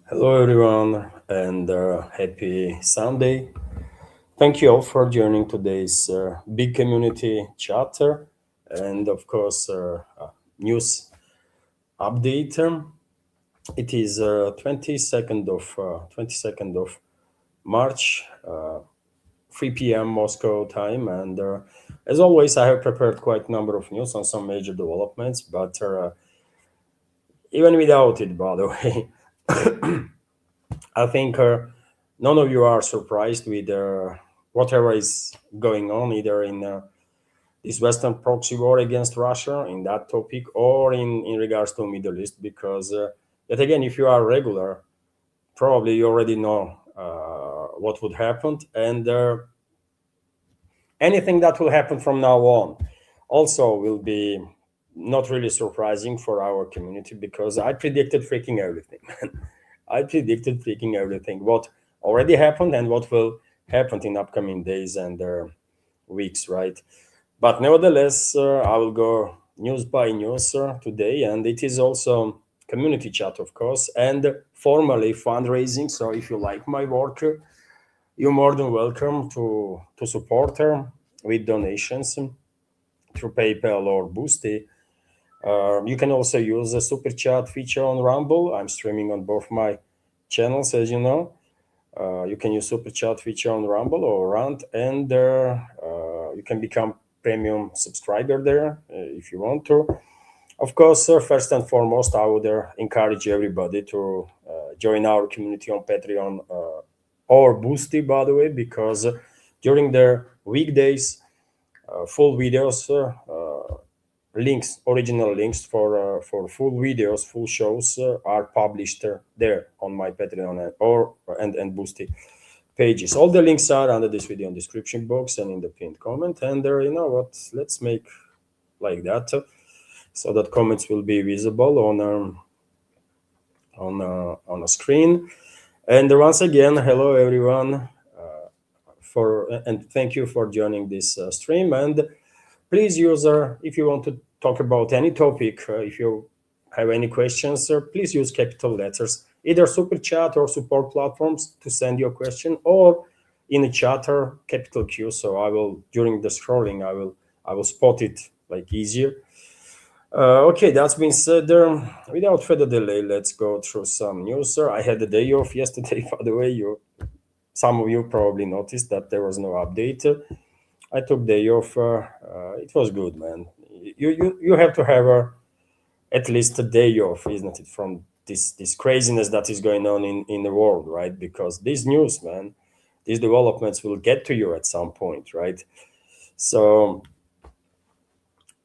Hello, everyone, and happy Sunday. Thank you all for joining today's big community chatter and, of course, news update. It is 22nd of March, 3 p.m. Moscow time, and as always, I have prepared quite a number of news on some major developments. But even without it, by the way, I think none of you are surprised with whatever is going on, either in this Western proxy war against Russia, in that topic, or in regards to Middle East, because yet again, if you are regular, probably you already know what would happen, and anything that will happen from now on also will be not really surprising for our community because I predicted freaking everything. I predicted freaking everything. What already happened and what will happen in upcoming days and weeks, right? But nevertheless, I will go news by news today, and it is also community chat, of course, and formally fundraising. So if you like my work, you're more than welcome to support her with donations through PayPal or Boosty. You can also use the super chat feature on Rumble. I'm streaming on both my channels, as you know. You can use super chat feature on Rumble or Rant, and you can become premium subscriber there if you want to. Of course, first and foremost, I would encourage everybody to join our community on Patreon or Boosty, by the way, because during the weekdays, full videos, links, original links for full videos, full shows are published there on my Patreon and Boosty pages. All the links are under this video in description box and in the pinned comment. And you know what? Let's make like that so that comments will be visible on a screen. And once again, hello everyone, and thank you for joining this stream. And please, user, if you want to talk about any topic, if you have any questions, please use capital letters, either super chat or support platforms to send your question, or in a chatter, capital Q. So I will, during the scrolling, I will spot it like easier. Okay, that's been said. Without further delay, let's go through some news. I had a day off yesterday, by the way. Some of you probably noticed that there was no update. I took day off. It was good, man. You have to have at least a day off, isn't it, from this craziness that is going on in the world, right? Because these news, man, these developments will get to you at some point, right? So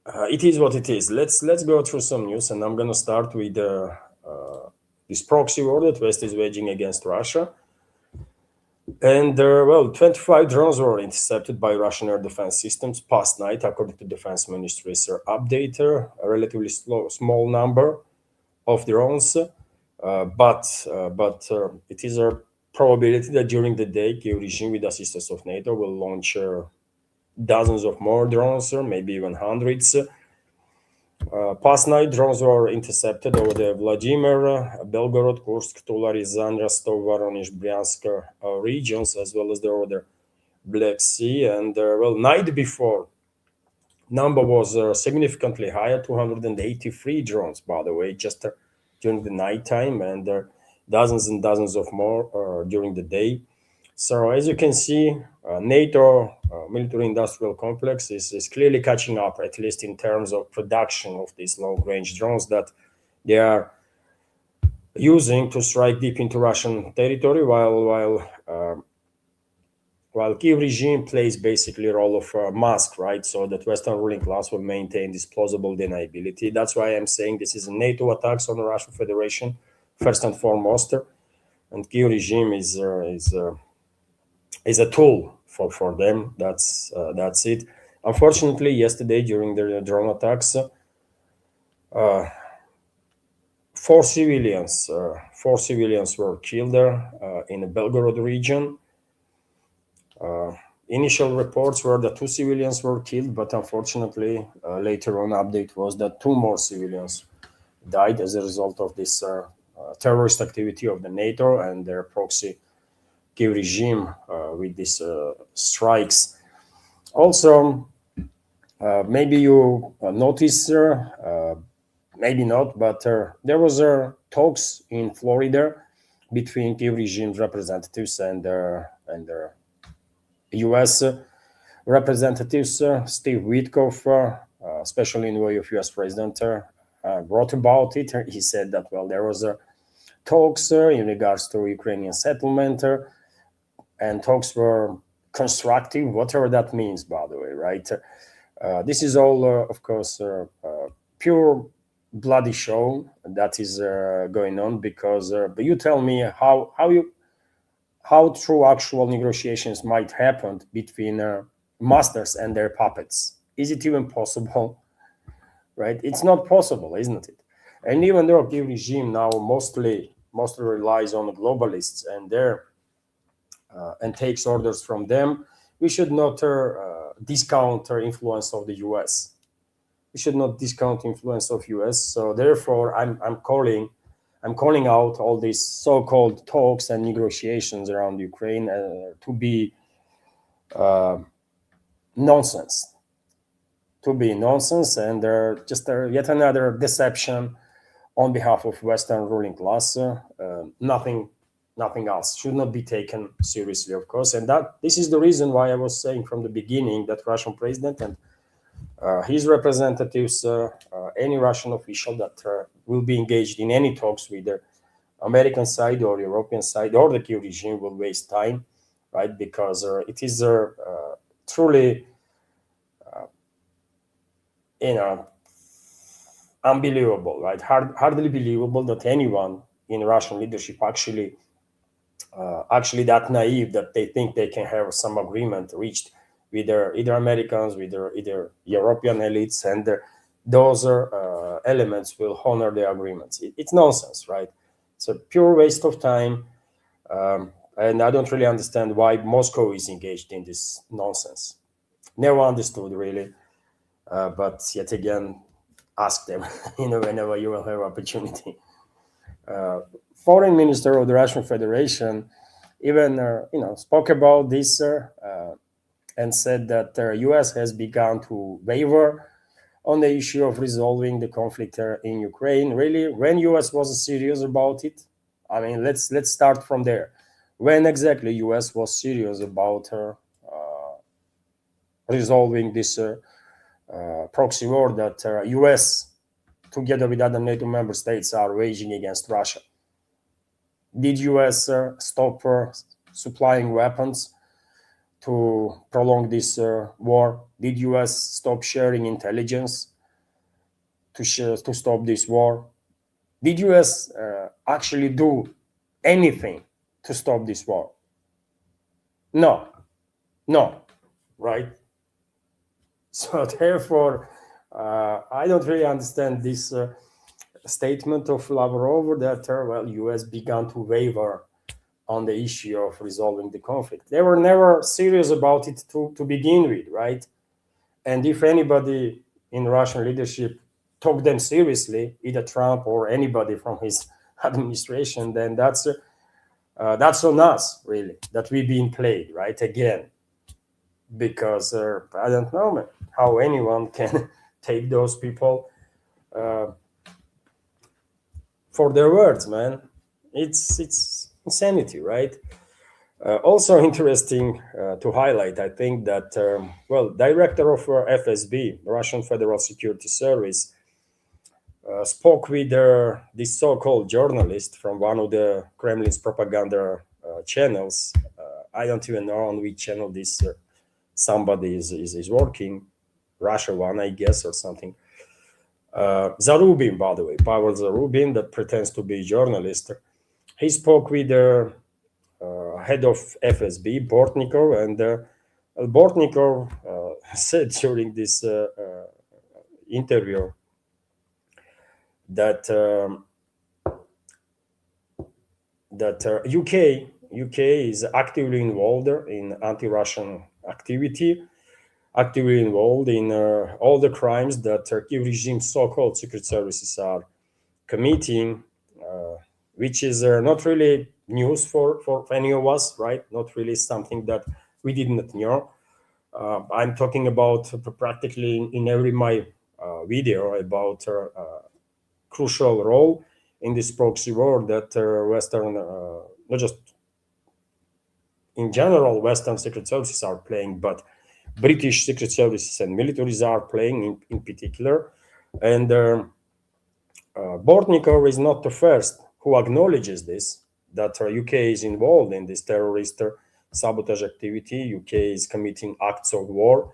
it is what it is. Let's go through some news, and I'm gonna start with this proxy war that West is waging against Russia. And 25 drones were intercepted by Russian air defense systems past night, according to Defense Ministry's update. A relatively small number of drones, but it is a probability that during the day, Kiev regime, with assistance of NATO, will launch dozens of more drones, or maybe even hundreds. Past night, drones were intercepted over the Vladimir, Belgorod, Kursk, Tula, Ryazan, Rostov, Voronezh, Bryansk regions, as well as the other Black Sea. And night before, number was significantly higher, 283 drones, by the way, just during the nighttime, and dozens and dozens of more during the day. So as you can see, NATO military-industrial complex is clearly catching up, at least in terms of production of these long-range drones that they are using to strike deep into Russian territory, while Kiev regime plays basically a role of mask, right? So that Western ruling class will maintain this plausible deniability. That's why I'm saying this is a NATO attacks on the Russian Federation, first and foremost, and Kiev regime is a tool for them. That's it. Unfortunately, yesterday during the drone attacks, four civilians were killed there in the Belgorod region. Initial reports were that two civilians were killed, but unfortunately, later on update was that two more civilians died as a result of this terrorist activity of the NATO and their proxy Kiev regime with these strikes. Also, maybe you noticed, maybe not, but there was talks in Florida between Kiev regime representatives and U.S. representatives. Steve Witkoff, especially in the way of U.S. president, wrote about it. He said that, well, there was talks in regards to Ukrainian settlement, and talks were constructive, whatever that means, by the way, right? This is all, of course, pure bloody show that is going on, because but you tell me how true actual negotiations might happen between masters and their puppets. Is it even possible? Right? It's not possible, isn't it? And even though the regime now mostly relies on the globalists and their and takes orders from them, we should not discount the influence of the U.S. We should not discount influence of U.S. So therefore, I'm calling out all these so-called talks and negotiations around Ukraine to be nonsense. To be nonsense, and just yet another deception on behalf of Western ruling class. Nothing else should not be taken seriously, of course. And that this is the reason why I was saying from the beginning that Russian president and his representatives, any Russian official that will be engaged in any talks with the American side or European side or the Kiev regime will waste time, right? Because it is truly, unbelievable, right? Hardly believable that anyone in Russian leadership actually that naive that they think they can have some agreement reached with either Americans, with either European elites, and those elements will honor the agreements. It's nonsense, right? It's a pure waste of time, and I don't really understand why Moscow is engaged in this nonsense. Never understood, really. But yet again, ask them, whenever you will have opportunity. Foreign Minister of the Russian Federation even, spoke about this and said that the U.S. has begun to waver on the issue of resolving the conflict in Ukraine. Really, when U.S. was serious about it? I mean, let's start from there. When exactly U.S. was serious about resolving this proxy war that U.S. together with other NATO member states are waging against Russia? Did U.S. stop supplying weapons to prolong this war? Did U.S. stop sharing intelligence to stop this war? Did U.S. actually do anything to stop this war? No, right? So therefore, I don't really understand this statement of Lavrov that, U.S. began to waver on the issue of resolving the conflict. They were never serious about it to begin with, right? And if anybody in Russian leadership took them seriously, either Trump or anybody from his administration, then that's on us, really, that we're being played, right, again. Because I don't know how anyone can take those people for their words, man. It's insanity, right? Also interesting to highlight, I think that director of FSB, Russian Federal Security Service, spoke with this so-called journalist from one of the Kremlin's propaganda channels. I don't even know on which channel this somebody is working, Russia one, I guess, or something. Zarubin, by the way, Pavel Zarubin, that pretends to be a journalist. He spoke with the head of FSB, Bortnikov, and Bortnikov said during this interview that UK is actively involved in anti-Russian activity, actively involved in all the crimes that Turkey regime's so-called secret services are committing which is not really news for any of us, right? Not really something that we did not know. I'm talking about practically in every my video about crucial role in this proxy war that Western, not just in general, Western secret services are playing, but British secret services and militaries are playing in particular. And Bortnikov is not the first who acknowledges this, that UK is involved in this terrorist sabotage activity. UK is committing acts of war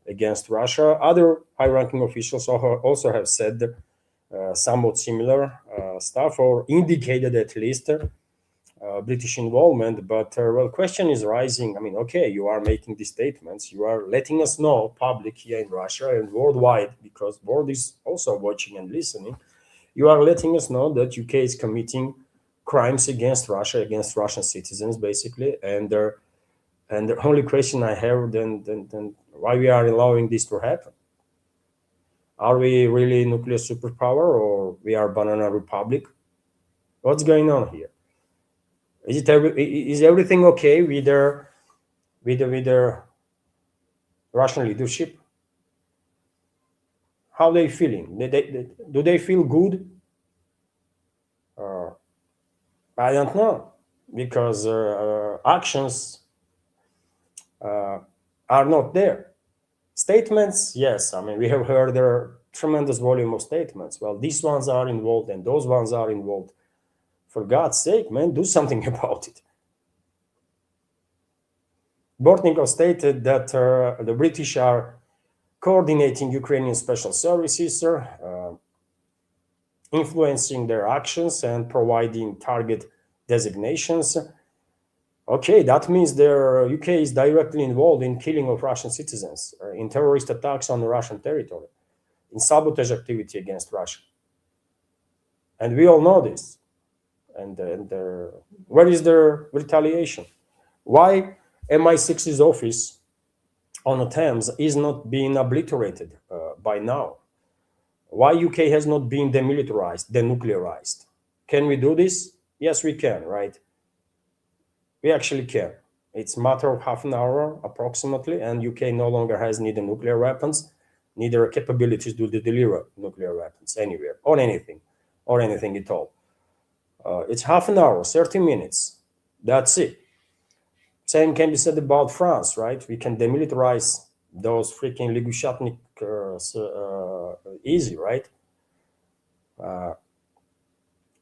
against Russia. Other high-ranking officials also have said somewhat similar stuff, or indicated at least British involvement. But well, question is rising. I mean, okay, you are making these statements, you are letting us know, public here in Russia and worldwide, because world is also watching and listening. You are letting us know that UK is committing crimes against Russia, against Russian citizens, basically. And the only question I have then why we are allowing this to happen? Are we really nuclear superpower, or we are banana republic? What's going on here? Is everything okay with the Russian leadership? How they feeling? Do they feel good? I don't know, because actions are not there. Statements, yes. I mean, we have heard there are tremendous volume of statements. Well, these ones are involved and those ones are involved. For God's sake, man, do something about it. Bortnikov stated that the British are coordinating Ukrainian special services, influencing their actions and providing target designations. Okay, that means the UK is directly involved in killing of Russian citizens, in terrorist attacks on Russian territory, in sabotage activity against Russia. And we all know this. And where is the retaliation? Why MI6's office on the Thames is not being obliterated by now? Why UK has not been demilitarized, denuclearized? Can we do this? Yes, we can, right? We actually can. It's a matter of half an hour approximately, and UK no longer has neither nuclear weapons, neither capabilities to deliver nuclear weapons anywhere, or anything at all. It's half an hour, 30 minutes. That's it. Same can be said about France, right? We can demilitarize those freaking Ligushatnik easy, right?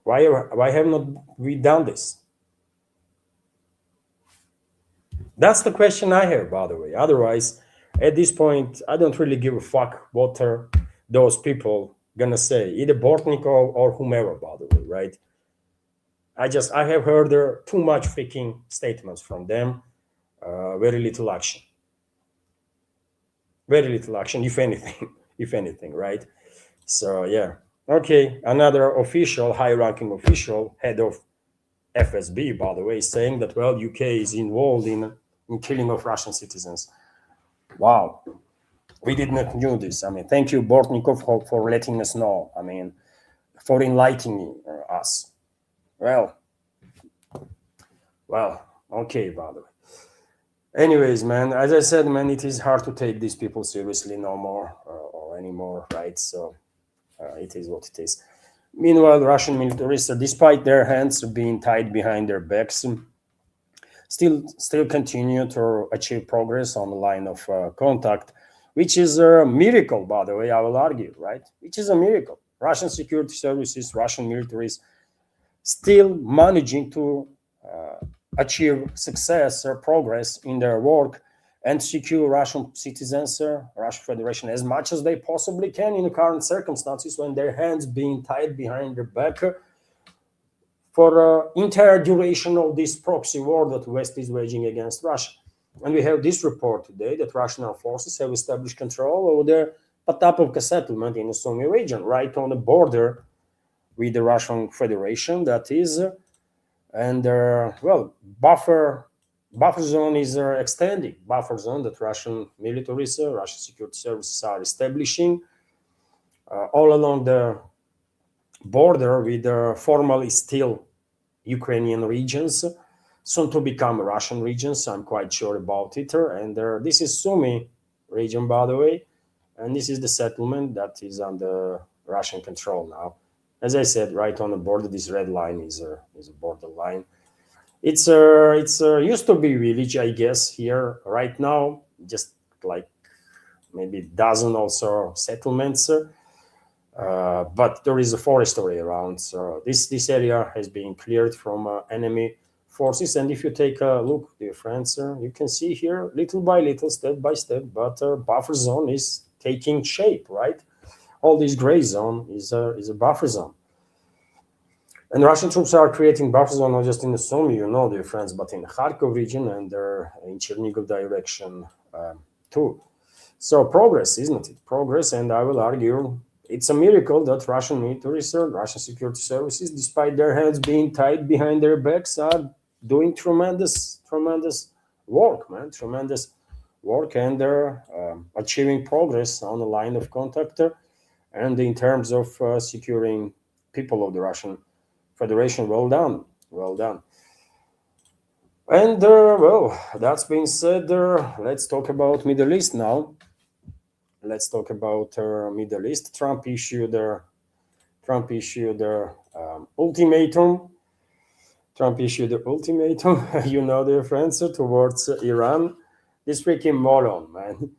Why have not we done this? That's the question I have, by the way. Otherwise, at this point, I don't really give a fuck what are those people gonna say, either Bortnikov or whomever, by the way, right? I have heard there too much freaking statements from them, very little action. Very little action, if anything, if anything, right? So yeah, okay. Another official, high-ranking official, head of FSB, by the way, saying that well, UK is involved in killing of Russian citizens. Wow, we did not know this. I mean, thank you, Bortnikov, for letting us know. I mean, for enlightening us. Well, okay, by the way. Anyways, man, as I said, man, it is hard to take these people seriously no more or anymore, right? So it is what it is. Meanwhile, Russian militaries, despite their hands being tied behind their backs, still continue to achieve progress on the line of contact, which is a miracle, by the way, I will argue, right? Which is a miracle. Russian security services, Russian militaries still managing to achieve success or progress in their work and secure Russian citizens, Russian Federation, as much as they possibly can in the current circumstances when their hands being tied behind their back for entire duration of this proxy war that West is waging against Russia. And we have this report today that Russian armed forces have established control over the Potapovka settlement in the Sumy region, right on the border with the Russian Federation, that is, and well, buffer zone is extending. Buffer zone that Russian militaries, Russian security services are establishing all along the border with formerly still Ukrainian regions, soon to become Russian regions. I'm quite sure about it. And this is Sumy region, by the way, and this is the settlement that is under Russian control now. As I said, right on the border, this red line is a border line. It's used to be village, I guess. Here right now, just like maybe dozen also settlements. But there is a forestry around, so this area has been cleared from enemy forces. And if you take a look, dear friends, you can see here little by little, step by step, but buffer zone is taking shape, right? All this gray zone is a buffer zone. And Russian troops are creating buffer zone not just in the Sumy, dear friends, but in the Kharkov region and in Chernigov direction too. So progress, isn't it? Progress, and I will argue it's a miracle that Russian military, Russian security services, despite their heads being tied behind their backs, are doing tremendous work, man, tremendous work, and they're achieving progress on the line of contact and in terms of securing people of the Russian Federation. Well done, well done. And well, that's being said, let's talk about Middle East now. Let's talk about Middle East. Trump issued ultimatum. Trump issued the ultimatum, dear friends, towards Iran. This freaking moron, man,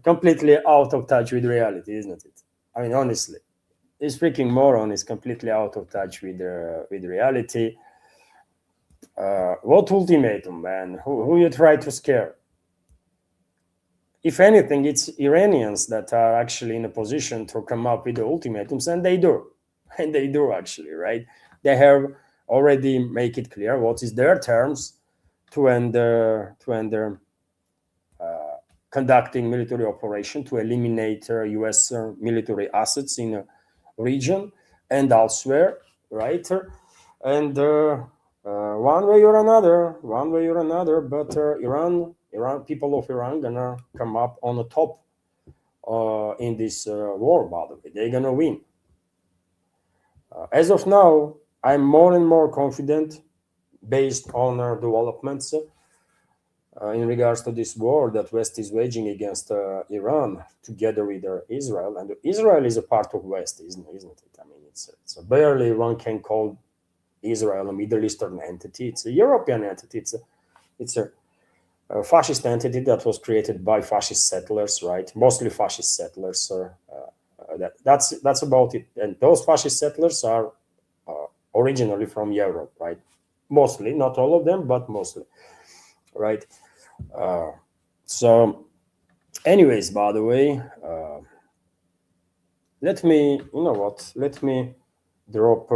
completely out of touch with reality, isn't it? I mean, honestly, this freaking moron is completely out of touch with reality. What ultimatum, man? Who you try to scare? If anything, it's Iranians that are actually in a position to come up with the ultimatums, and they do, actually, right? They have already make it clear what is their terms to end conducting military operation to eliminate U.S. military assets in a region and elsewhere, right? And one way or another, but Iran, people of Iran gonna come up on the top in this war. By the way, they're gonna win. As of now, I'm more and more confident, based on developments in regards to this war that West is waging against Iran together with Israel. And Israel is a part of West, isn't it? I mean, it's barely one can call Israel a Middle Eastern entity. It's a European entity. It's a fascist entity that was created by fascist settlers, right? Mostly fascist settlers. That's about it. And those fascist settlers are originally from Europe, right? Mostly, not all of them, but mostly, right? So, anyways, by the way, let me, Let me drop.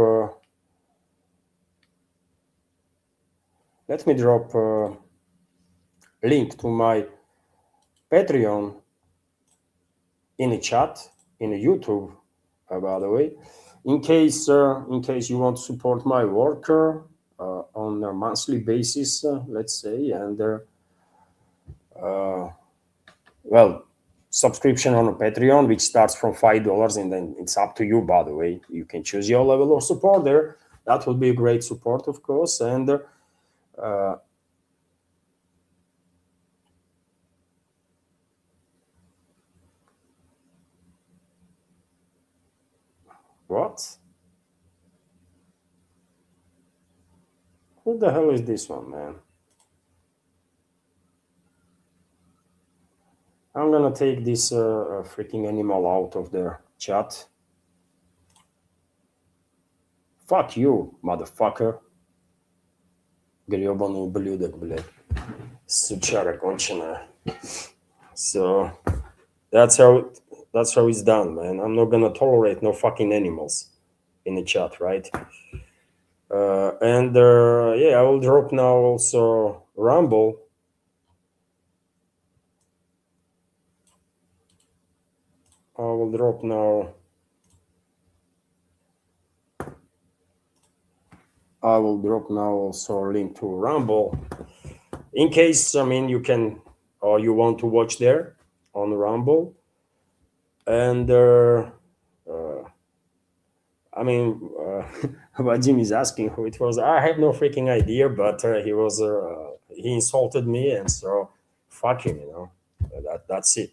Let me drop a link to my Patreon in the chat, in the YouTube, by the way, in case you want to support my work on a monthly basis, let's say, and well, subscription on a Patreon, which starts from $5, and then it's up to you. By the way, you can choose your level of support there. That would be a great support, of course, and what? Who the hell is this one, man? I'm gonna take this freaking animal out of the chat. Fuck you, motherfucker. Гребаный ублюдок, блядь. Сучара конченая. So that's how it's done, man. I'm not gonna tolerate no fucking animals in the chat, right? And yeah, I will drop now also Rumble. I will drop now. I will drop now also a link to Rumble, in case you can or you want to watch there on Rumble. And what Jim is asking who it was. I have no freaking idea, but he insulted me, and so fuck him, you know. That's it.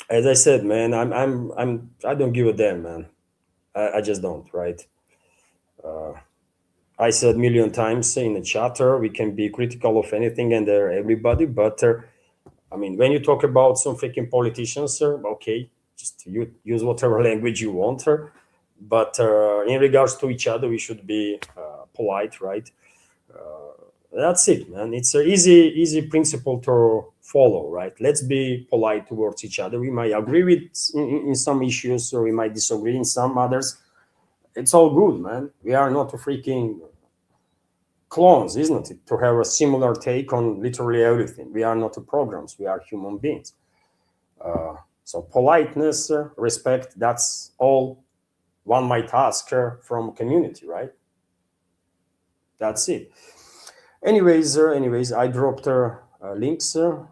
As I said, man, I don't give a damn, man. I just don't, right? I said million times in the chatter, we can be critical of anything and everybody, but I mean, when you talk about some freaking politicians, okay, just you use whatever language you want, but in regards to each other, we should be polite, right? That's it, man. It's an easy principle to follow, right? Let's be polite towards each other. We might agree with in some issues, or we might disagree in some others. It's all good, man. We are not a freaking clones, isn't it? To have a similar take on literally everything. We are not programs. We are human beings. So politeness, respect. That's all one might ask from community, right? That's it. Anyways, I dropped links of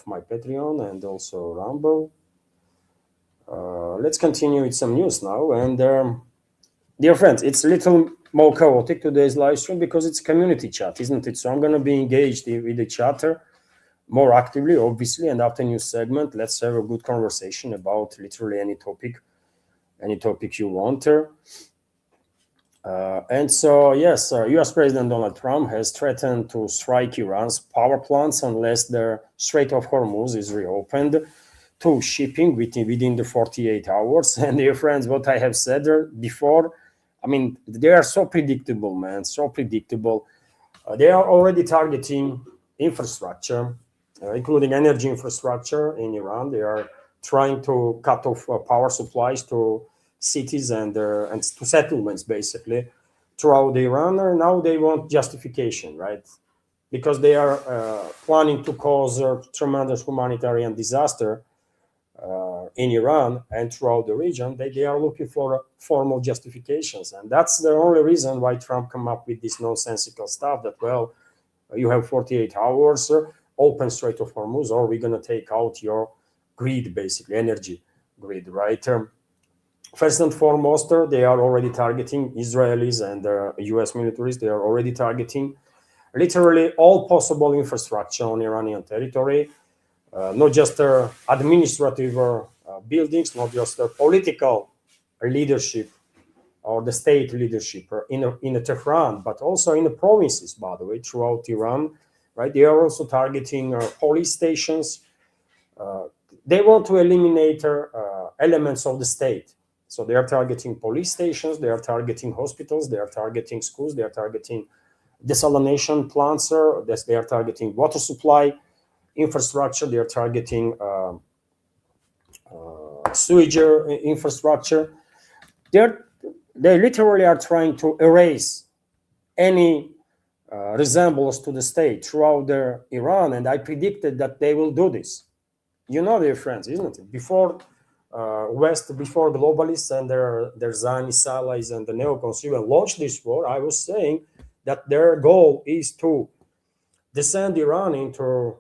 my Patreon and also Rumble. Let's continue with some news now. And dear friends, it's a little more chaotic today's live stream because it's community chat, isn't it? So I'm going to be engaged with the chatter more actively, obviously. And after news segment, let's have a good conversation about literally any topic you want. And so, yes, US President Donald Trump has threatened to strike Iran's power plants unless the Strait of Hormuz is reopened to shipping within the 48 hours. And dear friends, what I have said before, I mean, they are so predictable, man, so predictable. They are already targeting infrastructure, including energy infrastructure in Iran. They are trying to cut off power supplies to cities and to settlements, basically, throughout Iran. Now they want justification, right? Because they are planning to cause a tremendous humanitarian disaster in Iran and throughout the region. They are looking for formal justifications. And that's the only reason why Trump come up with this nonsensical stuff that, well, you have 48 hours, open Strait of Hormuz, or we're going to take out your grid, basically, energy grid, right? First and foremost, they are already targeting Israelis and US militaries. They are already targeting literally all possible infrastructure on Iranian territory, not just administrative buildings, not just political leadership or the state leadership in Tehran, but also in the provinces, by the way, throughout Iran, right? They are also targeting police stations. They want to eliminate elements of the state. So they are targeting police stations, they are targeting hospitals, they are targeting schools, they are targeting desalination plants, they are targeting water supply infrastructure, they are targeting sewage infrastructure. They literally are trying to erase any resemblance to the state throughout Iran, and I predicted that they will do this. You know, dear friends, isn't it? Before before globalists and their Zionist allies and the neocons even launched this war, I was saying that their goal is to descend Iran into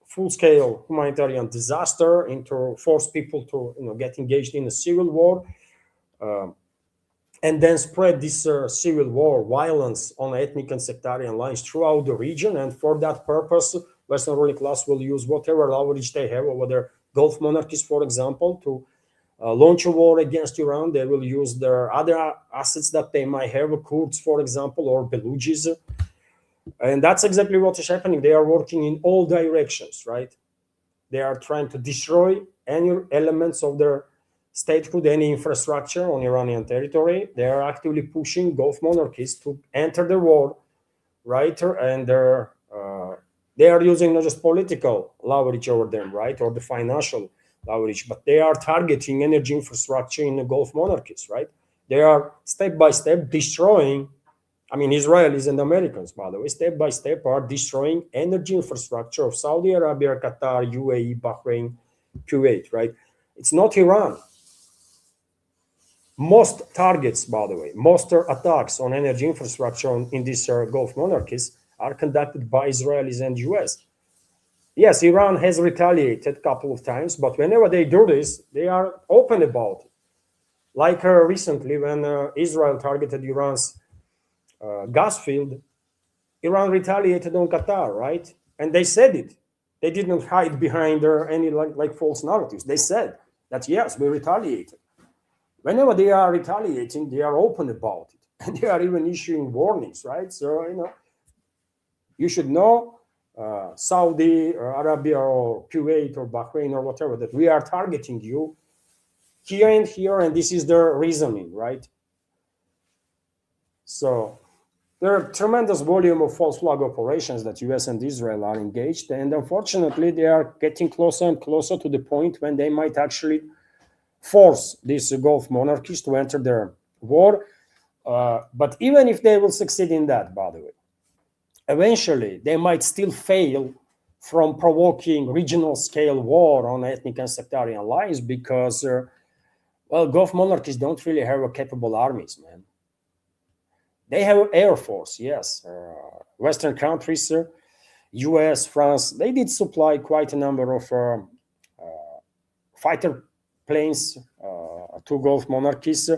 full-scale humanitarian disaster, into force people to get engaged in a civil war, and then spread this civil war violence on ethnic and sectarian lines throughout the region. And for that purpose, Western ruling class will use whatever leverage they have over their Gulf monarchies, for example, to launch a war against Iran. They will use their other assets that they might have, Kurds, for example, or Belugis. And that's exactly what is happening. They are working in all directions, right? They are trying to destroy any elements of their statehood, any infrastructure on Iranian territory. They are actively pushing Gulf monarchies to enter the war, right? And they are using not just political leverage over them, right, or the financial leverage, but they are targeting energy infrastructure in the Gulf monarchies, right? They are step by step destroying, I mean, Israelis and Americans, by the way, step by step are destroying energy infrastructure of Saudi Arabia, Qatar, UAE, Bahrain, Kuwait, right? It's not Iran. Most targets, by the way, most attacks on energy infrastructure in these Gulf monarchies are conducted by Israelis and US. Yes, Iran has retaliated a couple of times, but whenever they do this, they are open about it. Like recently, when Israel targeted Iran's gas field, Iran retaliated on Qatar, right? And they said it. They didn't hide behind any like false narratives. They said that yes, we retaliated. Whenever they are retaliating, they are open about it, and they are even issuing warnings, right? So you should know, Saudi or Arabia or Kuwait or Bahrain or whatever, that we are targeting you here and here, and this is their reasoning, right? So there are tremendous volume of false flag operations that US and Israel are engaged, and unfortunately they are getting closer and closer to the point when they might actually force these Gulf monarchies to enter their war. But even if they will succeed in that, by the way, eventually they might still fail from provoking regional scale war on ethnic and sectarian lines because, well, Gulf monarchies don't really have a capable armies, man. They have air force, yes. Western countries, US, France, they did supply quite a number of fighter planes to Gulf monarchies.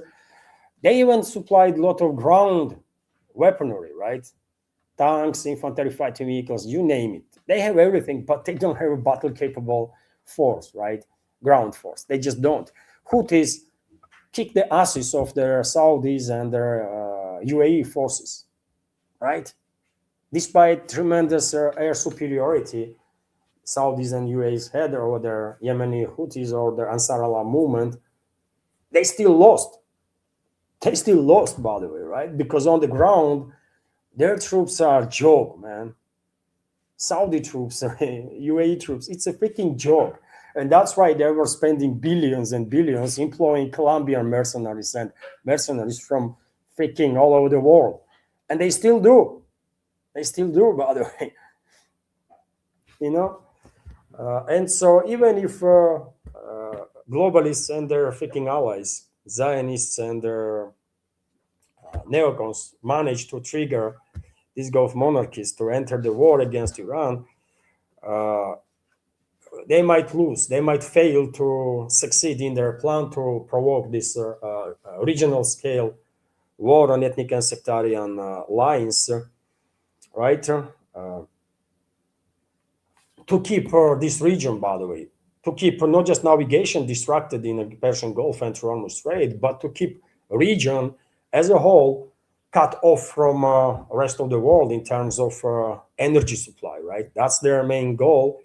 They even supplied a lot of ground weaponry, right? Tanks, infantry fighting vehicles, you name it. They have everything, but they don't have a battle-capable force, right? Ground force. They just don't. Houthis kick the asses of their Saudis and their UAE forces, right? Despite tremendous air superiority Saudis and UAEs had over their Yemeni Houthis or the Ansar Allah movement, they still lost. They still lost, by the way, right? Because on the ground, their troops are a joke, man. Saudi troops, UAE troops, it's a freaking joke. And that's why they were spending billions and billions employing Colombian mercenaries and mercenaries from freaking all over the world. And they still do. They still do, by the way. And so even if globalists and their freaking allies, Zionists and their neocons, manage to trigger these Gulf monarchies to enter the war against Iran, they might lose. They might fail to succeed in their plan to provoke this regional scale war on ethnic and sectarian lines, right? To keep this region, by the way, to keep not just navigation distracted in the Persian Gulf and Hormuz Strait, but to keep region as a whole cut off from rest of the world in terms of energy supply, right? That's their main goal,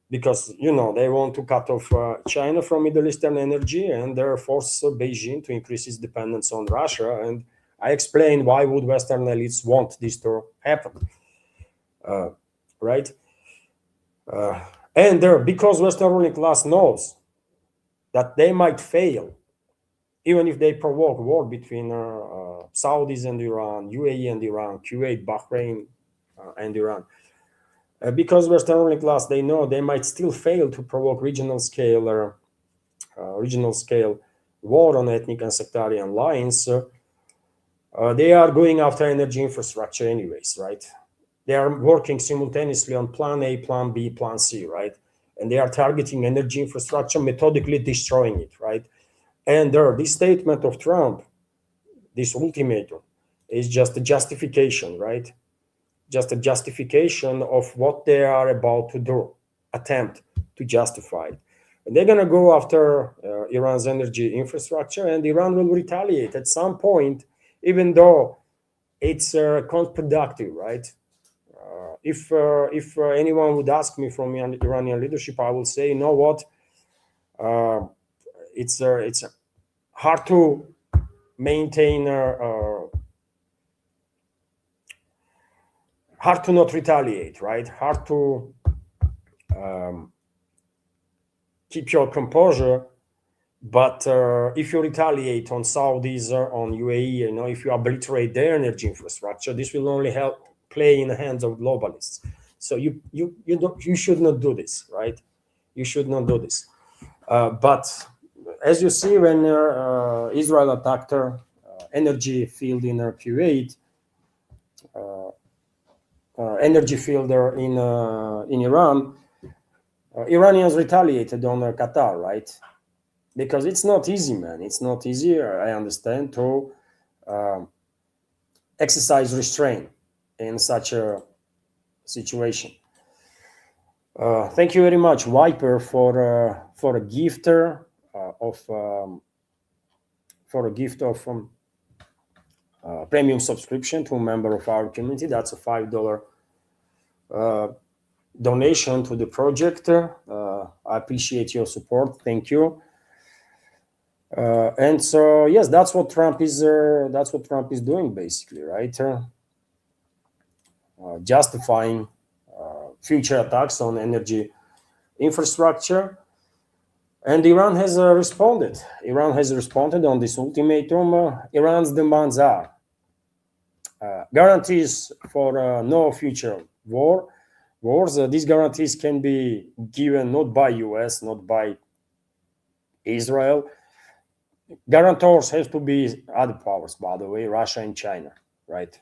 because they want to cut off China from Middle Eastern energy and their force Beijing to increase its dependence on Russia. And I explained why would Western elites want this to happen, right? And because Western ruling class knows that they might fail, even if they provoke war between Saudis and Iran, UAE and Iran, Kuwait, Bahrain, and Iran. Because Western ruling class, they know they might still fail to provoke regional scale war on ethnic and sectarian lines. They are going after energy infrastructure anyways, right? They are working simultaneously on plan A, plan B, plan C, right? And they are targeting energy infrastructure, methodically destroying it, right? And this statement of Trump, this ultimatum, is just a justification, right? Just a justification of what they are about to do, attempt to justify it. And they're going to go after Iran's energy infrastructure, and Iran will retaliate at some point, even though it's counterproductive, right? If anyone would ask me from Iranian leadership, I will say, you know what? It's hard to maintain, hard to not retaliate, right? Hard to keep your composure. But if you retaliate on Saudis or on UAE, if you obliterate their energy infrastructure, this will only help play in the hands of globalists. So you should not do this, right? You should not do this. But as you see, when Israel attacked her energy field in Kuwait, energy field in Iran, Iranians retaliated on Qatar, right? because it's not easy, man. It's not easy. I understand to um, exercise restraint in such a situation. Thank you very much, Viper, for a gift of for a gift of premium subscription to a member of our community. That's a $5 uh, donation to the project. I appreciate your support. Thank you. And so yes, that's what Trump is doing basically, right? Justifying future attacks on energy infrastructure. And Iran has responded. Iran has responded on this ultimatum. Iran's demands are guarantees for no future wars. These guarantees can be given not by US, not by Israel. Guarantors have to be other powers, by the way, Russia and China, right?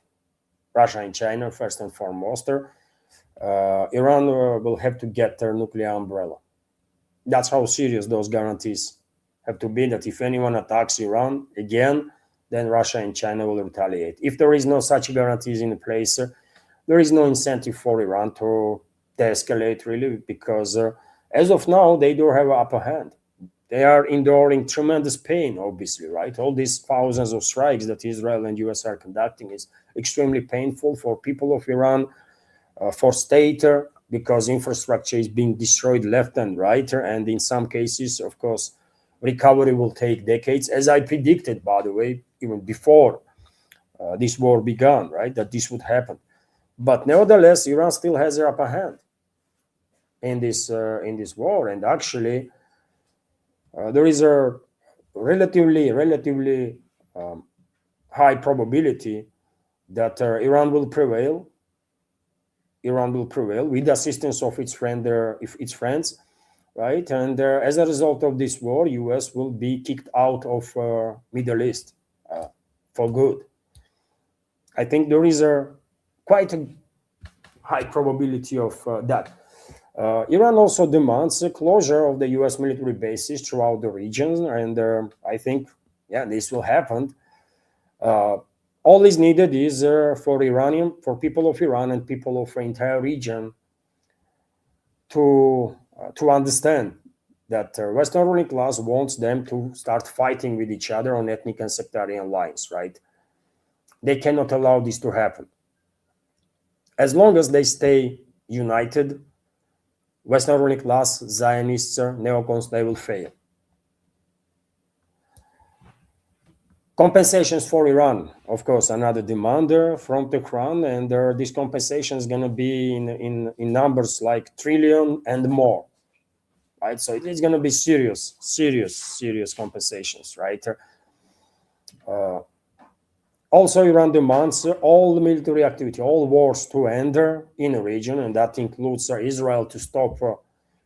Russia and China, first and foremost. Iran will have to get their nuclear umbrella. That's how serious those guarantees have to be, that if anyone attacks Iran again, then Russia and China will retaliate. If there is no such guarantees in place, there is no incentive for Iran to de-escalate, really, because as of now, they do have an upper hand. They are enduring tremendous pain, obviously, right? All these thousands of strikes that Israel and US are conducting is extremely painful for people of Iran, for state, because infrastructure is being destroyed left and right. And in some cases, of course, recovery will take decades, as I predicted, by the way, even before this war began, right? That this would happen. But nevertheless, Iran still has the upper hand in this war. And actually, there is a relatively high probability that Iran will prevail. Iran will prevail with the assistance of its friends, right? And as a result of this war, US will be kicked out of Middle East for good. I think there is quite a high probability of that. Iran also demands a closure of the US military bases throughout the region, and I think, yeah, this will happen. All is needed is for people of Iran and people of the entire region to understand that Western ruling class wants them to start fighting with each other on ethnic and sectarian lines, right? They cannot allow this to happen. As long as they stay united, Western ruling class, Zionists, neocons, they will fail. Compensations for Iran, of course, another demand from Tehran, and this compensation is going to be in numbers like trillion and more, right? So it is going to be serious compensations, right? Also, Iran demands all the military activity, all wars to end in the region, and that includes Israel to stop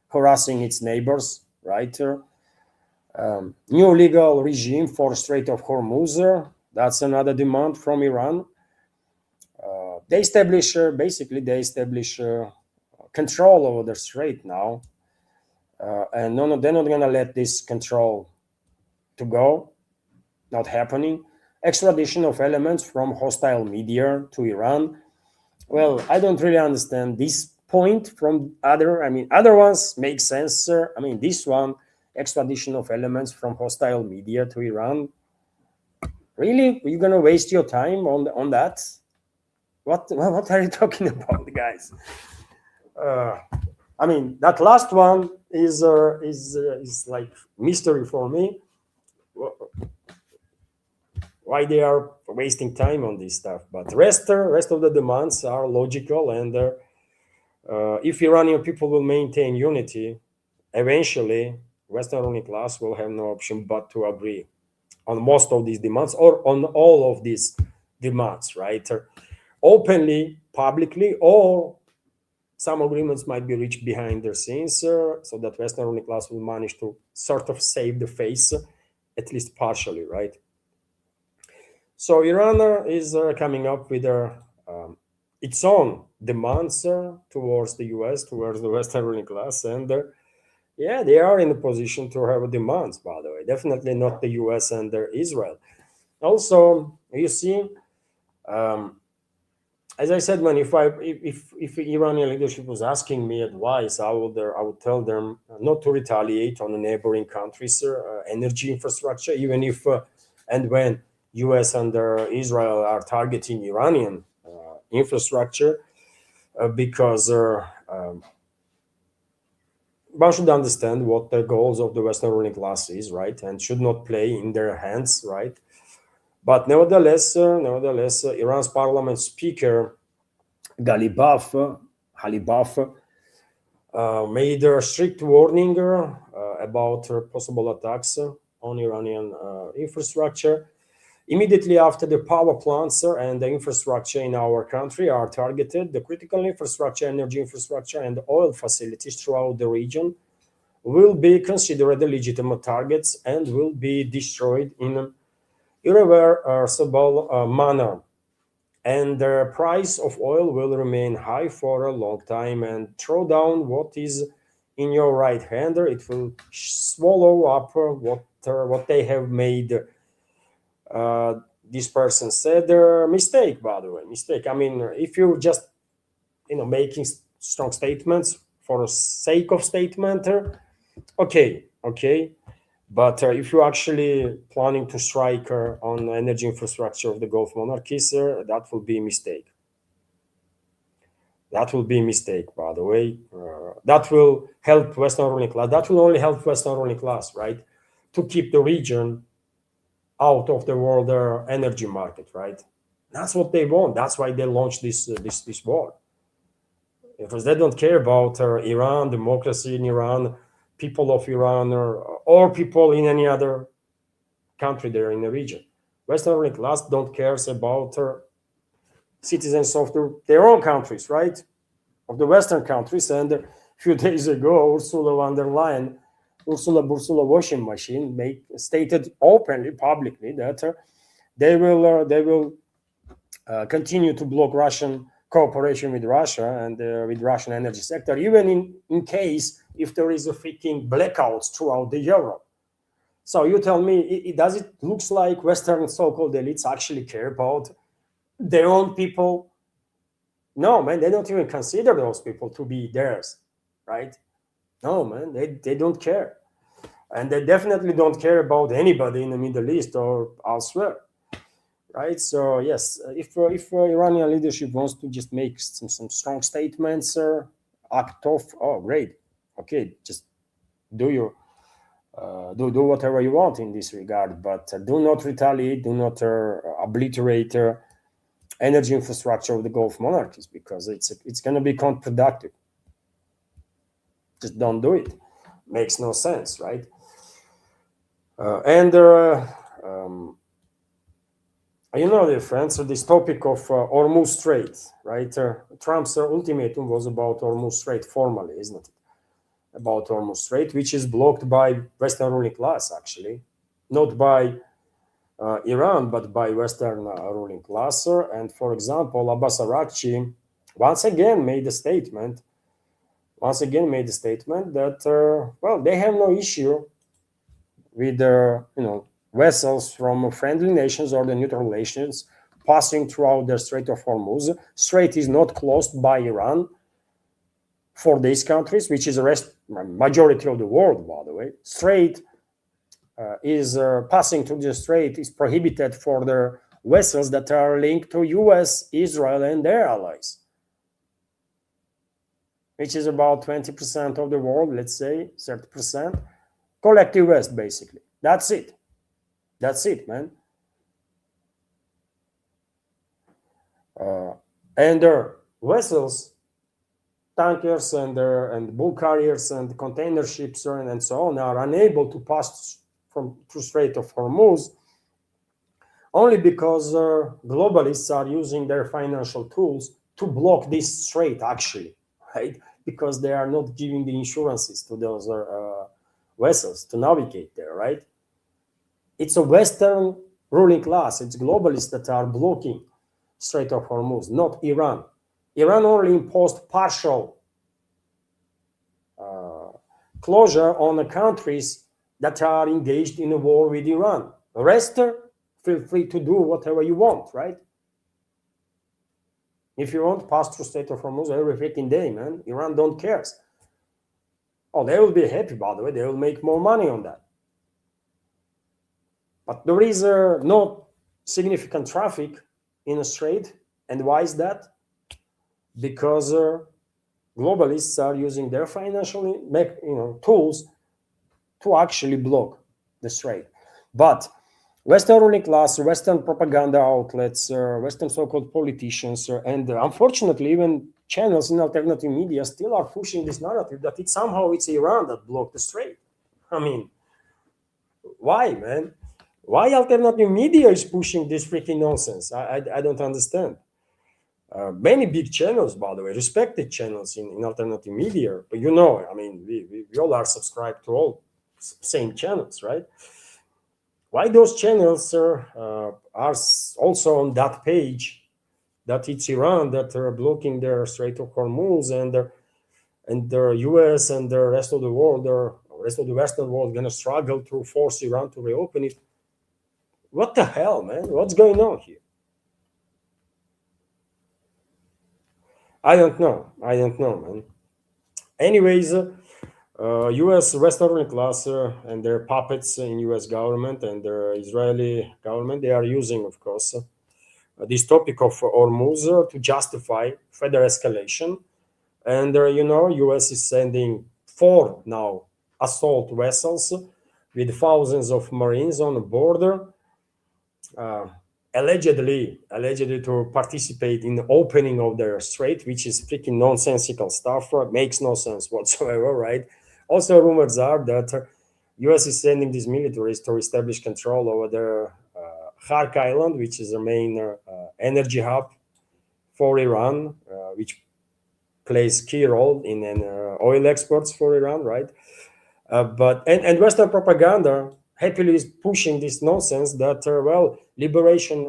harassing its neighbors, right? New legal regime for Strait of Hormuz, that's another demand from Iran. They establish control over the strait now, and no, they're not going to let this control to go, not happening. Extradition of elements from hostile media to Iran. Well, I don't really understand this point from other ones make sense. This one, extradition of elements from hostile media to Iran. Really? Are you going to waste your time on that? What are you talking about, guys? That last one is like mystery for me. Why they are wasting time on this stuff? But rest of the demands are logical, and if Iranian people will maintain unity, eventually Western ruling class will have no option but to agree on most of these demands, or on all of these demands, right? Openly, publicly, or some agreements might be reached behind the scenes, so that Western ruling class will manage to sort of save the face, at least partially, right? So Iran is coming up with its own demands towards the US, towards the Western ruling class, and Yeah, they are in a position to have demands, by the way. Definitely not the US and Israel. Also, you see, um, as I said, man, if Iranian leadership was asking me advice, I would tell them not to retaliate on the neighboring countries' energy infrastructure, even if and when U.S. and Israel are targeting Iranian infrastructure, because one should understand what the goals of the Western ruling class is, right, and should not play in their hands, right. But nevertheless, Iran's parliament speaker Galibaf, Halibaf, made a strict warning about possible attacks on Iranian infrastructure. Immediately after the power plants and the infrastructure in our country are targeted, the critical infrastructure, energy infrastructure, and oil facilities throughout the region will be considered legitimate targets and will be destroyed in an irreversible manner, and the price of oil will remain high for a long time, and throw down what is in your right hand, it will swallow up what they have made. uh, this person said mistake, by the way, mistake. I mean, if you just making strong statements for the sake of statement, okay. But if you're actually planning to strike on energy infrastructure of the Gulf monarchies, that will be a mistake. That will be a mistake, by the way. That will help Western ruling class. That will only help Western ruling class, right? To keep the region out of the world energy market, right? That's what they want. That's why they launched this war. Because they don't care about Iran, democracy in Iran, people of Iran, or people in any other country there in the region. Western ruling class don't cares about citizens of their own countries, right? Of the Western countries. And a few days ago, Ursula von der Leyen, Ursula washing machine, stated openly, publicly, that they will continue to block Russian cooperation with Russia and with Russian energy sector, even in case if there is a freaking blackouts throughout the Europe. So you tell me, does it looks like Western so-called elites actually care about their own people? No, man, they don't even consider those people to be theirs, right? No, man, they don't care. And they definitely don't care about anybody in the Middle East or elsewhere, right? So, yes, if Iranian leadership wants to just make some strong statements, act off, oh, great. Okay, just do your do whatever you want in this regard, but do not retaliate, do not obliterate energy infrastructure of the Gulf monarchies, because it's going to be counterproductive. Just don't do it. Makes no sense, right? And dear friends, so this topic of Hormuz Strait, right? Trump's ultimatum was about Hormuz Strait formally, isn't it? About Hormuz Strait, which is blocked by Western ruling class, actually, not by Iran, but by Western ruling class. And for example, Abbas Araghchi once again made a statement. That well, they have no issue with vessels from friendly nations or the neutral nations passing throughout the Strait of Hormuz. Strait is not closed by Iran for these countries, which is the majority of the world, by the way. Strait is passing through the strait is prohibited for the vessels that are linked to US, Israel, and their allies, which is about 20% of the world, let's say 30%. Collective West, basically. That's it, man. And their vessels, tankers and bulk carriers and container ships and so on, are unable to pass through Strait of Hormuz, only because globalists are using their financial tools to block this strait, actually, right? Because they are not giving the insurances to those vessels to navigate there, right? It's a Western ruling class, it's globalists that are blocking Strait of Hormuz, not Iran. Iran only imposed partial closure on the countries that are engaged in a war with Iran. The rest, feel free to do whatever you want, right? If you want, pass through Strait of Hormuz every freaking day, man. Iran don't care. Oh, they will be happy, by the way. They will make more money on that. But there is no significant traffic in the strait. And why is that? Because globalists are using their financial tools to actually block the strait. But Western ruling class, Western propaganda outlets, Western so-called politicians, and unfortunately even channels in alternative media still are pushing this narrative that it's Iran that blocked the strait. I mean, why, man? Why alternative media is pushing this freaking nonsense? I don't understand. Many big channels, by the way, respected channels in alternative media, but I mean, we all are subscribed to all same channels, right? Why those channels are also on that page that it's Iran that are blocking their Strait of Hormuz, and the US and the rest of the world, or rest of the Western world, going to struggle to force Iran to reopen it? What the hell, man? What's going on here? I don't know, man. Anyways, U.S. Western ruling class and their puppets in U.S. government and the Israeli government, they are using, of course, this topic of Hormuz to justify further escalation. And U.S. is sending 4 now assault vessels with thousands of Marines on the border, allegedly to participate in the opening of their strait, which is freaking nonsensical stuff. Makes no sense whatsoever, right? Also, rumors are that U.S. is sending these militaries to establish control over the Khark Island, which is the main energy hub for Iran, which plays key role in oil exports for Iran, right? But Western propaganda happily is pushing this nonsense that liberation,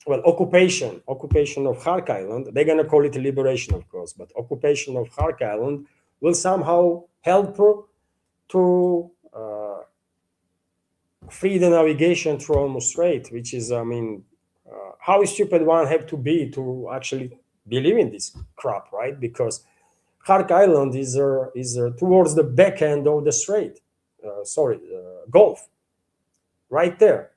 occupation of Khark Island. They're gonna call it liberation, of course, but occupation of Khark Island will somehow help to free the navigation through Hormuz Strait, which is, how stupid one have to be to actually believe in this crap, right? Because Khark Island is towards the back end of the strait, Gulf, right there.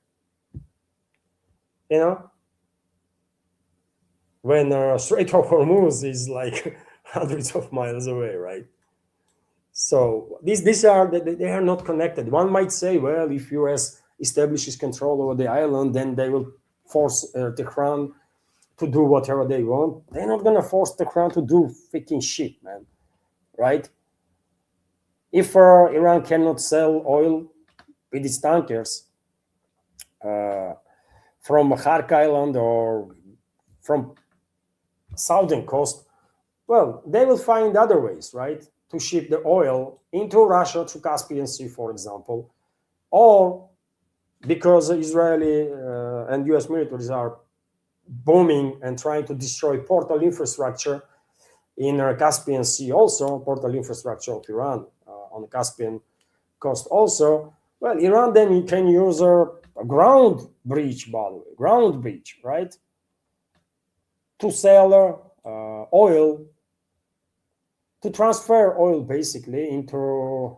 When Strait of Hormuz is like hundreds of miles away, right? So these are they are not connected. One might say, well, if US establishes control over the island, then they will force Tehran to do whatever they want. They're not gonna force Tehran to do freaking shit, man, right? If Iran cannot sell oil with its tankers from Khark Island or from southern coast, well, they will find other ways, right, to ship the oil into Russia through Caspian Sea, for example, or because Israeli and US militaries are bombing and trying to destroy portal infrastructure in Caspian Sea, also portal infrastructure of Iran on the Caspian coast also. Well, Iran then can use a ground bridge, by the way, right, to sell oil, to transfer oil basically into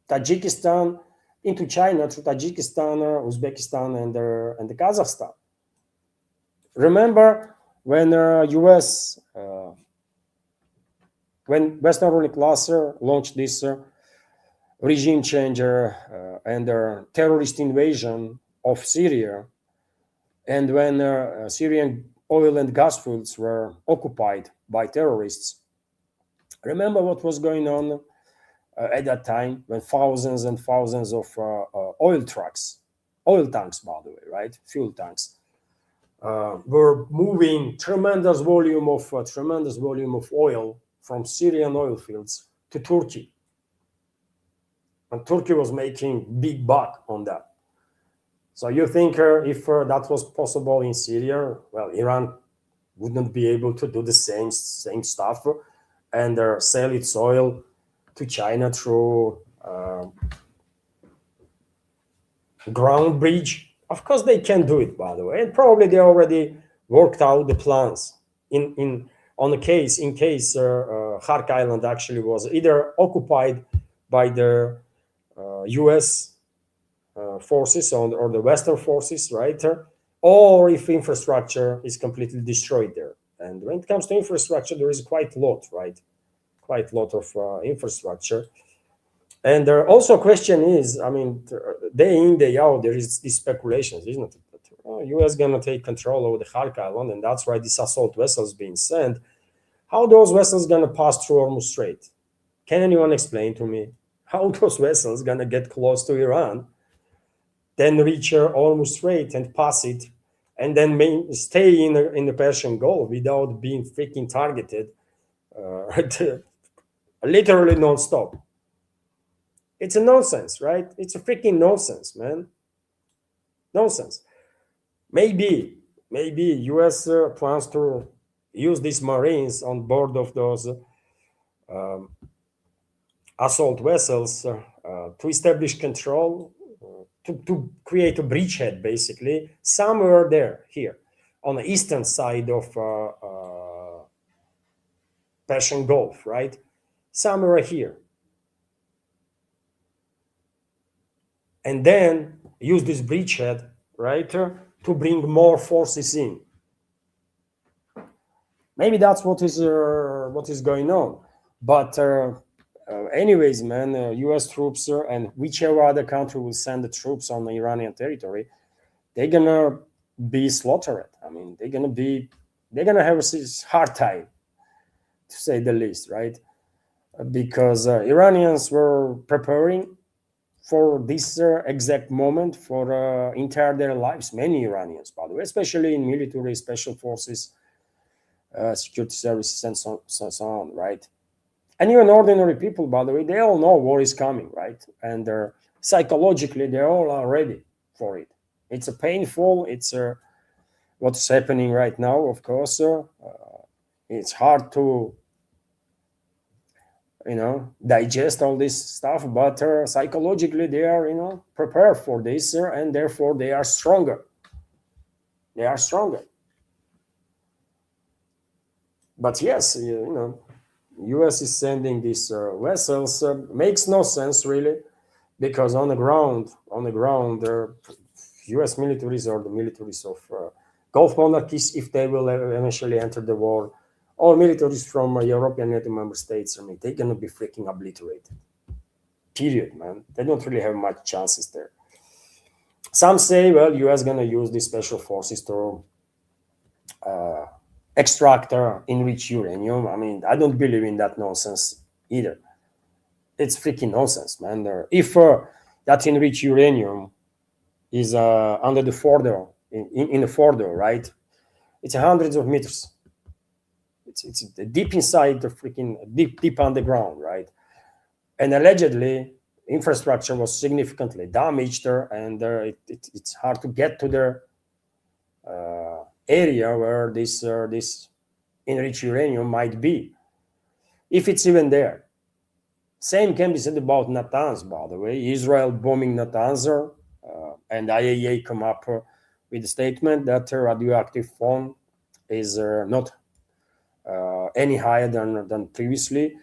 Tajikistan, into China through Tajikistan, Uzbekistan, and the Kazakhstan. Remember when when Western ruling class launched this regime changer and terrorist invasion of Syria, and when Syrian oil and gas fields were occupied by terrorists. Remember what was going on at that time, when thousands and thousands of oil tanks, by the way, right, fuel tanks, were moving tremendous volume of oil from Syrian oil fields to Turkey, and Turkey was making big buck on that. So you think if that was possible in Syria, well, Iran wouldn't be able to do the same stuff and sell its oil to China through ground bridge. Of course, they can do it, by the way, and probably they already worked out the plans in on the case in case Hark Island actually was either occupied by the U.S. Forces or the Western forces, right? Or if infrastructure is completely destroyed there. And when it comes to infrastructure, there is quite a lot, right? Quite a lot of infrastructure. And also, question is, I mean, day in day out, there is these speculations, isn't it? That U.S. gonna take control over the Hark Island, and that's why these assault vessels being sent. How those vessels gonna pass through Hormuz Strait? Can anyone explain to me how those vessels gonna get close to Iran, then reach Hormuz Strait and pass it, and then stay in the Persian Gulf without being freaking targeted, literally non-stop? It's a nonsense, right? It's a freaking nonsense, man. Nonsense. Maybe U.S. Plans to use these Marines on board of those um, assault vessels to establish control, to create a bridgehead, basically, somewhere there, here, on the eastern side of Persian Gulf, right? Somewhere here. And then use this bridgehead, right, to bring more forces in. Maybe that's what is going on. But anyways, man, U.S. troops and whichever other country will send the troops on the Iranian territory, they're gonna be slaughtered. I mean, they're gonna have a hard time, to say the least, right? Because Iranians were preparing for this exact moment for entire their lives. Many Iranians, by the way, especially in military, special forces, security services, and so on, right? And even ordinary people, by the way, they all know war is coming, right? And psychologically, they all are ready for it. It's a painful. It's what's happening right now. Of course, it's hard to digest all this stuff, but psychologically they are prepared for this, and therefore they are stronger. But yes, US is sending these vessels. Makes no sense, really, because on the ground US militaries or the militaries of Gulf monarchies, if they will eventually enter the war, all militaries from European NATO member states, I mean, they're going to be freaking obliterated. Period, man. They don't really have much chances there. Some say, well, US going to use these special forces to extract or enrich uranium. I mean, I don't believe in that nonsense either. It's freaking nonsense, man. If that enriched uranium is under the Fordo, in the Fordo, right? It's hundreds of meters. It's deep inside the freaking deep underground, right? And allegedly, infrastructure was significantly damaged there, and it's hard to get to the area where this enriched uranium might be, if it's even there. Same can be said about Natanz, by the way. Israel bombing Natanz, and IAEA come up with a statement that radioactive foam is not any higher than previously,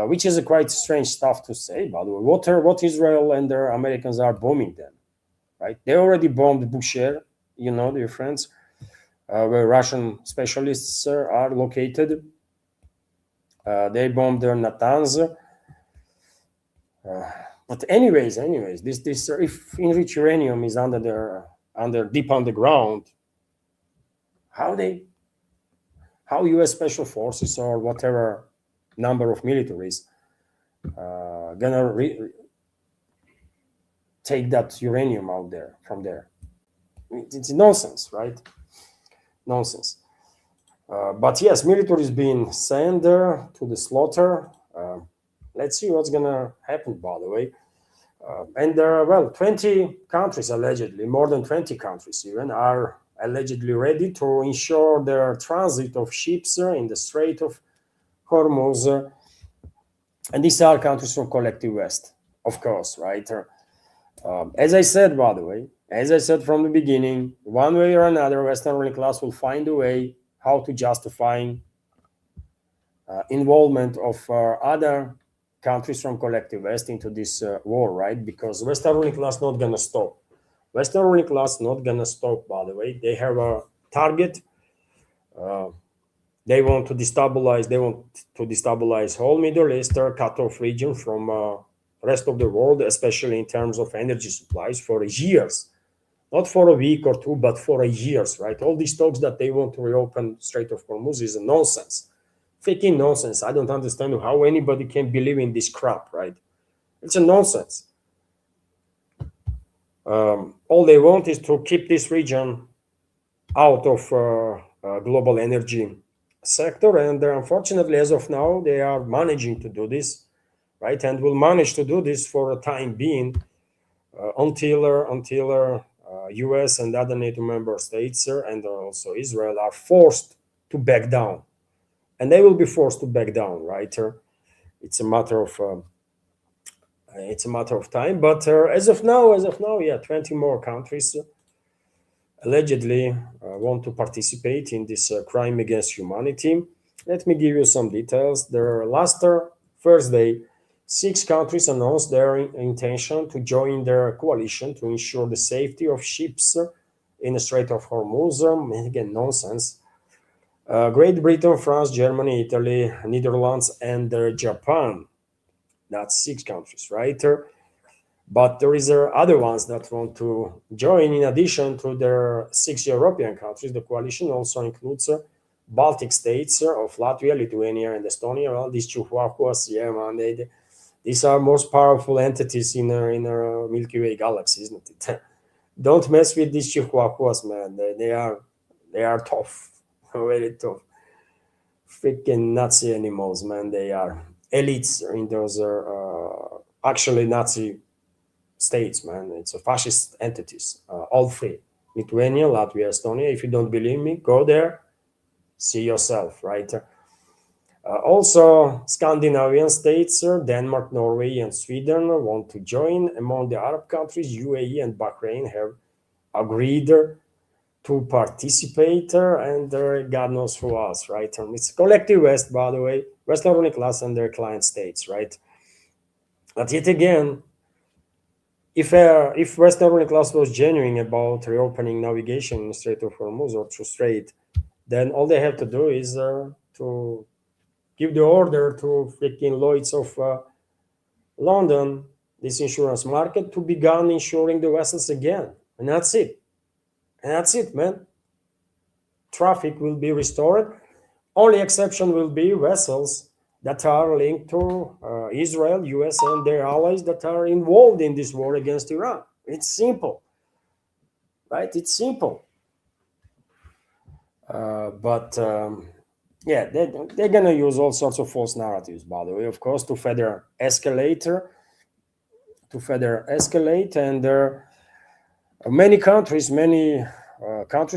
which is a quite strange stuff to say, by the way. What Israel and the Americans are bombing them, right? They already bombed Bushehr, dear friends, where Russian specialists are located. They bombed Natanz. But anyways, this if enriched uranium is under deep underground, how U.S. special forces or whatever number of militaries gonna take that uranium out there from there? It's nonsense, right? Nonsense. But yes, military is being sent there to the slaughter. Let's see what's gonna happen, by the way. And there are 20 countries allegedly, more than 20 countries even, are allegedly ready to ensure the transit of ships in the Strait of Hormuz, and these are countries from collective West, of course, right? As I said, by the way, as I said from the beginning, one way or another, Western ruling class will find a way how to justify involvement of other countries from collective West into this war, right? Because Western ruling class not gonna stop. Western ruling class not gonna stop. By the way, they have a target. Uh, they want to destabilize. They want to destabilize whole Middle East, cut off region from rest of the world, especially in terms of energy supplies for years, not for a week or two, but for a years, right? All these talks that they want to reopen Strait of Hormuz is a nonsense, freaking nonsense. I don't understand how anybody can believe in this crap, right? It's a nonsense. All they want is to keep this region out of global energy sector, and unfortunately, as of now, they are managing to do this, right? And will manage to do this for a time being until U.S. and other NATO member states and also Israel are forced to back down, and they will be forced to back down, right? It's a matter of time, but as of now, yeah, 20 more countries allegedly want to participate in this crime against humanity. Let me give you some details. There last Thursday, 6 countries announced their intention to join their coalition to ensure the safety of ships in the Strait of Hormuz. Again, nonsense. Great Britain, France, Germany, Italy, Netherlands, and Japan. That's 6 countries, right? But there is other ones that want to join. In addition to their 6 European countries, the coalition also includes Baltic states of Latvia, Lithuania, and Estonia. Well, these chihuahuas, yeah, man, these are most powerful entities in our Milky Way galaxy, isn't it? Don't mess with these chihuahuas, man. They are tough, very tough. Freaking Nazi animals, man. They are elites in those actually Nazi states, man. It's a fascist entities, all three: Lithuania, Latvia, Estonia. If you don't believe me, go there, see yourself, right? Also, Scandinavian states, Denmark, Norway, and Sweden want to join. Among the Arab countries, UAE and Bahrain have agreed to participate, and God knows who else, right? It's collective West, by the way, Western ruling class and their client states, right? But yet again, if Western ruling class was genuine about reopening navigation in the Strait of Hormuz or through Strait, then all they have to do is to give the order to freaking Lloyd's of London, this insurance market, to begin insuring the vessels again, and that's it. And that's it, man. Traffic will be restored. Only exception will be vessels that are linked to Israel, US, and their allies that are involved in this war against Iran. It's simple, right? It's simple. But yeah, they're going to use all sorts of false narratives, by the way, of course, to further escalate, and many countries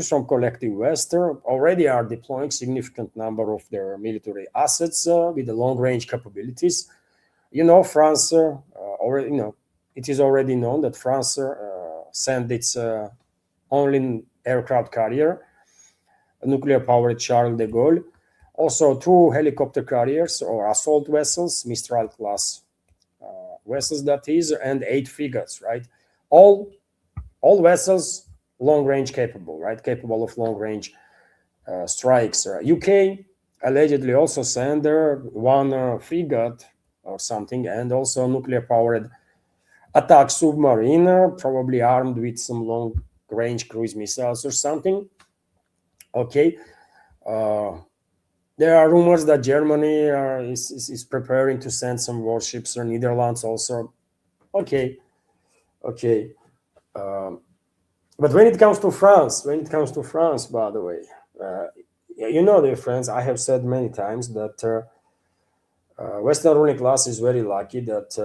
from collective West already are deploying significant number of their military assets with the long-range capabilities. France already, it is already known that France sent its only aircraft carrier, a nuclear-powered Charles de Gaulle, also 2 helicopter carriers or assault vessels, Mistral class vessels that is, and 8 frigates, right? All vessels long range capable, right? Capable of long range strikes. UK allegedly also sent 1 frigate or something, and also nuclear powered attack submarine, probably armed with some long range cruise missiles or something. Okay. There are rumors that Germany is preparing to send some warships, or Netherlands also. Okay. But when it comes to France, by the way, dear friends, I have said many times that Western ruling class is very lucky that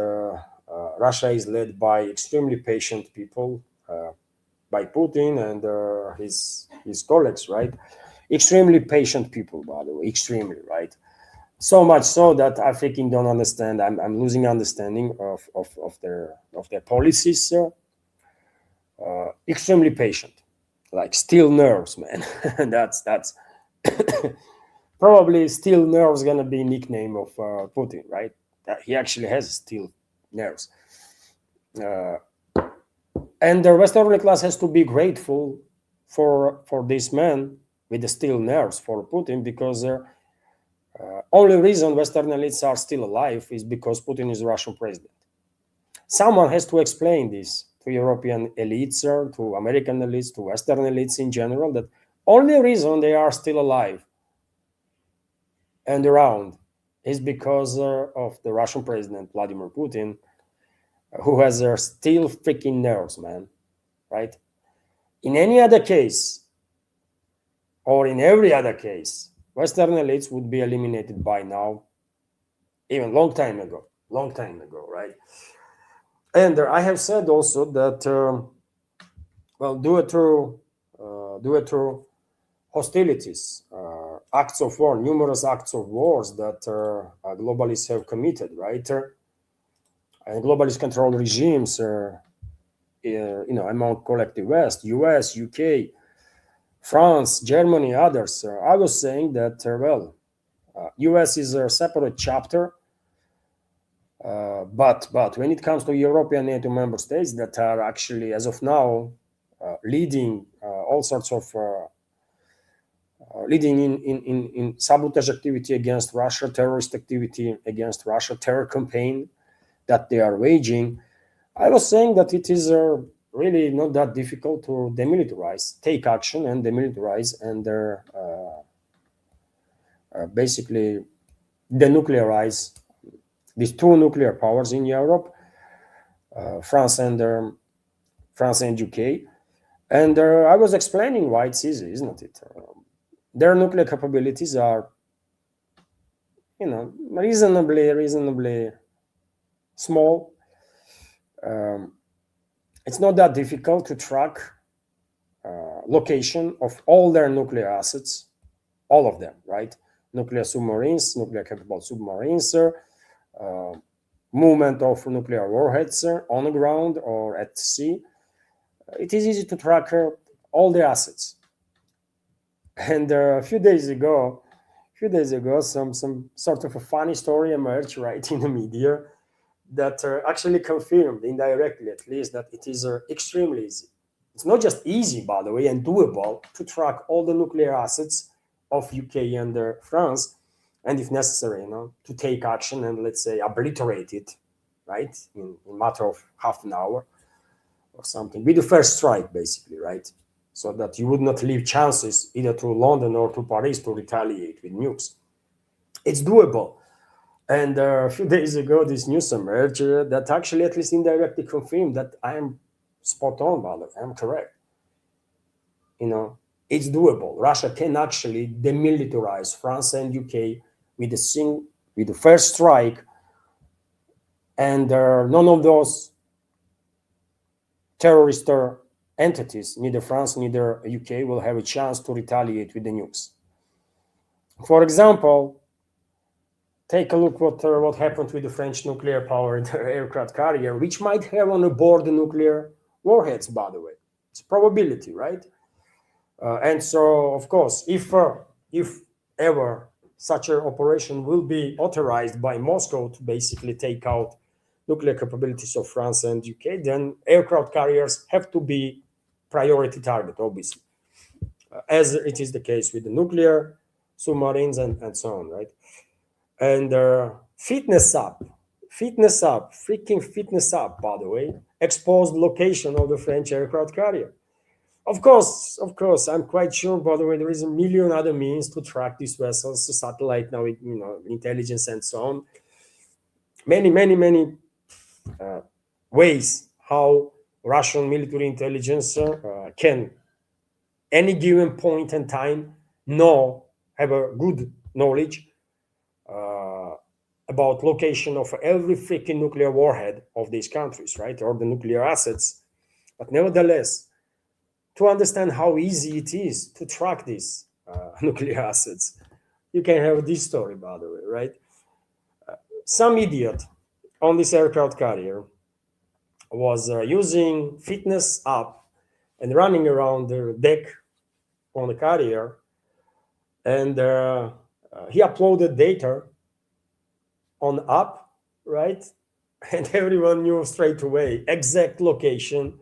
Russia is led by extremely patient people, by Putin and his colleagues, right? Extremely patient people, by the way, extremely, right? So much so that I freaking don't understand. I'm losing understanding of their policies. Extremely patient, like steel nerves, man. That's probably steel nerves gonna be nickname of Putin, right? That he actually has steel nerves, uh, and the Western class has to be grateful for this man with the steel nerves for Putin, because only reason Western elites are still alive is because Putin is the Russian president. Someone has to explain this to European elites, or to American elites, to Western elites in general, that only reason they are still alive and around is because of the Russian president, Vladimir Putin, who has still freaking nerves, man, right? In any other case, or in every other case, Western elites would be eliminated by now, even long time ago, right? And I have said also that, well, due to hostilities, acts of war, numerous acts of wars that globalists have committed, right? And globalist controlled regimes, among collective West, US, UK, France, Germany, others. I was saying that, US is a separate chapter, but when it comes to European NATO member states that are actually, as of now, leading all sorts of leading in sabotage activity against Russia, terrorist activity against Russia, terror campaign that they are waging, I was saying that it is really not that difficult to demilitarize, take action and demilitarize, and basically denuclearize these two nuclear powers in Europe, France and UK. And I was explaining why it's easy, isn't it? Their nuclear capabilities are, reasonably small. It's not that difficult to track location of all their nuclear assets, all of them, right? Nuclear submarines, nuclear capable submarines, movement of nuclear warheads on the ground or at sea. It is easy to track all the assets. And a few days ago, some sort of a funny story emerged, right, in the media, that actually confirmed, indirectly at least, that it is extremely easy. It's not just easy, by the way, and doable to track all the nuclear assets of UK and France, and if necessary, to take action and, let's say, obliterate it, right, in a matter of half an hour or something, with the first strike, basically, right? So that you would not leave chances either to London or to Paris to retaliate with nukes. It's doable. And a few days ago, this news emerged that actually at least indirectly confirmed that I am spot on, by the way, I'm correct. It's doable. Russia can actually demilitarize France and UK with the first strike, and none of those terrorist entities, neither France, neither UK, will have a chance to retaliate with the nukes. For example, take a look what happened with the French nuclear-powered aircraft carrier, which might have on board the nuclear warheads, by the way. It's a probability, right? And so, of course, if ever such an operation will be authorized by Moscow to basically take out nuclear capabilities of France and UK, then aircraft carriers have to be priority target, obviously, as it is the case with the nuclear submarines and so on, right? And fitness up, freaking fitness up, by the way, exposed location of the French aircraft carrier. Of course, I'm quite sure, by the way, there is a million other means to track these vessels, satellite now, intelligence and so on. Many ways how Russian military intelligence can, any given point in time, have a good knowledge about location of every freaking nuclear warhead of these countries, right, or the nuclear assets. But nevertheless, to understand how easy it is to track these nuclear assets, You can have this story, by the way, right? Some idiot on this aircraft carrier was using fitness app and running around the deck on the carrier, and he uploaded data on app, right? And everyone knew straight away exact location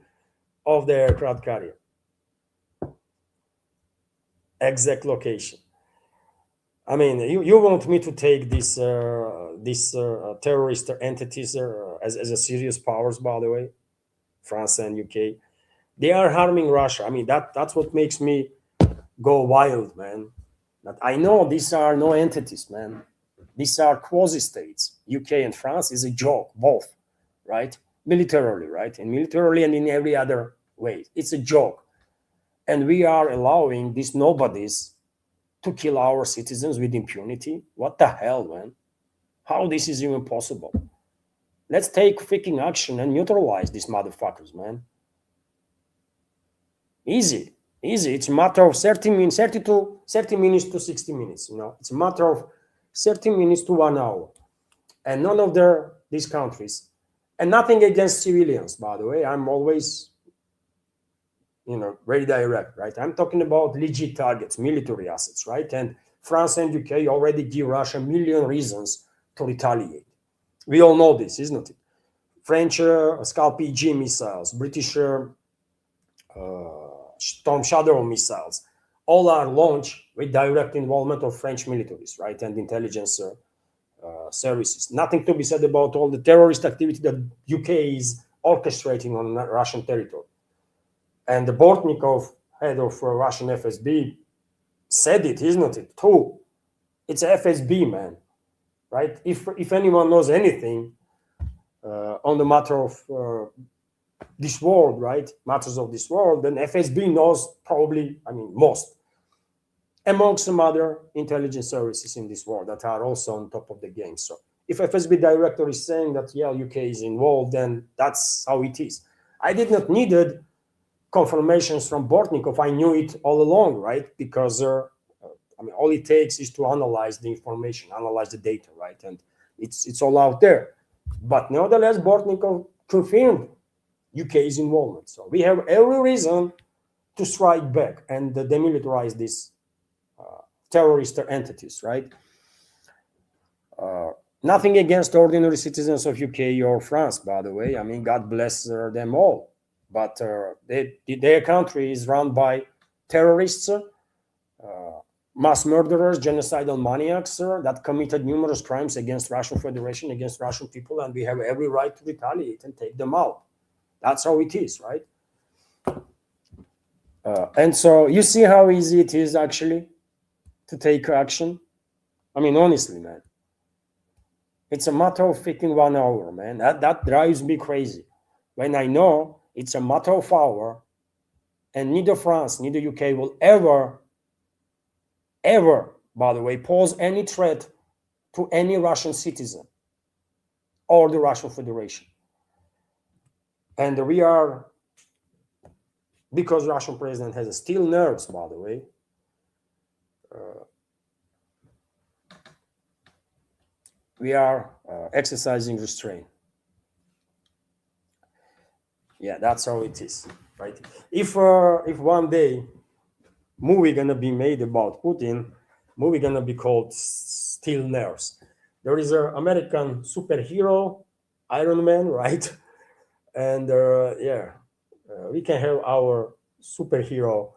of the aircraft carrier, exact location. I mean, you want me to take these terrorist entities as a serious powers, by the way, France and UK. They are harming Russia. I mean, that's what makes me go wild, man. But I know these are no entities, man. These are quasi states. UK and France is a joke, both, right? Militarily, right? And militarily and in every other way. It's a joke. And we are allowing these nobodies to kill our citizens with impunity. What the hell, man? How this is even possible? Let's take freaking action and neutralize these motherfuckers, man. Easy, easy. It's a matter of 30 minutes, 30 minutes to 60 minutes. You know, it's a matter of 30 minutes to 1 hour. And none of these countries, and nothing against civilians, by the way. I'm always, very direct, right? I'm talking about legit targets, military assets, right? And France and UK already give Russia a million reasons to retaliate. We all know this, isn't it? French Scalp PG missiles, British Storm Shadow missiles, all are launched with direct involvement of French militaries, right, and intelligence services. Nothing to be said about all the terrorist activity that UK is orchestrating on Russian territory. And the Bortnikov, head of Russian FSB, said it, isn't it? Too. It's FSB, man, right? If anyone knows anything on the matter of this world, right? Matters of this world, then FSB knows probably, most, among some other intelligence services in this world that are also on top of the game. So if FSB director is saying that, yeah, UK is involved, then that's how it is. I did not needed confirmations from Bortnikov. I knew it all along, right? Because all it takes is to analyze the information, analyze the data, right? And it's all out there. But nevertheless, Bortnikov confirmed UK's involvement. So we have every reason to strike back and demilitarize these terrorist entities, right? Nothing against ordinary citizens of UK or France, by the way. God bless them all. But their country is run by terrorists, mass murderers, genocidal maniacs that committed numerous crimes against Russian Federation, against Russian people, and we have every right to retaliate and take them out. That's how it is, right? And so you see how easy it is actually to take action. Honestly, man, it's a matter of freaking 1 hour, man. That drives me crazy when I know it's a matter of hour, and neither France, neither UK will ever, by the way, pose any threat to any Russian citizen or the Russian Federation. And we are, because Russian president has steel nerves, by the way, we are exercising restraint. Yeah, that's how it is, right? If one day movie gonna be made about Putin, movie gonna be called Steel Nerves. There is an American superhero, Iron Man, right? And we can have our superhero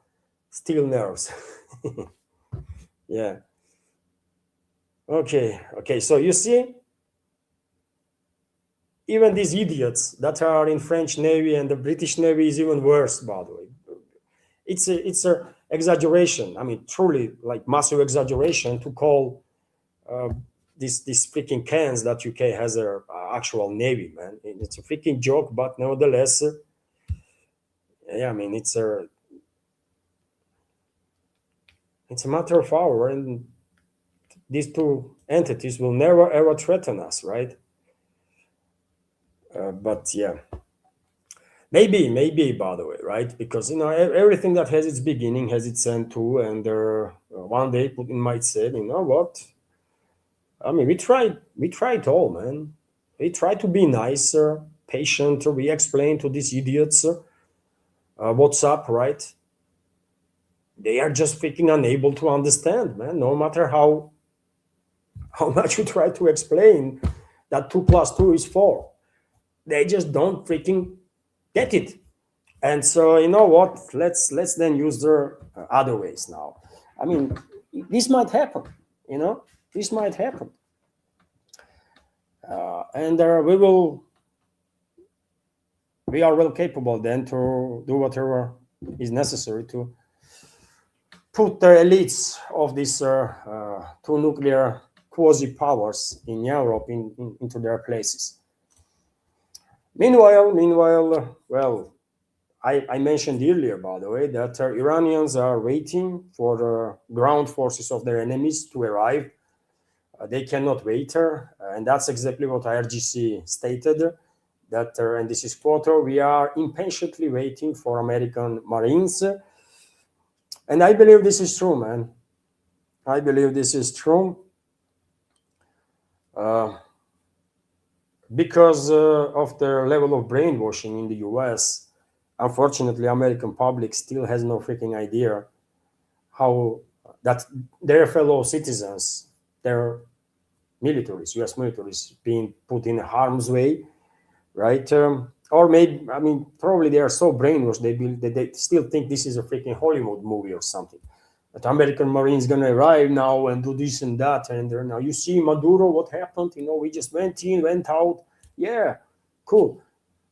Steel Nerves. Yeah. Okay. So you see, even these idiots that are in French Navy and the British Navy is even worse, by the way. It's a exaggeration. Truly, like massive exaggeration to call these freaking cans that UK has a actual navy, man. It's a freaking joke, but nevertheless, it's a matter of hour, and these two entities will never ever threaten us, right? But yeah, maybe by the way, right? Because everything that has its beginning has its end too, and one day Putin might say, you know what? I mean, we tried all, man. We tried to be nicer, patient. We explained to these idiots what's up, right? They are just freaking unable to understand, man. No matter how much you try to explain that 2 plus 2 is 4, they just don't freaking get it. And so, you know what? Let's then use the other ways now. I mean, this might happen. You know, this might happen, and we are well capable then to do whatever is necessary to put the elites of these two nuclear quasi powers in Europe into their places. Meanwhile, well, I mentioned earlier, by the way, that Iranians are waiting for the ground forces of their enemies to arrive. They cannot wait, and that's exactly what IRGC stated. That, and this is quote, we are impatiently waiting for American Marines. And I believe this is true, man. I believe this is true. Because of the level of brainwashing in the US, unfortunately, American public still has no freaking idea how that their fellow citizens, their militaries, US militaries, being put in harm's way, right? Or maybe, I mean, probably they are so brainwashed they still think this is a freaking Hollywood movie or something. That American Marines gonna arrive now and do this and that, and now you see Maduro, what happened? You know, we just went in, went out. Yeah, cool.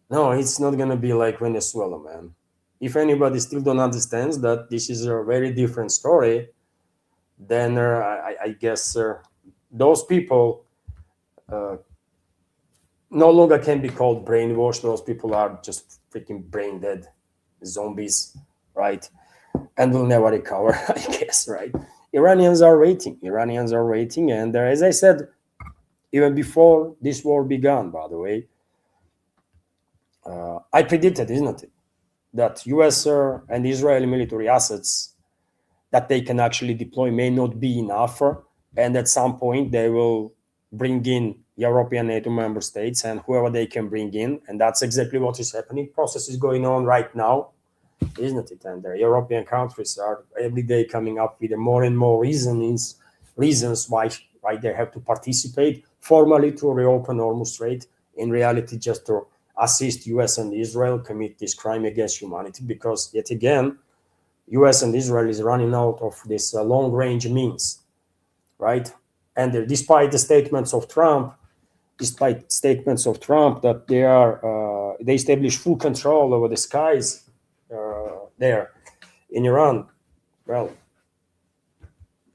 No, it's not gonna be like Venezuela, man. If anybody still don't understands that this is a very different story, then I guess those people no longer can be called brainwashed. Those people are just freaking brain dead zombies, right? And will never recover, I guess, right? Iranians are waiting. And as I said, even before this war began, by the way, I predicted, isn't it, that US and Israeli military assets that they can actually deploy may not be enough, and at some point they will bring in European NATO member states and whoever they can bring in, and that's exactly what is happening. Process is going on right now, isn't it? And the European countries are every day coming up with more and more reasons why they have to participate formally to reopen Hormuz Strait. In reality, just to assist US and Israel commit this crime against humanity, because yet again, US and Israel is running out of this long-range means, right? And despite statements of Trump that they establish full control over the skies there in Iran, well,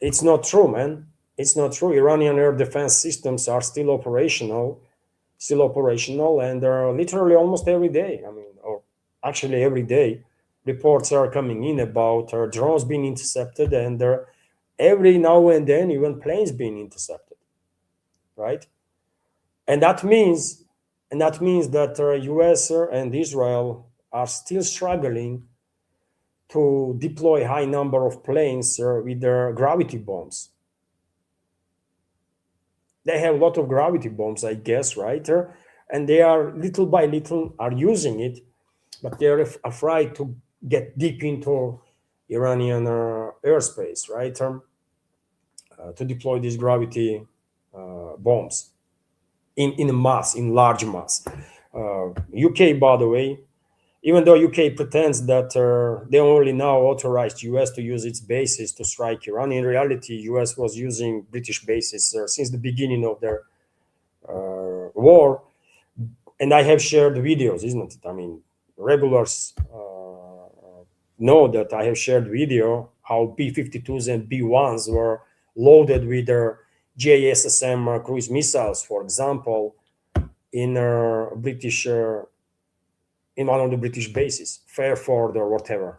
it's not true, man. It's not true. Iranian air defense systems are still operational, and literally almost every day. I mean, or actually every day, reports are coming in about drones being intercepted, and every now and then even planes being intercepted, right? And that means that US and Israel are still struggling to deploy high number of planes with their gravity bombs. They have a lot of gravity bombs, I guess, right? And they are little by little are using it, but they are afraid to get deep into Iranian airspace, right? To deploy these gravity bombs in large mass. UK, by the way, even though UK pretends that they only now authorized US to use its bases to strike Iran, in reality, US was using British bases since the beginning of their war. And I have shared videos, isn't it? I mean, regulars know that I have shared video how B-52s and B-1s were loaded with their JSSM cruise missiles, for example, in British in one of the British bases, Fairford or whatever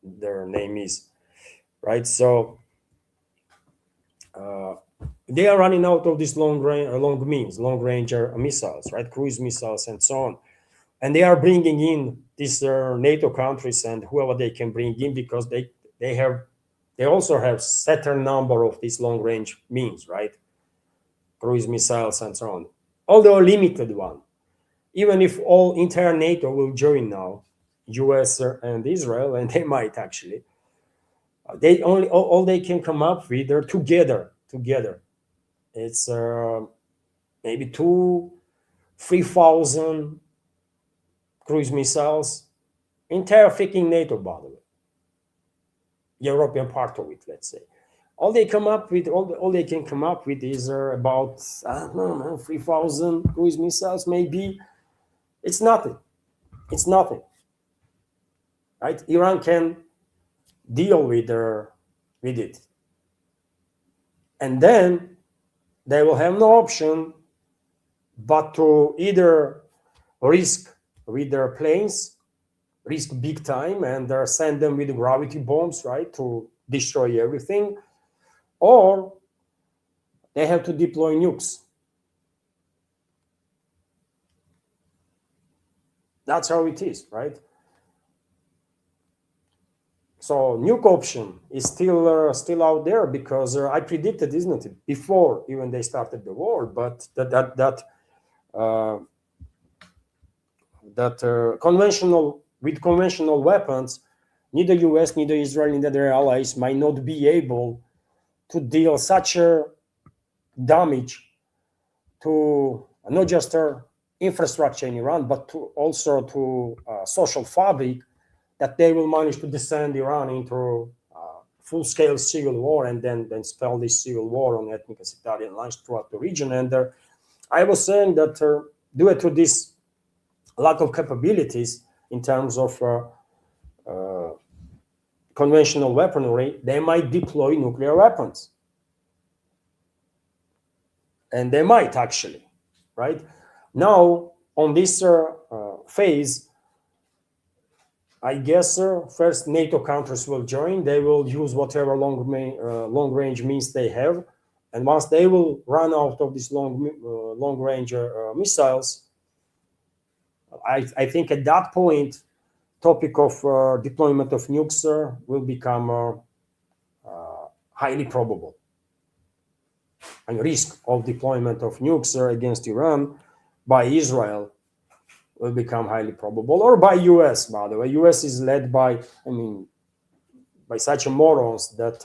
their name is, right? So they are running out of these long range missiles, right? Cruise missiles and so on, and they are bringing in these NATO countries and whoever they can bring in, because they have They also have certain number of these long-range means, right? Cruise missiles and so on. Although a limited one. Even if all entire NATO will join now, US and Israel, and they might actually, they only all they can come up with are together. It's maybe 3,000 cruise missiles, entire freaking NATO, by the way, European part of it, let's say. All they come up with, all they can come up with is about, I don't know, man, 3,000 cruise missiles, maybe. It's nothing. It's nothing, right? Iran can deal with it, and then they will have no option but to either risk with their planes, risk big time, and send them with gravity bombs, right, to destroy everything, or they have to deploy nukes. That's how it is, right? So nuke option is still out there because I predicted, isn't it, before even they started the war, but conventional weapons, neither US, neither Israel, neither their allies might not be able to deal such a damage to not just their infrastructure in Iran, but also to social fabric, that they will manage to descend Iran into full-scale civil war and then spell this civil war on ethnic and sectarian lines throughout the region. And I was saying that due to this lack of capabilities in terms of conventional weaponry, they might deploy nuclear weapons. And they might actually, right? Now, on this phase, I guess first NATO countries will join. They will use whatever long-range means they have. And once they will run out of these long-range missiles, I think at that point, topic of deployment of nukes will become highly probable. And risk of deployment of nukes against Iran by Israel will become highly probable, or by US, by the way. US is led by such morons that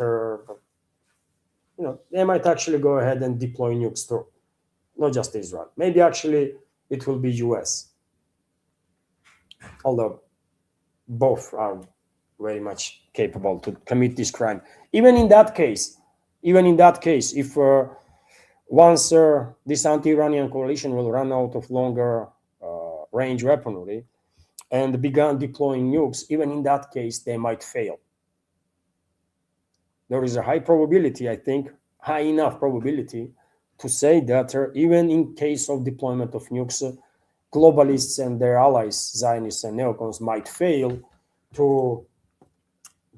they might actually go ahead and deploy nukes too, not just Israel. Maybe actually it will be US, although both are very much capable to commit this crime. Even in that case, if once this anti-Iranian coalition will run out of longer range weaponry and began deploying nukes, even in that case, they might fail. There is a high probability, I think, high enough probability to say that even in case of deployment of nukes, globalists and their allies, Zionists and neocons, might fail to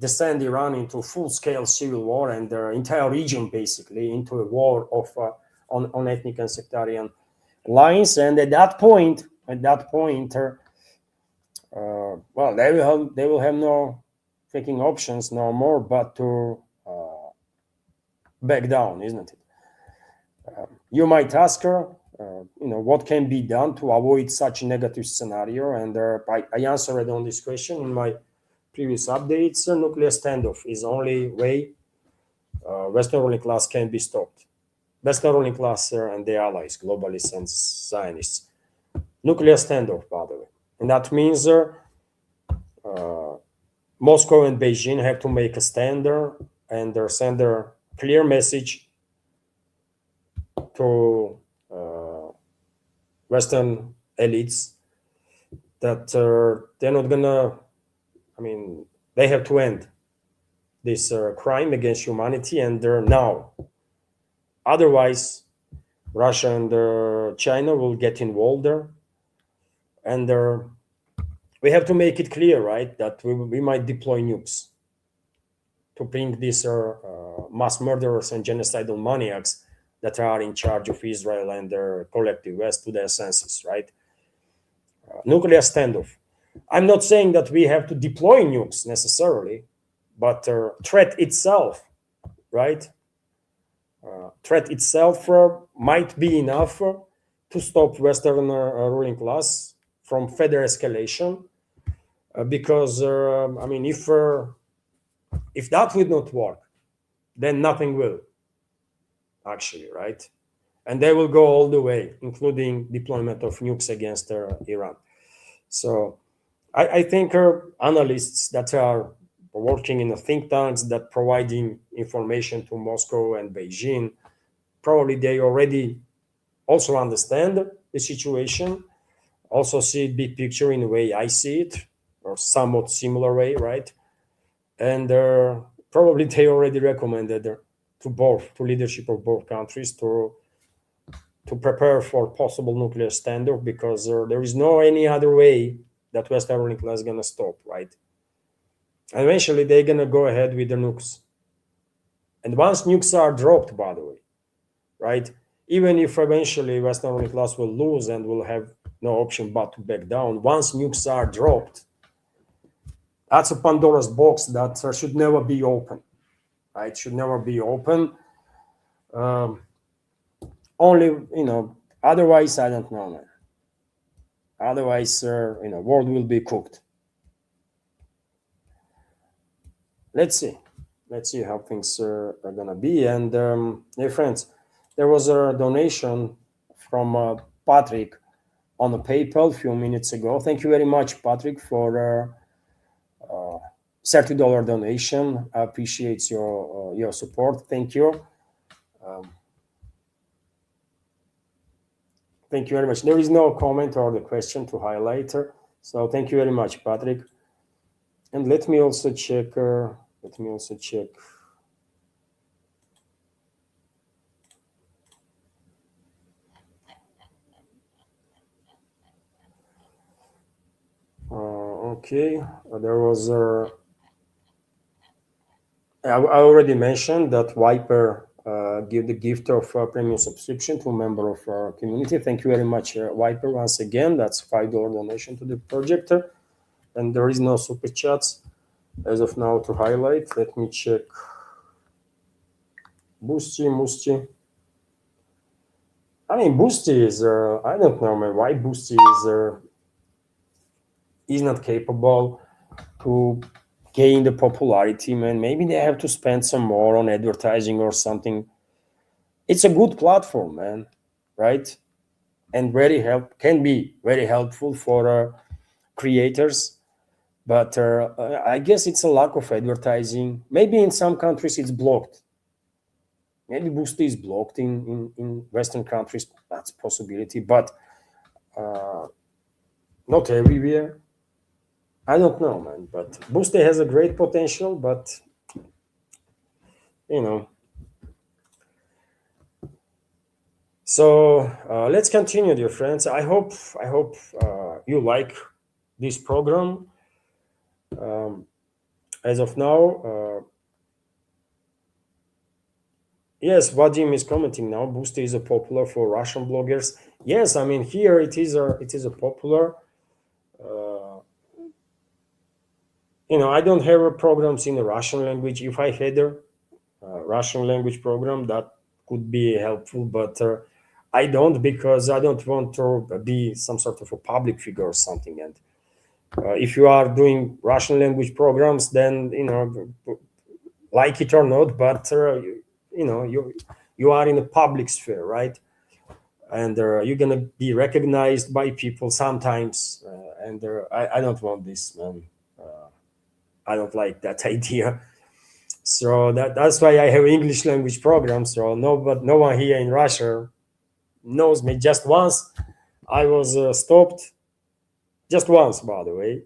descend Iran into full-scale civil war and their entire region basically into a war of on ethnic and sectarian lines. And at that point, well, they will have no freaking options no more but to back down, isn't it? You might ask her, what can be done to avoid such a negative scenario? And I answered on this question in my previous updates. Nuclear standoff is the only way Western ruling class can be stopped. Western ruling class and their allies, globalists and Zionists. Nuclear standoff, by the way. And that means Moscow and Beijing have to make a stand and send a clear message to Western elites that they're not gonna, they have to end this crime against humanity, and they're now. Otherwise, Russia and China will get involved there, and we have to make it clear, right, that we might deploy nukes to bring these mass murderers and genocidal maniacs that are in charge of Israel and their collective West to their senses, right? Nuclear standoff. I'm not saying that we have to deploy nukes necessarily, but threat itself, right? Threat itself might be enough to stop Western ruling class from further escalation. Because I mean, if that would not work, then nothing will actually, right? And they will go all the way, including deployment of nukes against Iran. So I think analysts that are working in the think tanks that providing information to Moscow and Beijing, probably they already also understand the situation, also see big picture in the way I see it, or somewhat similar way, right? And probably they already recommended to leadership of both countries to prepare for possible nuclear standoff, because there is no any other way that Western ruling class is gonna stop, right? Eventually, they're gonna go ahead with the nukes, and once nukes are dropped, by the way, right? Even if eventually Western ruling class will lose and will have no option but to back down, once nukes are dropped, that's a Pandora's box that should never be open, right? Should never be open. Um, Only, otherwise, I don't know, man. Otherwise, world will be cooked. Let's see. Let's see how things are gonna be. And hey, friends, there was a donation from Patrick on the PayPal a few minutes ago. Thank you very much, Patrick, for $30 donation. I appreciate your support. Thank you. Um, Thank you very much. There is no comment or the question to highlight. So thank you very much, Patrick. And let me also check. Let me also check. Okay, there was. I already mentioned that Viper give the gift of premium subscription to a member of our community. Thank you very much, Viper. Once again, that's $5 donation to the project, and there is no super chats as of now to highlight. Let me check. Boosty. I mean, Boosty is. I don't know, man. Why Boosty is not capable to gain the popularity, man. Maybe they have to spend some more on advertising or something. It's a good platform, man, right? And can be very helpful for creators. But I guess it's a lack of advertising. Maybe in some countries it's blocked. Maybe Boosty is blocked in Western countries. That's a possibility, but not everywhere. I don't know, man. But Boosty has a great potential, but you know. So let's continue, dear friends. I hope you like this program. As of now, yes, Vadim is commenting now. Boosty is a popular for Russian bloggers. Yes, I mean here it is a popular. Uh, I don't have programs in the Russian language. If I had a Russian language program, that could be helpful, but I don't, because I don't want to be some sort of a public figure or something. And if you are doing Russian language programs, then like it or not, but you are in a public sphere, right? And you're gonna be recognized by people sometimes, and I don't want this, man. I don't like that idea. So that's why I have English language programs. So no one here in Russia knows me. Just once I was stopped. Just once, by the way,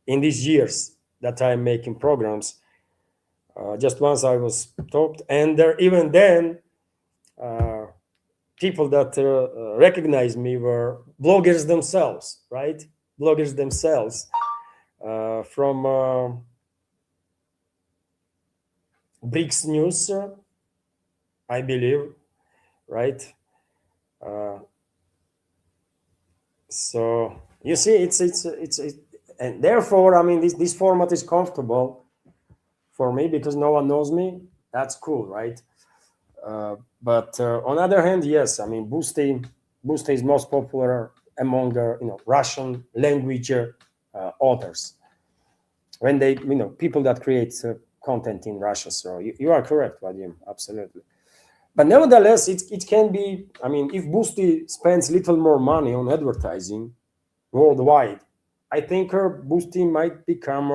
in these years that I'm making programs. Just once I was stopped, and even then, uh, people that recognized me were bloggers themselves, right? Bloggers themselves from BRICS News, I believe, right? Uh, so you see, and therefore, I mean, this format is comfortable for me, because no one knows me, that's cool, right? But on the other hand, yes, I mean, Boosty is most popular among Russian language authors, when they, people that create content in Russia. So you are correct, Vadim, absolutely. But nevertheless, it can be, I mean, if Boosty spends little more money on advertising worldwide, I think Boosty might become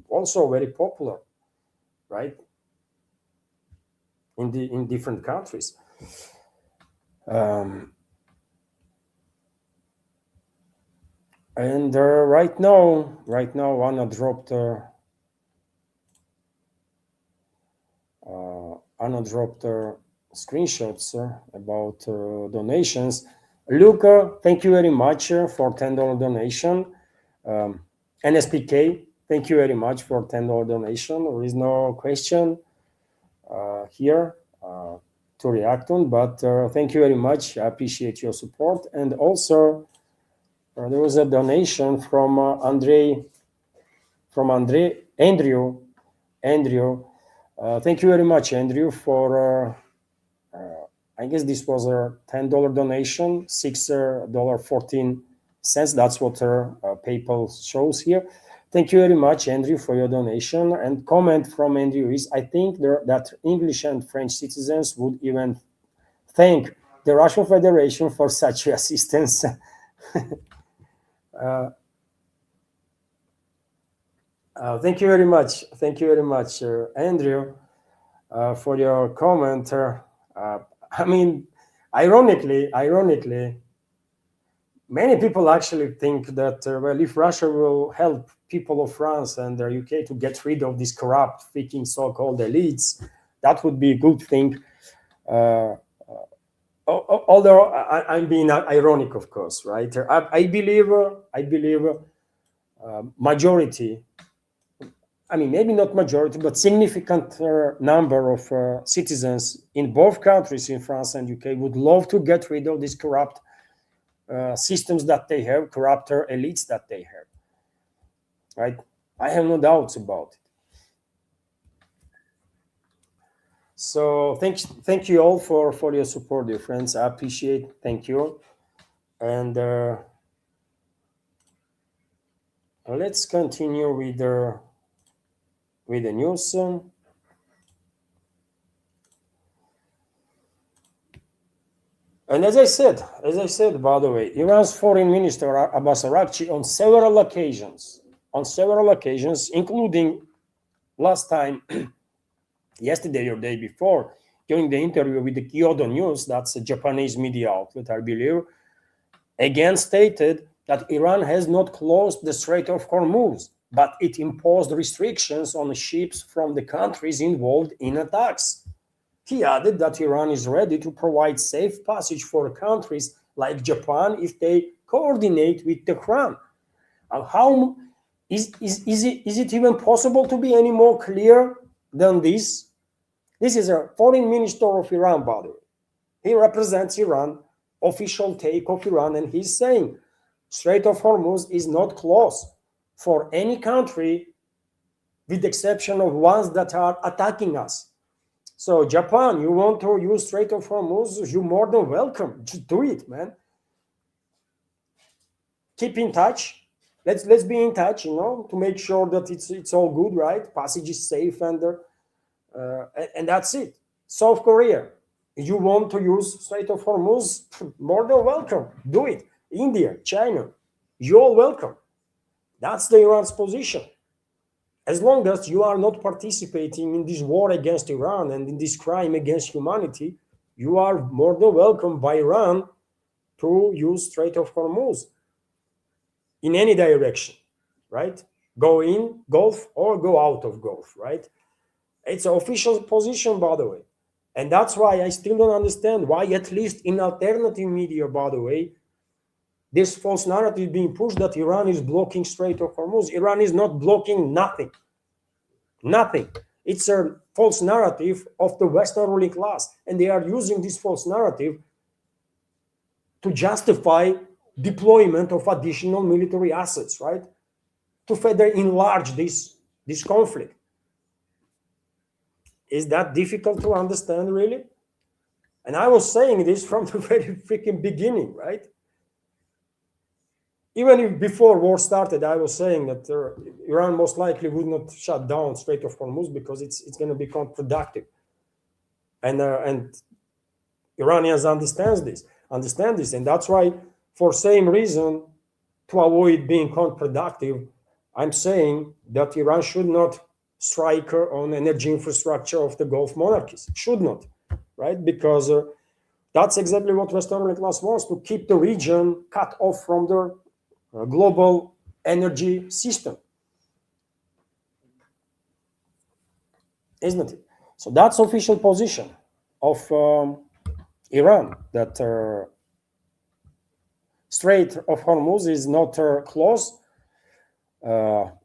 also very popular, right? In different countries. And right now, Anna dropped screenshots about donations. Luca, thank you very much for $10 donation. NSPK, thank you very much for $10 donation. There is no question here to react on, but thank you very much. I appreciate your support. And also, there was a donation from Andrew. Thank you very much, Andrew, for I guess this was a $10 donation, $6.14. That's what PayPal shows here. Thank you very much, Andrew, for your donation. And comment from Andrew is, I think that English and French citizens would even thank the Russian Federation for such assistance. Thank you very much. Thank you very much, Andrew, for your comment. I mean, ironically, many people actually think that, well, if Russia will help people of France and the UK to get rid of these corrupt, freaking so-called elites, that would be a good thing. Although I'm being ironic, of course, right? I believe majority, I mean, maybe not majority, but significant number of citizens in both countries, in France and UK, would love to get rid of these corrupt systems that they have, corrupt elites that they have, right? I have no doubts about it. So thank you all for your support, dear friends. I appreciate it. Thank you. And let's continue with the news. And as I said, by the way, Iran's foreign minister Abbas Araghchi on several occasions, including last time, yesterday or day before, during the interview with the Kyodo News, that's a Japanese media outlet, I believe, again stated that Iran has not closed the Strait of Hormuz, but it imposed restrictions on ships from the countries involved in attacks. He added that Iran is ready to provide safe passage for countries like Japan if they coordinate with Tehran. How is it even possible to be any more clear than this? This is a foreign minister of Iran, by the way. He represents Iran, official take of Iran, and he's saying Strait of Hormuz is not closed for any country, with the exception of ones that are attacking us. So Japan, you want to use Strait of Hormuz, you're more than welcome. Just do it, man. Keep in touch. Let's be in touch, to make sure that it's all good, right? Passage is safe, and that's it. South Korea, you want to use Strait of Hormuz, more than welcome. Do it. India, China, you're all welcome. That's the Iran's position. As long as you are not participating in this war against Iran and in this crime against humanity, you are more than welcome by Iran to use Strait of Hormuz in any direction, right? Go in Gulf or go out of Gulf, right? It's an official position, by the way. And that's why I still don't understand why, at least in alternative media, by the way, this false narrative being pushed that Iran is blocking Strait of Hormuz. Iran is not blocking nothing. Nothing. It's a false narrative of the Western ruling class. And they are using this false narrative to justify deployment of additional military assets, right? To further enlarge this conflict. Is that difficult to understand, really? And I was saying this from the very freaking beginning, right? Even if before war started, I was saying that Iran most likely would not shut down Strait of Hormuz because it's going to be counterproductive. And Iranians understand this, and that's why, for same reason, to avoid being counterproductive, I'm saying that Iran should not strike on energy infrastructure of the Gulf monarchies. Should not, right? Because that's exactly what Western middle class wants, to keep the region cut off from the global energy system, isn't it? So that's official position of Iran, that Strait of Hormuz is not closed,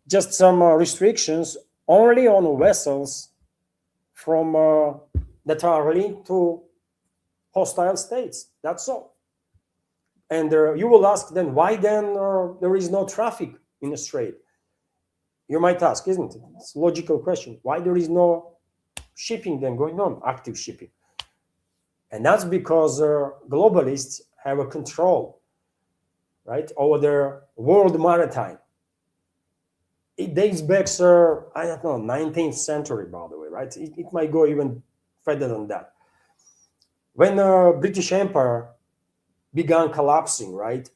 just some restrictions only on vessels from that are linked to hostile states. That's all. And you will ask then, why then there is no traffic in the strait? You might ask, isn't it? It's a logical question. Why there is no shipping then going on, active shipping? And that's because globalists have a control, right, over the world maritime. It dates back, I don't know, 19th century, by the way, right? It might go even further than that. When the British Empire began collapsing, right,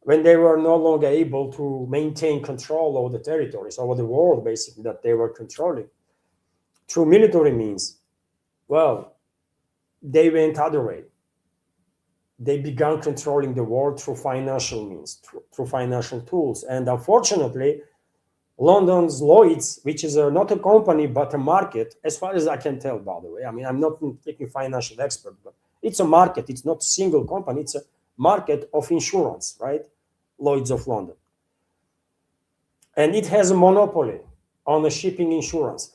when they were no longer able to maintain control over the territories, over the world, basically, that they were controlling through military means, well, they went other way. They began controlling the world through financial means, through financial tools. And unfortunately, London's Lloyd's, which is not a company but a market, as far as I can tell, by the way. I mean, I'm not a financial expert, but it's a market. It's not a single company. It's a market of insurance, right? Lloyd's of London. And it has a monopoly on the shipping insurance.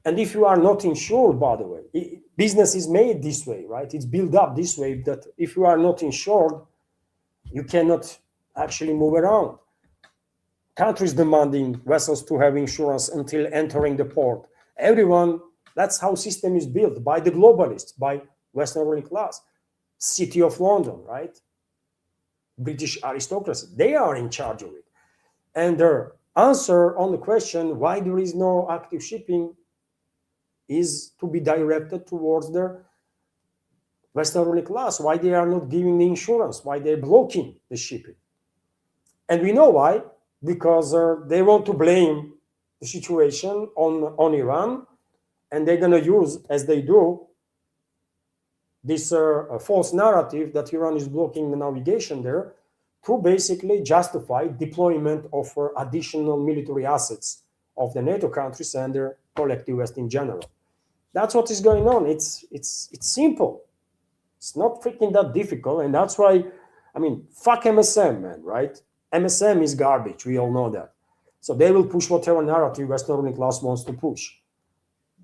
And if you are not insured, by the way, business is made this way, right? It's built up this way, that if you are not insured, you cannot actually move around. Countries demanding vessels to have insurance until entering the port. Everyone, that's how system is built, by the globalists, by Western ruling class. City of London, right? British aristocracy, they are in charge of it. And their answer on the question why there is no active shipping is to be directed towards the Western ruling class, why they are not giving the insurance, why they're blocking the shipping. And we know why, because they want to blame the situation on Iran, and they're going to use, as they do, this false narrative that Iran is blocking the navigation there to basically justify deployment of additional military assets of the NATO countries and their collective West in general. That's what is going on. It's simple. It's not freaking that difficult, and that's why, I mean, fuck MSM, man, right? MSM is garbage. We all know that. So they will push whatever narrative Western ruling class wants to push.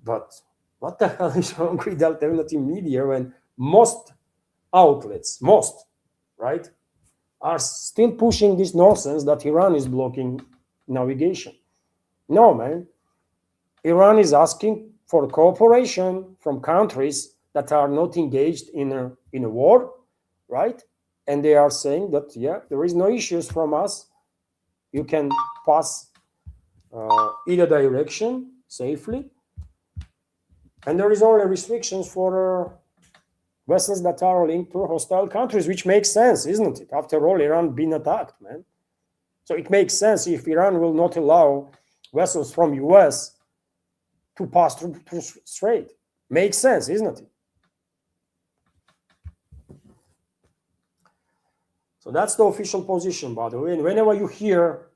But what the hell is wrong with alternative media when most outlets, right, are still pushing this nonsense that Iran is blocking navigation? No, man. Iran is asking for cooperation from countries that are not engaged in a war, right? And they are saying that, yeah, there is no issues from us. You can pass either direction safely. And there is only restrictions for vessels that are linked to hostile countries, which makes sense, isn't it? After all, Iran been attacked, man. So it makes sense if Iran will not allow vessels from US to pass through Strait. Makes sense, isn't it? So that's the official position, by the way. And whenever you hear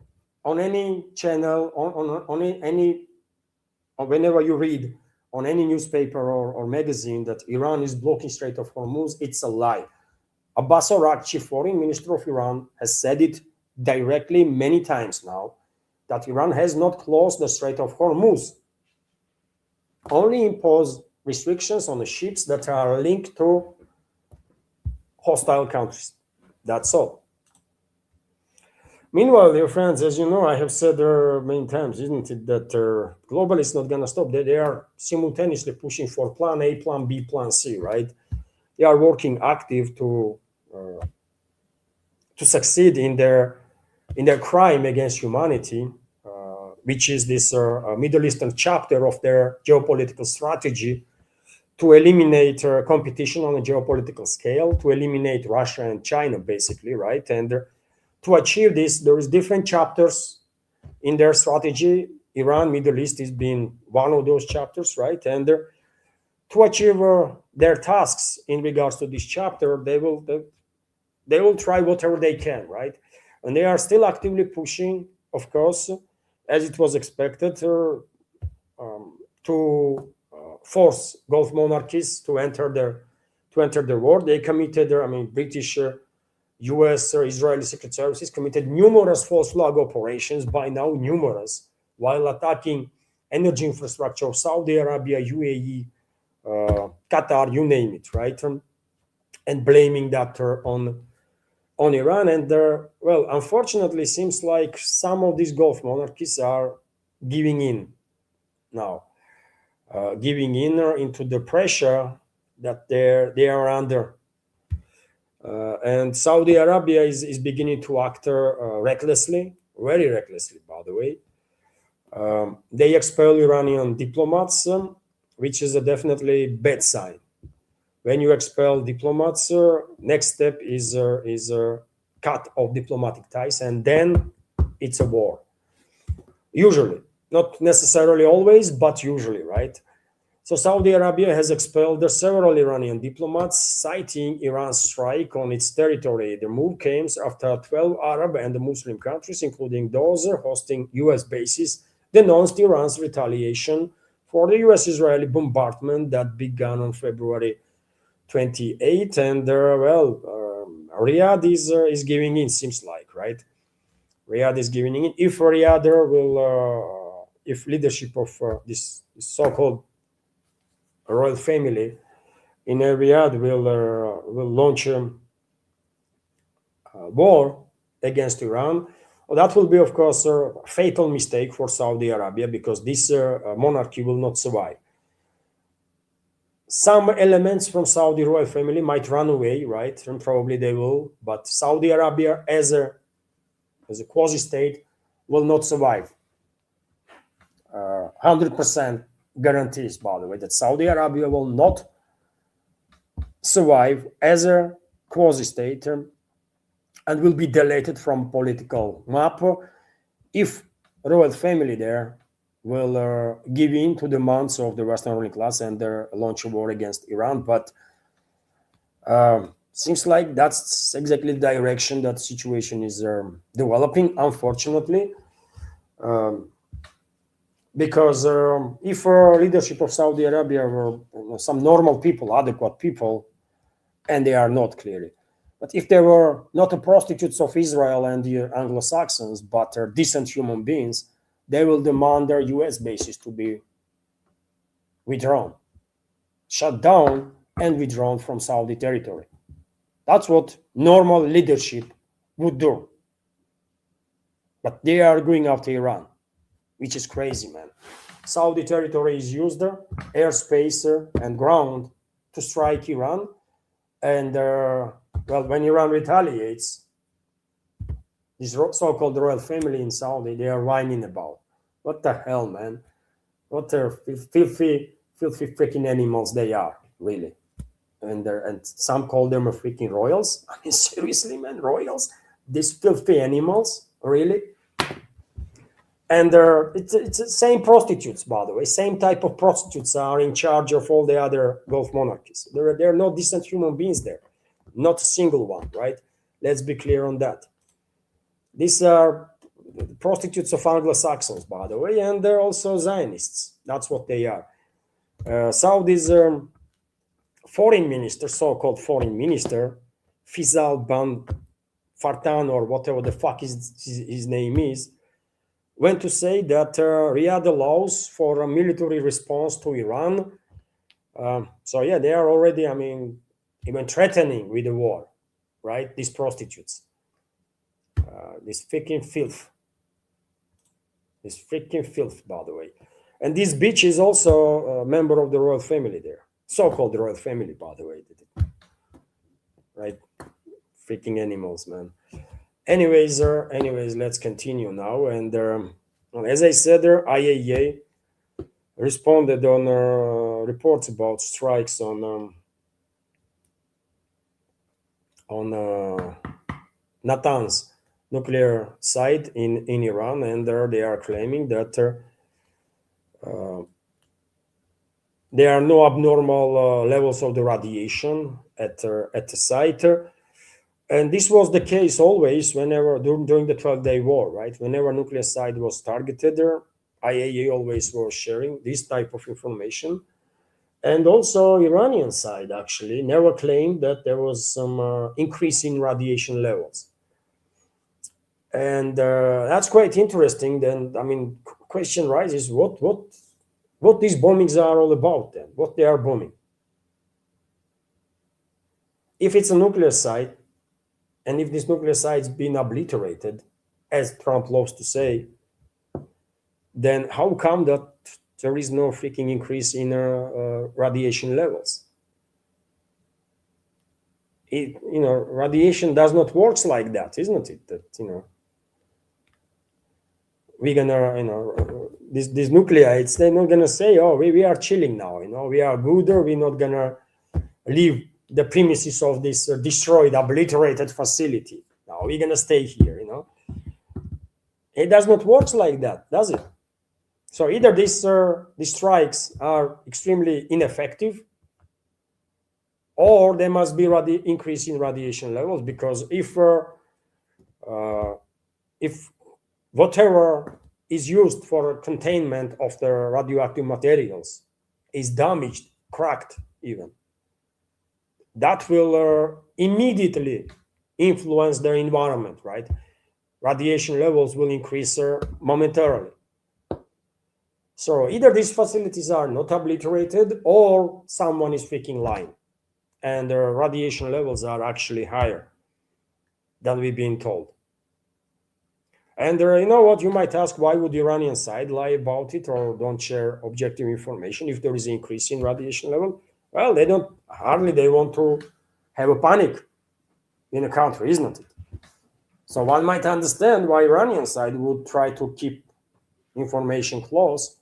on any channel, or whenever you read on any newspaper or magazine that Iran is blocking Strait of Hormuz, it's a lie. Abbas Araghchi, foreign minister of Iran, has said it directly many times now, that Iran has not closed the Strait of Hormuz, only impose restrictions on the ships that are linked to hostile countries. That's all. Meanwhile, dear friends, as you know, I have said many times, isn't it, that global is not going to stop. They are simultaneously pushing for plan A, plan B, plan C, right? They are working active to succeed in their crime against humanity, which is this Middle Eastern chapter of their geopolitical strategy to eliminate competition on a geopolitical scale, to eliminate Russia and China, basically, right? And to achieve this, there is different chapters in their strategy. Iran, Middle East is being one of those chapters, right? And to achieve their tasks in regards to this chapter, they will try whatever they can, right? And they are still actively pushing, of course, as it was expected, to force Gulf monarchies to enter their war. They committed, I mean, British, U.S. or Israeli secret services committed numerous false flag operations, by now numerous, while attacking energy infrastructure of Saudi Arabia, UAE, Qatar, you name it, right? And blaming that on Iran. And well, unfortunately, seems like some of these Gulf monarchies are giving in now, giving in into the pressure that they are under. And Saudi Arabia is beginning to act recklessly, very recklessly, by the way. They expel Iranian diplomats, which is a definitely bad sign. When you expel diplomats, next step is cut of diplomatic ties, and then it's a war. Usually, not necessarily always, but usually, right? So Saudi Arabia has expelled several Iranian diplomats, citing Iran's strike on its territory. The move came after 12 Arab and Muslim countries, including those hosting U.S. bases, denounced Iran's retaliation for the U.S.-Israeli bombardment that began on February 28. And Riyadh is giving in, seems like, right? Riyadh is giving in. If Riyadh will, if leadership of this so-called royal family in Riyadh will launch a war against Iran, well, that will be, of course, a fatal mistake for Saudi Arabia, because this monarchy will not survive. Some elements from Saudi royal family might run away, right? And probably they will, but Saudi Arabia as a quasi-state will not survive. 100% guarantees, by the way, that Saudi Arabia will not survive as a quasi-state and will be deleted from political map if royal family there will give in to the demands of the Western ruling class and launch a war against Iran. But seems like that's exactly the direction that situation is developing, unfortunately. Because if leadership of Saudi Arabia were some normal people, adequate people, and they are not clearly, but if they were not the prostitutes of Israel and the Anglo-Saxons, but are decent human beings, they will demand their US bases to be withdrawn, shut down, and withdrawn from Saudi territory. That's what normal leadership would do. But they are going after Iran, which is crazy, man. Saudi territory is used, airspace and ground, to strike Iran. And, well, when Iran retaliates, this so-called royal family in Saudi, they are whining about. What the hell, man? What filthy freaking animals they are, really. And some call them freaking royals. I mean, seriously, man, royals? These filthy animals, really? And it's the same prostitutes, by the way. Same type of prostitutes are in charge of all the other Gulf monarchies. There are no decent human beings there. Not a single one, right? Let's be clear on that. These are the prostitutes of Anglo-Saxons, by the way, and they're also Zionists. That's what they are. Saudi's foreign minister, so-called foreign minister, Faisal bin Farhan, or whatever the fuck his name is, went to say that Riyadh allows for a military response to Iran. So yeah, they are already, I mean, even threatening with a war, right? These prostitutes. This freaking filth. This freaking filth, by the way. And this bitch is also a member of the royal family there. So-called royal family, by the way. Right? Freaking animals, man. Anyways, let's continue now. And as I said, IAEA responded on reports about strikes on Natanz nuclear site in Iran, and they are claiming that there are no abnormal levels of the radiation at the site. And this was the case always whenever during the 12-day war, right? Whenever nuclear site was targeted, IAEA always was sharing this type of information. And also Iranian side actually never claimed that there was some increase in radiation levels. And that's quite interesting. Then, I mean, question rises, what these bombings are all about then? What they are bombing? If it's a nuclear site, and if this nuclear site's been obliterated, as Trump loves to say, then how come that there is no freaking increase in radiation levels? Radiation does not work like that, isn't it? That we're gonna, these nuclides, they're not gonna say, oh, we are chilling now, we are good, or we're not gonna leave the premises of this destroyed, obliterated facility. Now we're gonna stay here, It does not work like that, does it? So either these strikes are extremely ineffective, or there must be increase in radiation levels, because if whatever is used for containment of the radioactive materials is damaged, cracked even, that will immediately influence the environment, right? Radiation levels will increase momentarily. So either these facilities are not obliterated, or someone is freaking lying, and the radiation levels are actually higher than we've been told. And you know what, you might ask, why would the Iranian side lie about it or don't share objective information if there is an increase in radiation level? Well, they want to have a panic in a country, isn't it? So one might understand why Iranian side would try to keep information close.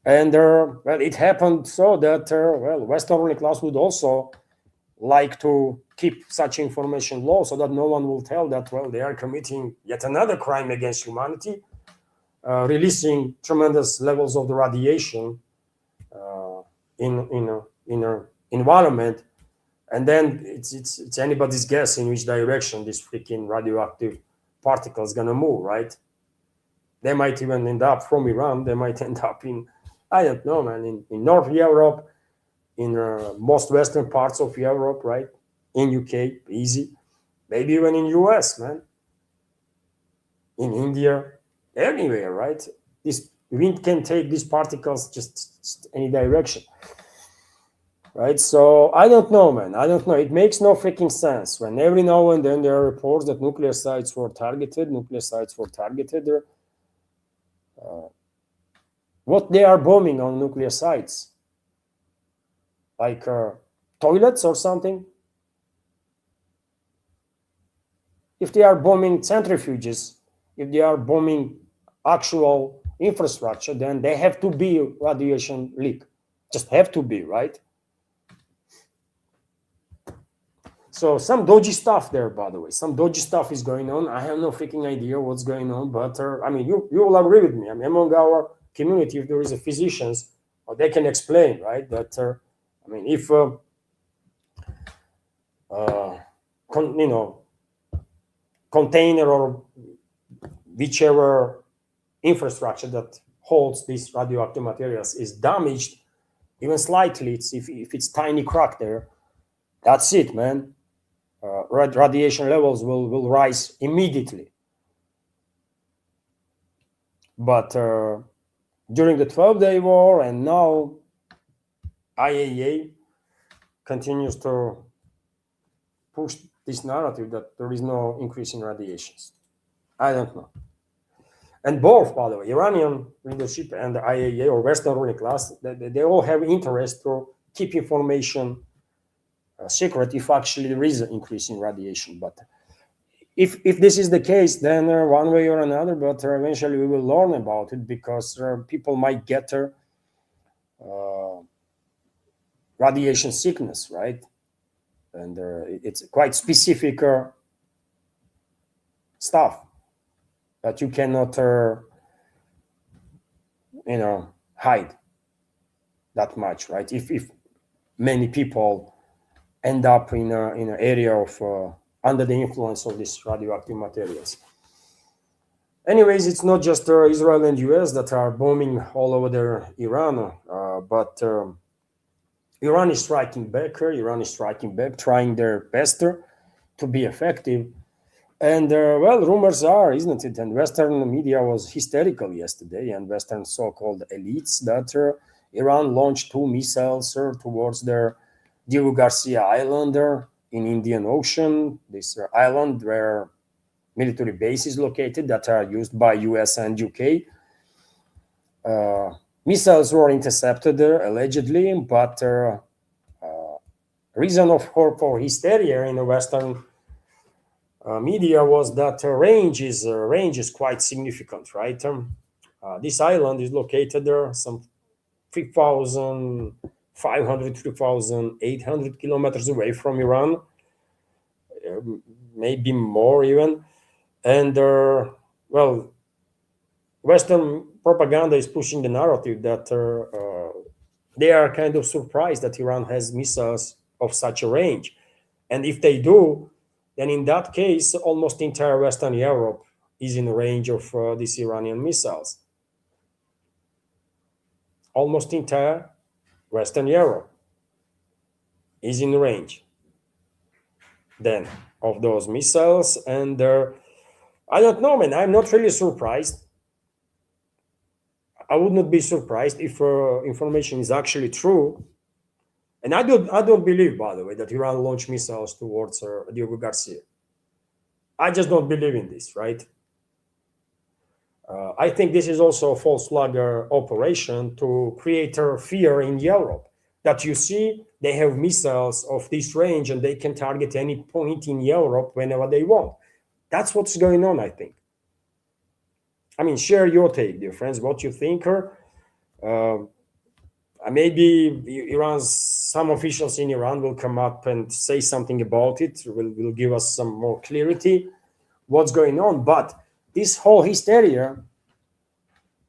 And it happened so that Western ruling class would also like to keep such information low, so that no one will tell that they are committing yet another crime against humanity, releasing tremendous levels of the radiation in our environment. And then it's anybody's guess in which direction this freaking radioactive particle is gonna move, right? They might even end up from Iran. They might end up in, I don't know, man, in North Europe, in most western parts of Europe, right? In UK, easy. Maybe even in US, man. In India, anywhere, right? This wind can take these particles just any direction. Right, so I don't know, man. I don't know. It makes no freaking sense when every now and then there are reports that nuclear sites were targeted. What they are bombing on nuclear sites? Like toilets or something? If they are bombing centrifuges, if they are bombing actual infrastructure, then they have to be radiation leak. Just have to be, right? So some dodgy stuff there, by the way. Some dodgy stuff is going on. I have no freaking idea what's going on, but I mean, you will agree with me. I mean, among our community, if there is a physicians, they can explain, right? That I mean, if container or whichever infrastructure that holds these radioactive materials is damaged, even slightly, if it's tiny crack there, that's it, man. Radiation levels will rise immediately. But during the 12-day war, and now IAEA continues to push this narrative that there is no increase in radiations. I don't know. And both, by the way, Iranian leadership and the IAEA or Western ruling class, they all have interest to keep information secret if actually there is an increase in radiation. But if this is the case, then one way or another, but eventually we will learn about it because people might get radiation sickness, right? And it's quite specific stuff that you cannot, hide that much, right? If many people end up in an area of under the influence of these radioactive materials. Anyways, it's not just Israel and US that are bombing all over Iran, but Iran is striking back. Iran is striking back, trying their best to be effective. And well, rumors are, isn't it? And Western media was hysterical yesterday, and Western so-called elites that Iran launched 2 missiles towards their Diego Garcia Island in Indian Ocean. This island where military bases located that are used by US and UK. Missiles were intercepted allegedly, but reason for hysteria in the Western media was that range is quite significant, right? This island is located there some 3,500, 3,800 kilometers away from Iran, maybe more even. And well, Western propaganda is pushing the narrative that they are kind of surprised that Iran has missiles of such a range. And if they do, then in that case, almost entire Western Europe is in the range of these Iranian missiles. Almost entire Western Europe is in range then of those missiles. And I don't know, man, I'm not really surprised. I would not be surprised if information is actually true. And I don't believe, by the way, that Iran launched missiles towards Diego Garcia. I just don't believe in this, right? I think this is also a false flag operation to create a fear in Europe that you see they have missiles of this range and they can target any point in Europe whenever they want. That's what's going on, I think. I mean, share your take, dear friends, what you think. Maybe some officials in Iran will come up and say something about it, will give us some more clarity what's going on. But this whole hysteria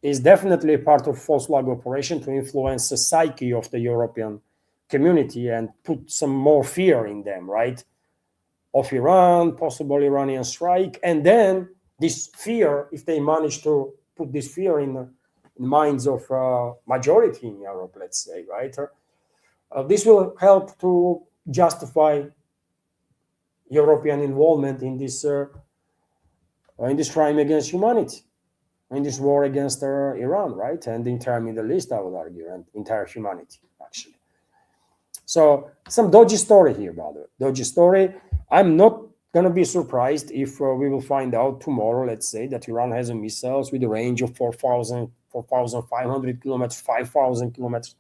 is definitely a part of false flag operation to influence the psyche of the European community and put some more fear in them, right? Of Iran, possible Iranian strike. And then this fear, if they manage to put this fear in the minds of majority in Europe, let's say, right? This will help to justify European involvement in this crime against humanity, in this war against Iran, right? And the entire Middle East, I would argue, and entire humanity, actually. So some dodgy story here, by the way. Dodgy story. I'm not going to be surprised if we will find out tomorrow, let's say, that Iran has a missiles with a range of 4,500 kilometers, 5,000 kilometers.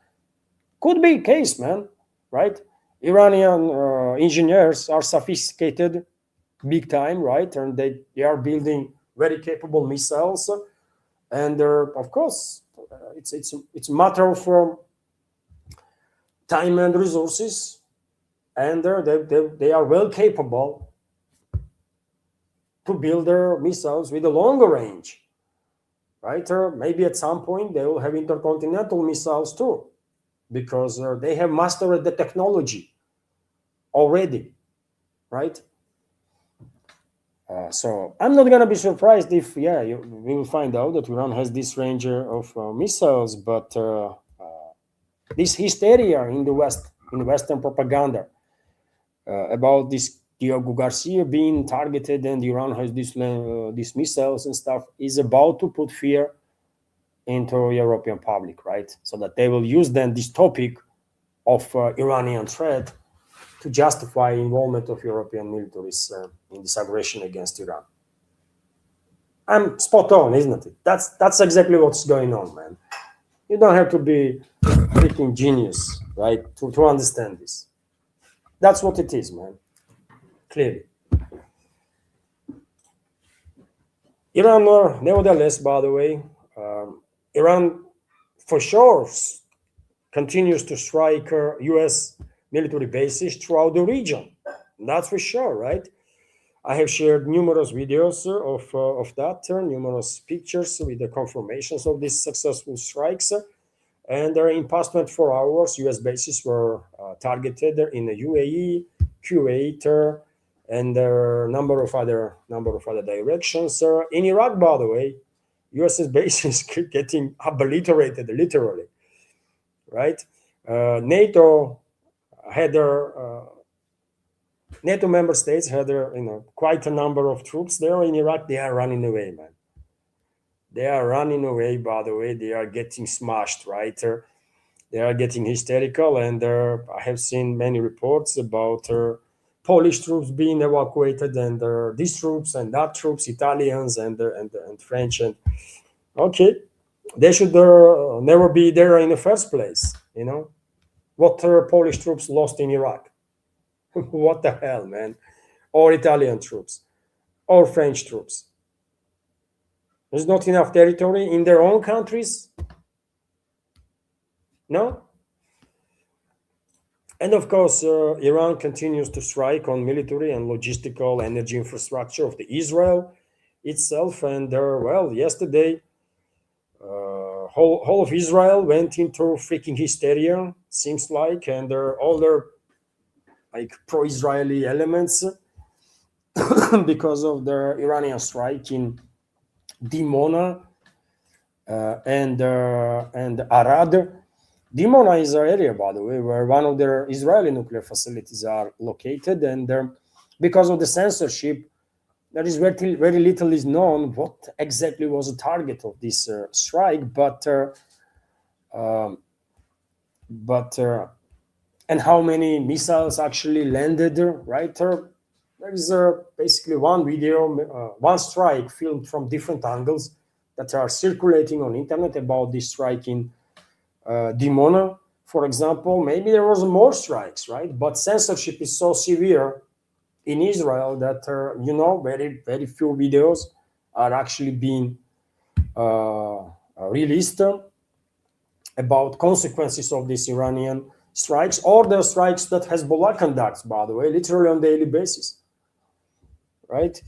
Could be a case, man, right? Iranian engineers are sophisticated, big time, right? And they are building very capable missiles. And of course, it's a matter of time and resources. And they are well capable to build their missiles with a longer range, right? Maybe at some point they will have intercontinental missiles too, because they have mastered the technology already, right? So I'm not going to be surprised if, we will find out that Iran has this range of missiles, but this hysteria in the West, in Western propaganda, about this Diego Garcia being targeted and Iran has these missiles and stuff is about to put fear into European public, right? So that they will use then this topic of Iranian threat to justify involvement of European militaries in this aggression against Iran. I'm spot on, isn't it? That's exactly what's going on, man. You don't have to be freaking genius, right, to understand this. That's what it is, man. Clearly. Iran, nevertheless, by the way, Iran for sure continues to strike U.S. military bases throughout the region. That's for sure, right? I have shared numerous videos of that, numerous pictures with the confirmations of these successful strikes. And in past 24 hours, U.S. bases were targeted in the UAE, Kuwait, and a number of other directions. In Iraq, by the way, U.S. bases keep getting obliterated, literally, right? NATO had their NATO member states had quite a number of troops there in Iraq. They are running away, man. They are running away. By the way, they are getting smashed, right? They are getting hysterical, and I have seen many reports about Polish troops being evacuated, and these troops and that troops, Italians and French, and okay, they should never be there in the first place. What Polish troops lost in Iraq? What the hell, man? Or Italian troops, or French troops. There's not enough territory in their own countries. No. And of course, Iran continues to strike on military and logistical energy infrastructure of the Israel itself. And well, yesterday, whole of Israel went into freaking hysteria, seems like, and all their like pro-Israeli elements because of the Iranian strike in Dimona and Arad. Dimona is an area, by the way, where one of their Israeli nuclear facilities are located, and because of the censorship, there is very little is known what exactly was the target of this strike, but and how many missiles actually landed, right? There is basically one video, one strike filmed from different angles that are circulating on internet about this strike in Dimona, for example. Maybe there was more strikes, right? But censorship is so severe in Israel that very few videos are actually being released about consequences of these Iranian strikes, or the strikes that Hezbollah conducts, by the way, literally on daily basis, right?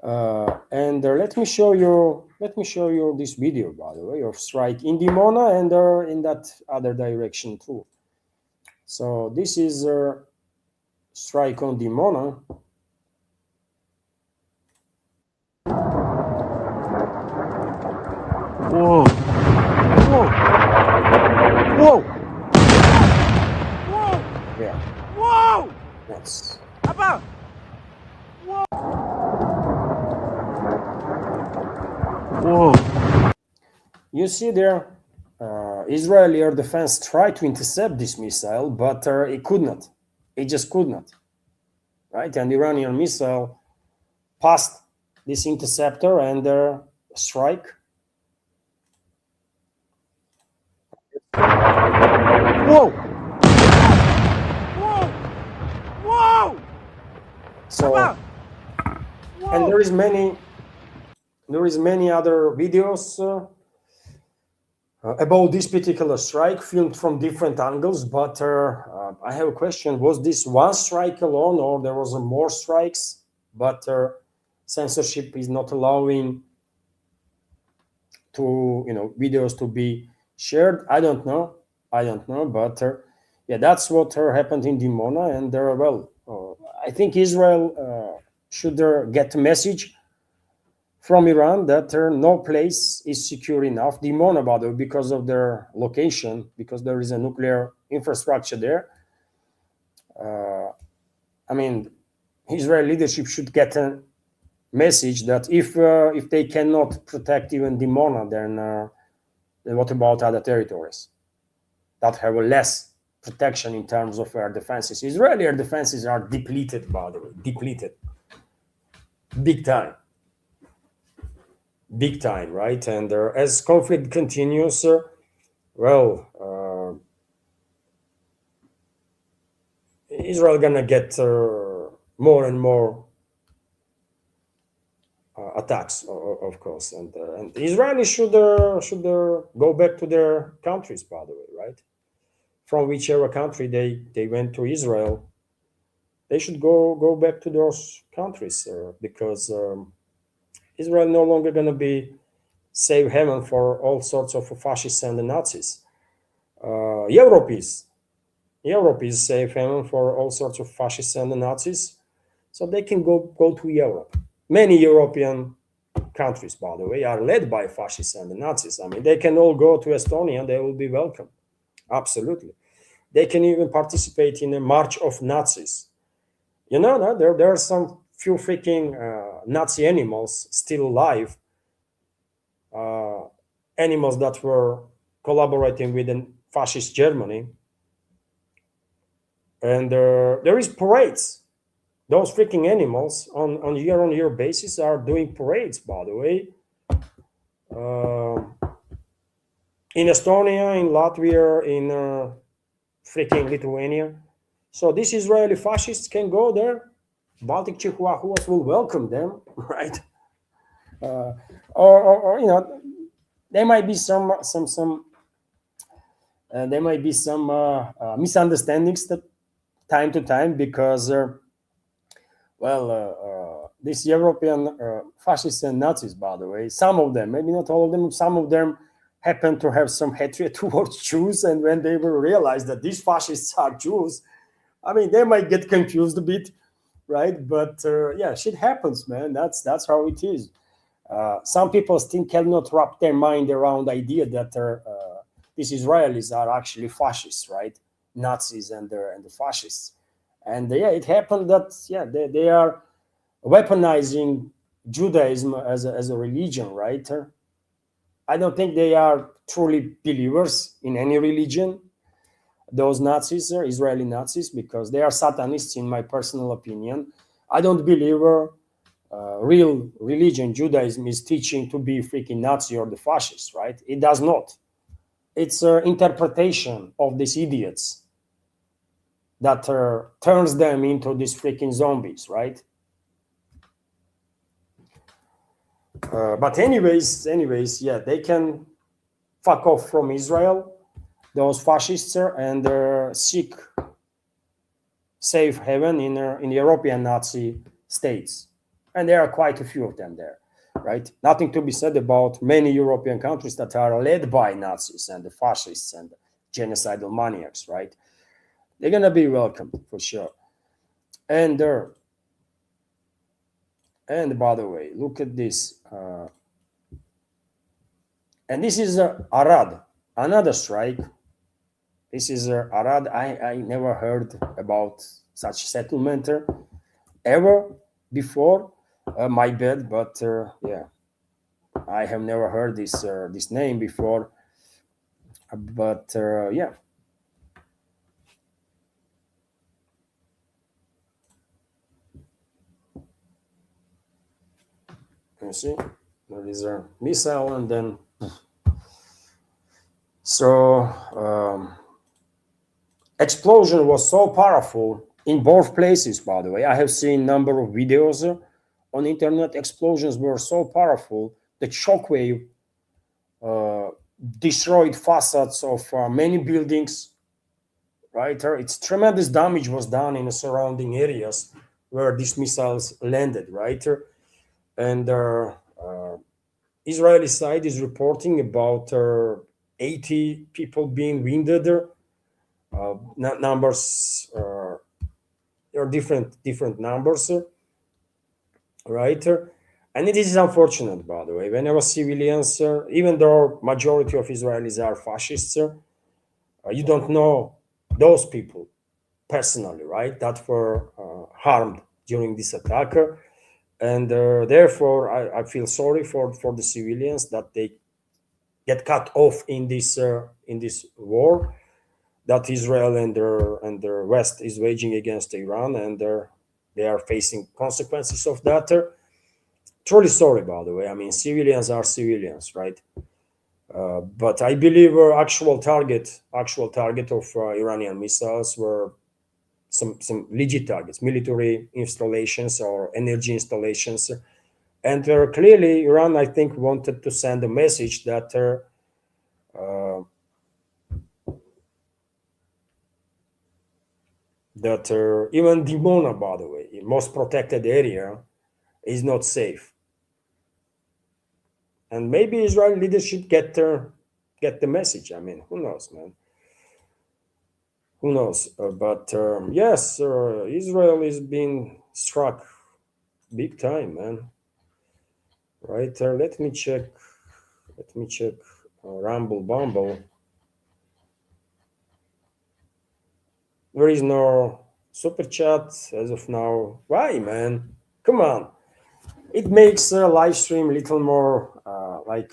And let me show you this video, by the way, of strike in Dimona and in that other direction too. So this is strike on Dimona. Whoa! Whoa! Whoa! Whoa! Yeah. Whoa! Yes. Abba! Whoa! Whoa! You see there, Israeli air defense tried to intercept this missile, but it could not. It just could not. Right? And Iranian missile passed this interceptor and strike. Whoa! Whoa! Whoa! So, Abba! and there is many other videos about this particular strike filmed from different angles. But I have a question: was this one strike alone, or there was more strikes? But censorship is not allowing videos to be shared. I don't know, but yeah, that's what happened in Dimona, and I think Israel should get a message from Iran that no place is secure enough. Dimona, by the way, because of their location, because there is a nuclear infrastructure there. I mean, Israel leadership should get a message that if they cannot protect even Dimona, then what about other territories that have less protection in terms of air defenses? Israeli air defenses are depleted, by the way, depleted, big time. big time, right? And as conflict continues, well, Israel gonna get more and more attacks, of course, and Israelis should go back to their countries, by the way, right? From whichever country they went to Israel, they should go back to those countries because Israel no longer gonna be safe haven for all sorts of fascists and the Nazis. Uh, Europe is Europe is safe haven for all sorts of fascists and the Nazis, so they can go to Europe. Many European countries, by the way, are led by fascists and the Nazis. I mean, they can all go to Estonia; they will be welcome. Absolutely, they can even participate in a march of Nazis. You know, no, there are some few freaking Nazi animals still alive, uh, animals that were collaborating with the fascist Germany, and there is parades. Those freaking animals on year basis are doing parades. By the way, uh, in Estonia, in Latvia, in freaking Lithuania. So these Israeli fascists can go there. Baltic Chihuahuas will welcome them, right? Uh, or you know, there might be some there might be some misunderstandings that time to time because these European fascists and Nazis, by the way, some of them, maybe not all of them, some of them happen to have some hatred towards Jews, and when they will realize that these fascists are Jews, I mean, they might get confused a bit, right? But yeah, shit happens, man. That's how it is. Some people still cannot wrap their mind around the idea that these Israelis are actually fascists, right? Nazis and the fascists. And yeah, it happened that yeah they are weaponizing Judaism as a religion, right? I don't think they are truly believers in any religion. Those Nazis, Israeli Nazis, because they are Satanists, in my personal opinion. I don't believe real religion, Judaism, is teaching to be freaking Nazi or the fascist, right? It does not. It's an interpretation of these idiots that turns them into these freaking zombies, right? But anyways, yeah, they can fuck off from Israel, those fascists, and seek safe haven in European Nazi states, and there are quite a few of them there, right? Nothing to be said about many European countries that are led by Nazis and the fascists and genocidal maniacs, right? They're gonna be welcome for sure. And and by the way, look at this. And this is Arad, another strike. This is Arad. I never heard about such settlement ever before. My bad, but yeah, I have never heard this name before. But yeah, you see, there is a missile, and then so explosion was so powerful in both places. By the way, I have seen number of videos on internet. Explosions were so powerful that shockwave uh, destroyed facades of many buildings, right? It's tremendous damage was done in the surrounding areas where these missiles landed, right? And Israeli side is reporting about 80 people being wounded. Numbers are different numbers, right? And it is unfortunate, by the way, whenever civilians, even though majority of Israelis are fascists, you don't know those people personally, right? That were harmed during this attack, and therefore I feel sorry for the civilians that they get cut off in this war that Israel and the West is waging against Iran, and they are facing consequences of that. Truly sorry, by the way. I mean, civilians are civilians, right? But I believe our actual target of Iranian missiles were some legit targets, military installations or energy installations, and clearly Iran, I think, wanted to send a message that uh, even Dimona, by the way, most protected area, is not safe. And maybe Israeli leadership get the message. I mean, who knows, man? Who knows? But yes, Israel is being struck big time, man. Right? Let me check. Let me check. Rumble Bumble. There is no super chat as of now. Why, man? Come on. It makes a live stream a little more like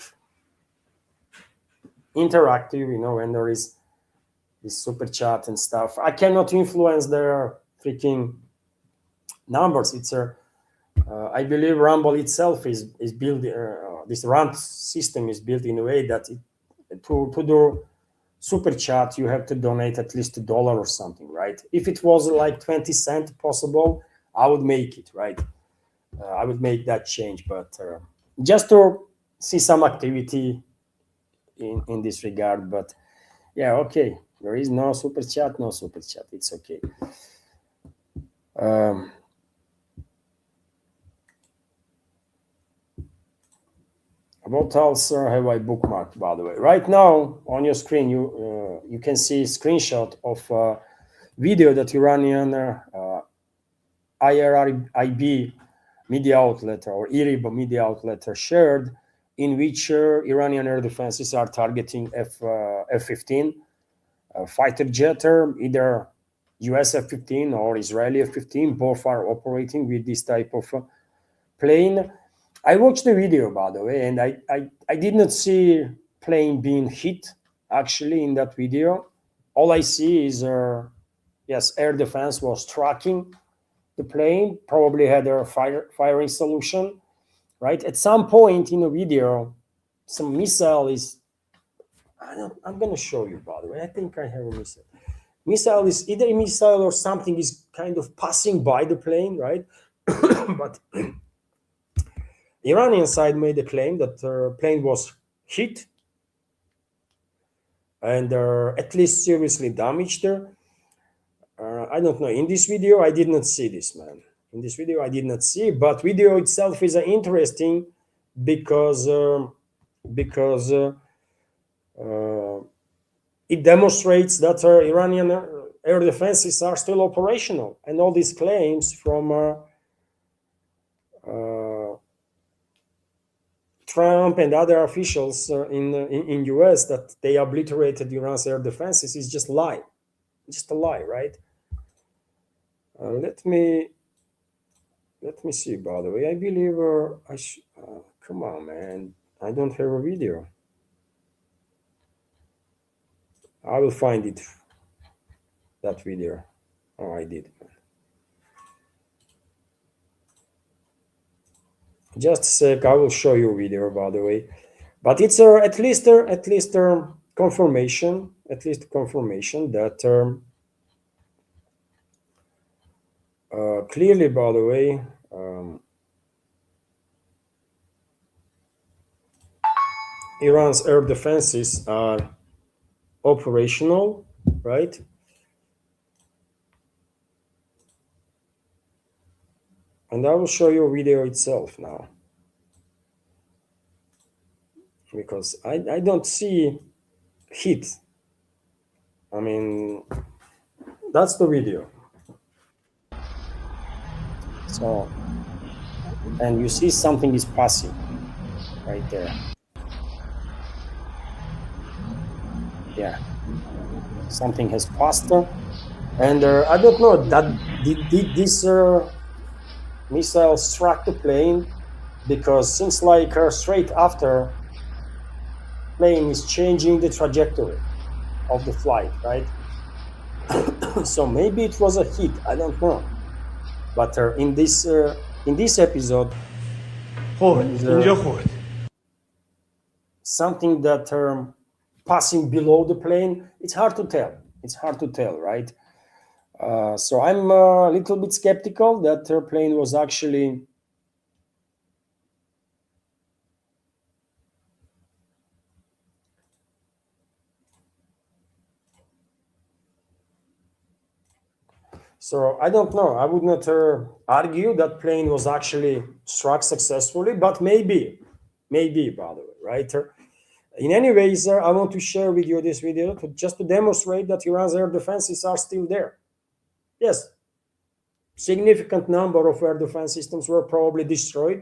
interactive, when there is this super chat and stuff. I cannot influence their freaking numbers. I believe Rumble itself is built. This rant system is built in a way that to do super chat you have to donate at least $1 or something, right? If it was like 20 cents possible, I would make it, right? I would make that change, but just to see some activity in this regard. But yeah, okay. There is no super chat, no super chat. It's okay. Um, what else have I bookmarked, by the way? Right now on your screen, you can see a screenshot of video that Iranian IRIB media outlet or IRIB media outlet shared, in which Iranian air defenses are targeting F-15 fighter jet, either US F-15 or Israeli F-15. Both are operating with this type of plane. I watched the video, by the way, and I did not see plane being hit actually in that video. All I see is yes, air defense was tracking the plane, probably had a firing solution, right? At some point in the video, some missile is, I'm going to show you, by the way. I think I have a missile. Missile is either a missile or something is kind of passing by the plane, right? But Iranian side made a claim that the plane was hit and at least seriously damaged. I don't know. In this video, I did not see this, man. In this video, I did not see, but video itself is interesting because because it demonstrates that Iranian air defenses are still operational, and all these claims from Trump and other officials in US that they obliterated Iran's air defenses is just a lie, right? Let me see. By the way, I believe come on, man, I don't have a video. I will find it. That video. Oh, I did. Just a sec. I will show you a video, by the way. But it's at least confirmation. At least confirmation that clearly, by the way, Iran's air defenses are operational, right? And I will show you a video itself now, because I don't see hit. I mean, that's the video. So, and you see something is passing right there. Yeah, something has passed, and I don't know that did this missile struck the plane, because seems like straight after, plane is changing the trajectory of the flight, right? So maybe it was a hit. I don't know. But in this episode, خورد is اینجا خورد something that passing below the plane. It's hard to tell. It's hard to tell, right? So I'm a little bit skeptical that her plane was actually so I don't know. I would not argue that plane was actually struck successfully, but maybe, by the way, right? In any ways, I want to share with you this video just to demonstrate that Iran's air defenses are still there. Yes, significant number of air defense systems were probably destroyed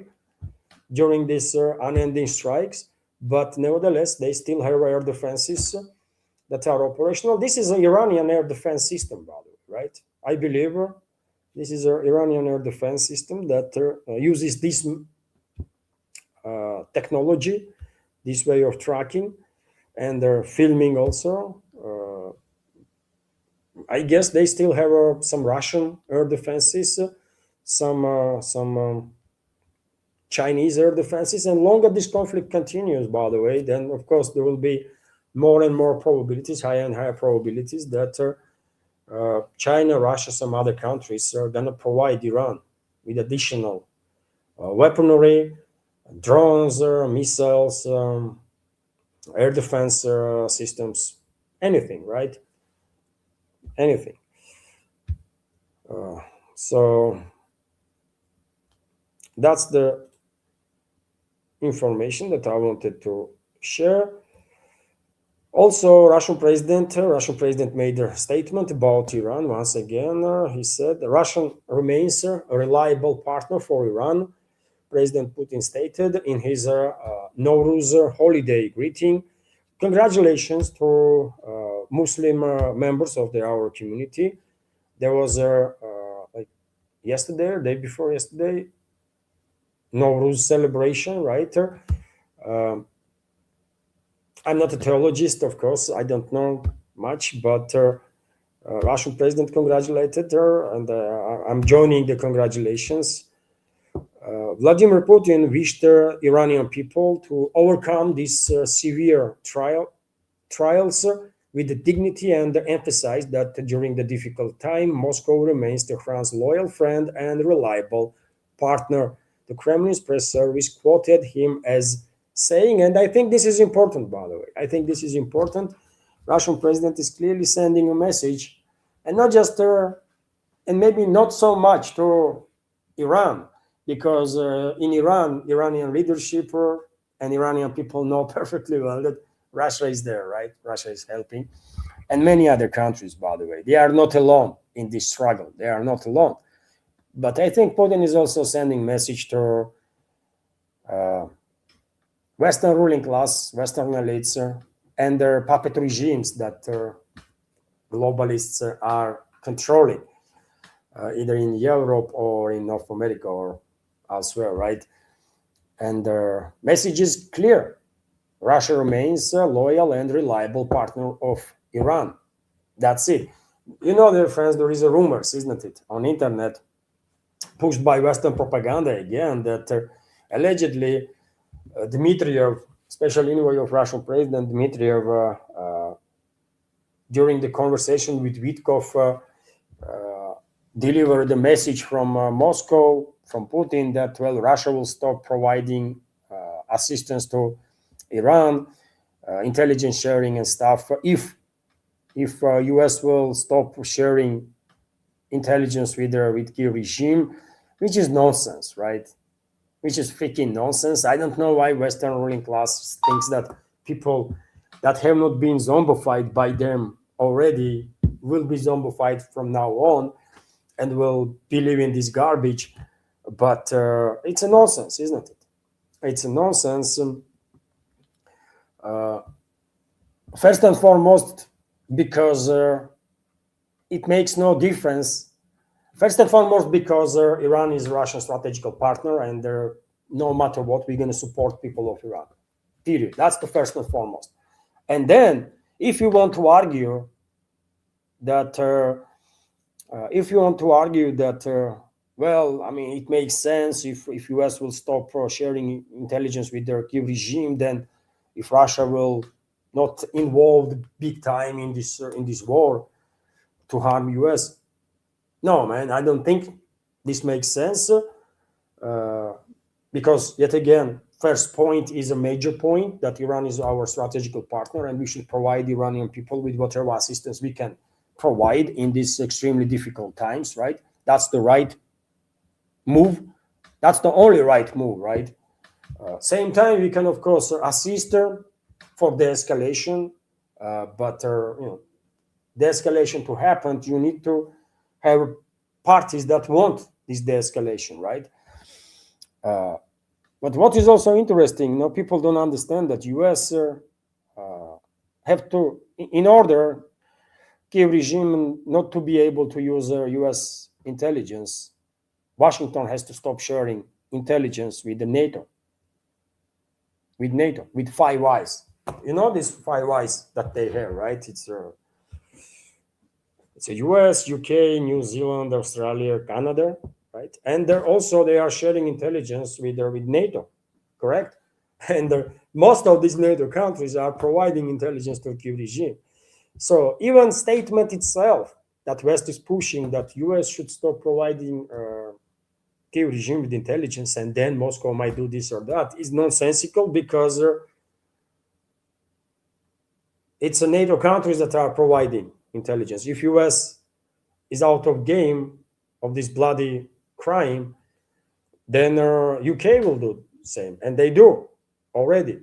during these unending strikes, but nevertheless, they still have air defenses that are operational. This is an Iranian air defense system, by the way, right? I believe this is an Iranian air defense system that uses this technology, this way of tracking, and they're filming also. I guess they still have some Russian air defenses, some Chinese air defenses, and longer this conflict continues, by the way, then of course there will be more and more probabilities, higher and higher probabilities that China, Russia, some other countries are going to provide Iran with additional weaponry, drones, missiles, air defense systems, anything, right? Anything. So that's the information that I wanted to share. Also, Russian president made a statement about Iran. Once again, he said Russia remains a reliable partner for Iran. President Putin stated in his Nowruz holiday greeting. Congratulations to Muslim members of our community. There was like yesterday, or day before yesterday, Nowruz celebration, right? I'm not a theologist, of course. I don't know much, but Russian president congratulated her, and I'm joining the congratulations. Vladimir Putin wished the Iranian people to overcome these severe trials with dignity and emphasized that during the difficult time, Moscow remains Tehran's loyal friend and reliable partner. The Kremlin's press service quoted him as saying, and I think this is important, by the way. I think this is important. Russian president is clearly sending a message, and not just and maybe not so much to Iran, because in Iran, Iranian leadership and Iranian people know perfectly well that Russia is there, right? Russia is helping. And many other countries, by the way. They are not alone in this struggle. They are not alone. But I think Putin is also sending message to Western ruling class, Western elites, and their puppet regimes that globalists are controlling, either in Europe or in North America or elsewhere, right? And their message is clear. Russia remains a loyal and reliable partner of Iran. That's it. You know, dear friends, there is a rumors, isn't it, on internet, pushed by Western propaganda again, that allegedly Dmitriev, special envoy of Russian President Dmitriev, during the conversation with Witkov, delivered a message from Moscow, from Putin, that, well, Russia will stop providing assistance to Iran, intelligence sharing and stuff, if US will stop sharing intelligence with Kiev regime, which is nonsense, right? Which is freaking nonsense. I don't know why Western ruling class thinks that people that have not been zombified by them already will be zombified from now on and will believe in this garbage. But it's a nonsense, isn't it? It's a nonsense. First and foremost, because it makes no difference. First and foremost, because Iran is a Russian strategical partner, and no matter what, we're going to support people of Iran. Period. That's the first and foremost. And then, if you want to argue that Well, I mean, it makes sense if US will stop sharing intelligence with their Kiev regime, then if Russia will not involved big time in this war to harm US. No, man, I don't think this makes sense. Because yet again, first point is a major point that Iran is our strategical partner, and we should provide Iranian people with whatever assistance we can provide in these extremely difficult times. Right? That's the right move. That's the only right move. Right? Same time, we can of course assist her for the escalation, but the escalation to happen, you need to have parties that want this de-escalation, right? Uh, But what is also interesting, people don't understand that U.S. Have to, in order Kiev regime not to be able to use U.S. intelligence, Washington has to stop sharing intelligence with the NATO, with Five Eyes. You know these Five Eyes that they have, right? It's a U.S., UK, New Zealand, Australia, Canada, right? And they are sharing intelligence with NATO, correct? And most of these NATO countries are providing intelligence to Kyiv regime. So even statement itself that West is pushing that US should stop providing Kyiv regime with intelligence and then Moscow might do this or that is nonsensical because it's a NATO countries that are providing intelligence. If US is out of game of this bloody crime, then UK will do the same, and they do already.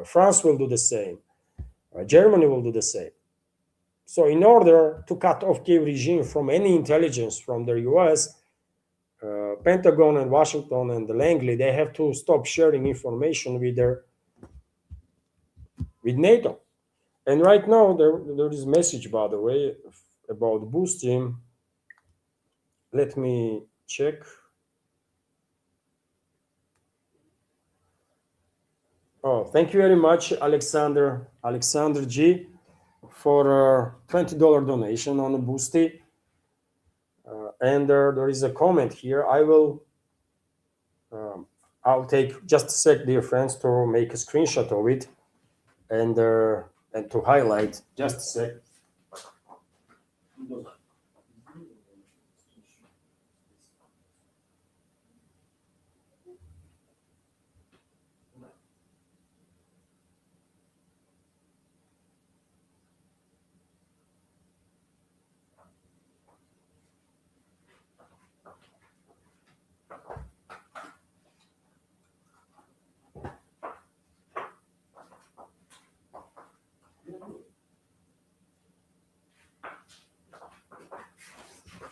France will do the same. Germany will do the same. So, in order to cut off Kiev regime from any intelligence from the US, Pentagon and Washington and the Langley, they have to stop sharing information with NATO. And right now, there is a message, by the way, about boosting. Let me check. Oh, thank you very much, Alexander G, for a $20 donation on Boosty. And there is a comment here. I'll take just a sec, dear friends, to make a screenshot of it and to highlight. Just a sec.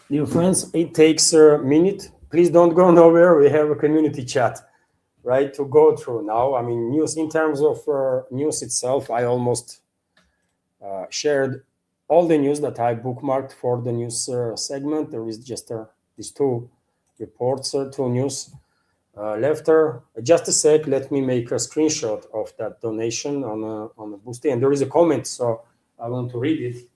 Dear friends, it takes a minute. Please don't go nowhere. We have a community chat, right, to go through now. I mean, news in terms of news itself, I almost shared all the news that I bookmarked for the news segment. There is just these two reports, two news left. Just a sec, let me make a screenshot of that donation on a Boosty. And there is a comment, so I want to read it.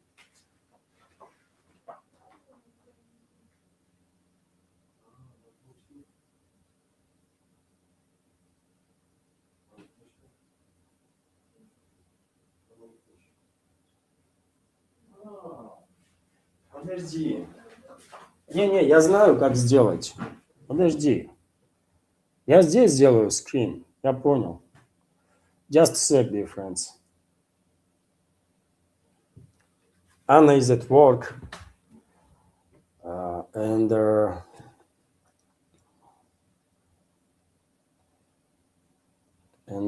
Подожди. Не-не, я знаю, как сделать. Подожди. Я здесь сделаю скрин. Я понял. Just a sec, dear friends. Anna is at work. And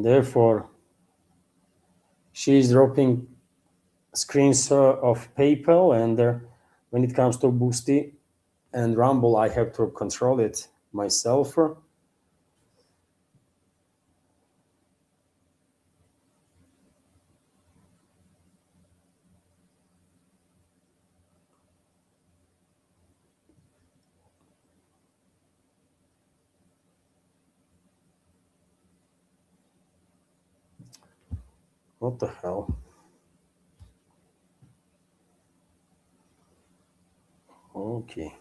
therefore, she is dropping screens of PayPal. And when it comes to Boosty and Rumble, I have to control it myself. What the hell? Okay.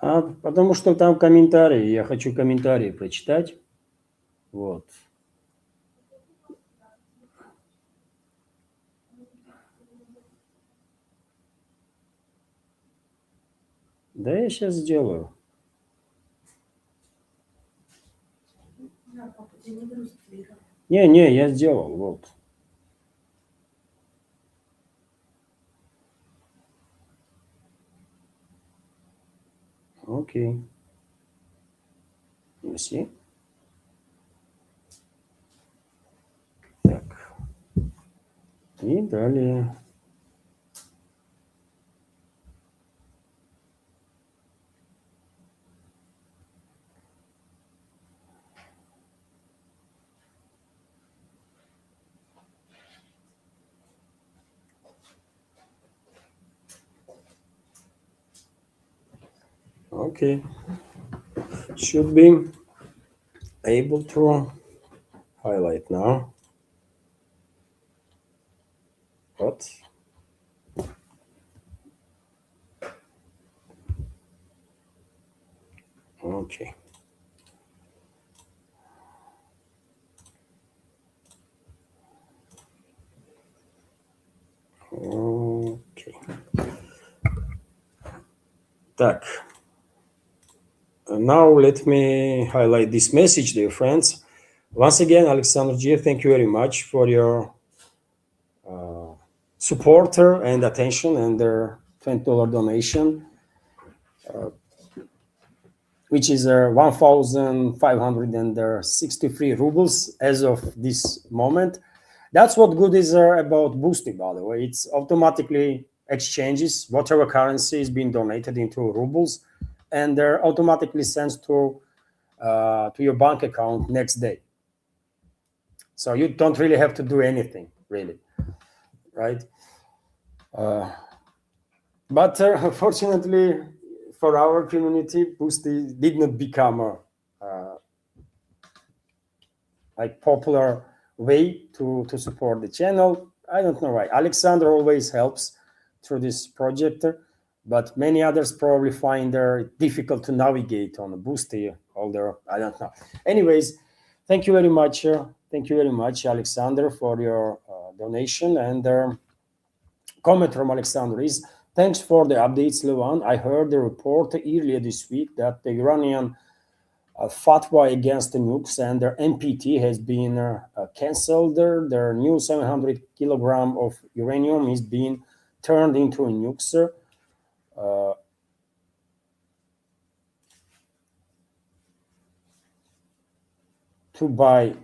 Потому что там комментарии, я хочу комментарии прочитать. Вот. Да, я сейчас сделаю. Не, я сделал, вот. Окей. Merci. Так. И далее. Okay. Should be able to highlight now. What? Okay. Okay. Так. Now let me highlight this message, dear friends. Once again, Alexander G, thank you very much for your support and attention and their $20 donation, which is 1,563 rubles as of this moment. That's what good is about Boosty, by the way. It's automatically exchanges whatever currency is being donated into rubles, and they're automatically sent to your bank account next day. So you don't really have to do anything, really, right? But unfortunately, for our community, Boosty did not become a like popular way to support the channel. I don't know why. Alexander always helps through this project, but many others probably find it difficult to navigate on a Boosty. Although I don't know. Anyways, thank you very much. Thank you very much, Alexander, for your donation. And comment from Alexander is, thanks for the updates, Levan. I heard the report earlier this week that the Iranian fatwa against the nukes and their NPT has been cancelled. Their new 700 kilogram of uranium is being turned into a nukes. To by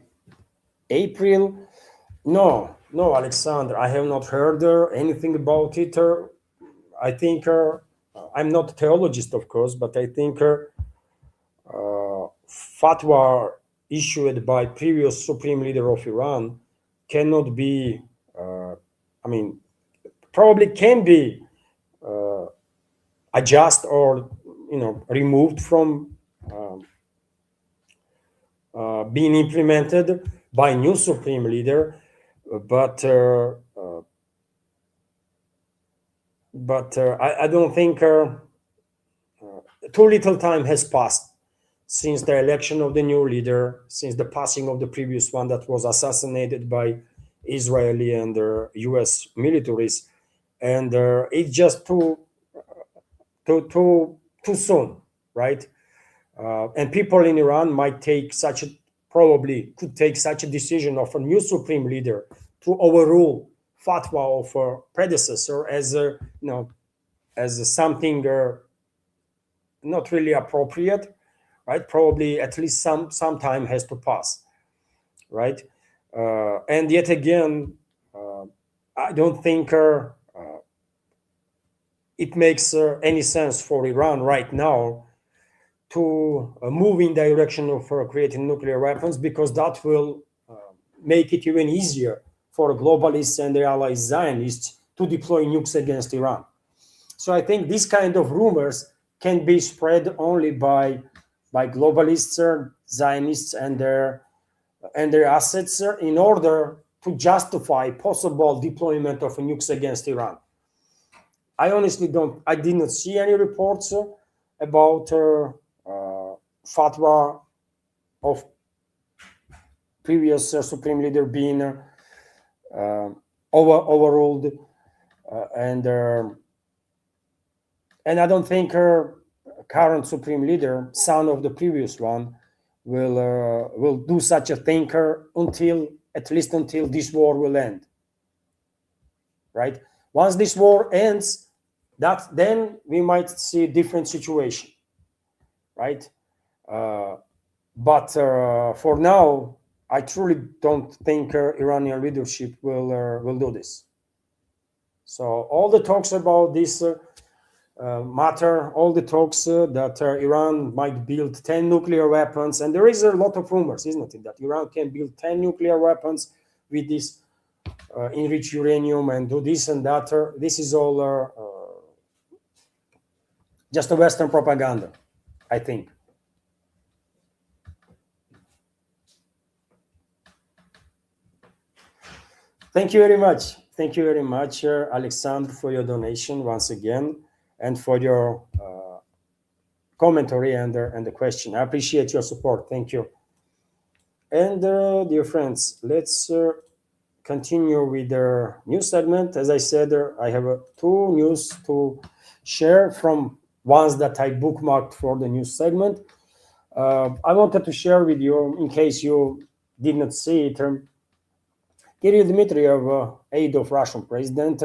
April. No, Alexander, I have not heard anything about it. I think I'm not a theologist, of course, but I think fatwa issued by previous supreme leader of Iran cannot be, I mean, probably can be adjust or removed from being implemented by new supreme leader, but I don't think too little time has passed since the election of the new leader, since the passing of the previous one that was assassinated by Israeli and U.S. militaries, and it's just too soon, right? And people in Iran might take probably could take such a decision of a new supreme leader to overrule fatwa of a predecessor as as something not really appropriate, right? Probably at least some time has to pass, right? And yet again, I don't think it makes any sense for Iran right now to move in direction of creating nuclear weapons, because that will make it even easier for globalists and their allies Zionists to deploy nukes against Iran. So I think these kind of rumors can be spread only by globalists, Zionists, and their assets in order to justify possible deployment of nukes against Iran. I honestly I did not see any reports about fatwa of previous supreme leader being overruled, and I don't think current supreme leader, son of the previous one, will do such a thing until, at least until this war will end. Right? Once this war ends, then we might see a different situation. Right? But for now, I truly don't think Iranian leadership will do this. So all the talks about this matter, all the talks that Iran might build 10 nuclear weapons, and there is a lot of rumors, isn't it, that Iran can build 10 nuclear weapons with this enriched uranium and do this and that. This is all just a Western propaganda, I think. Thank you very much. Thank you very much, Alexander, for your donation once again, and for your commentary and the question. I appreciate your support. Thank you. And dear friends, let's continue with the news segment. As I said, I have two news to share from ones that I bookmarked for the news segment. I wanted to share with you, in case you did not see it, Kirill Dmitriev, aide of Russian president,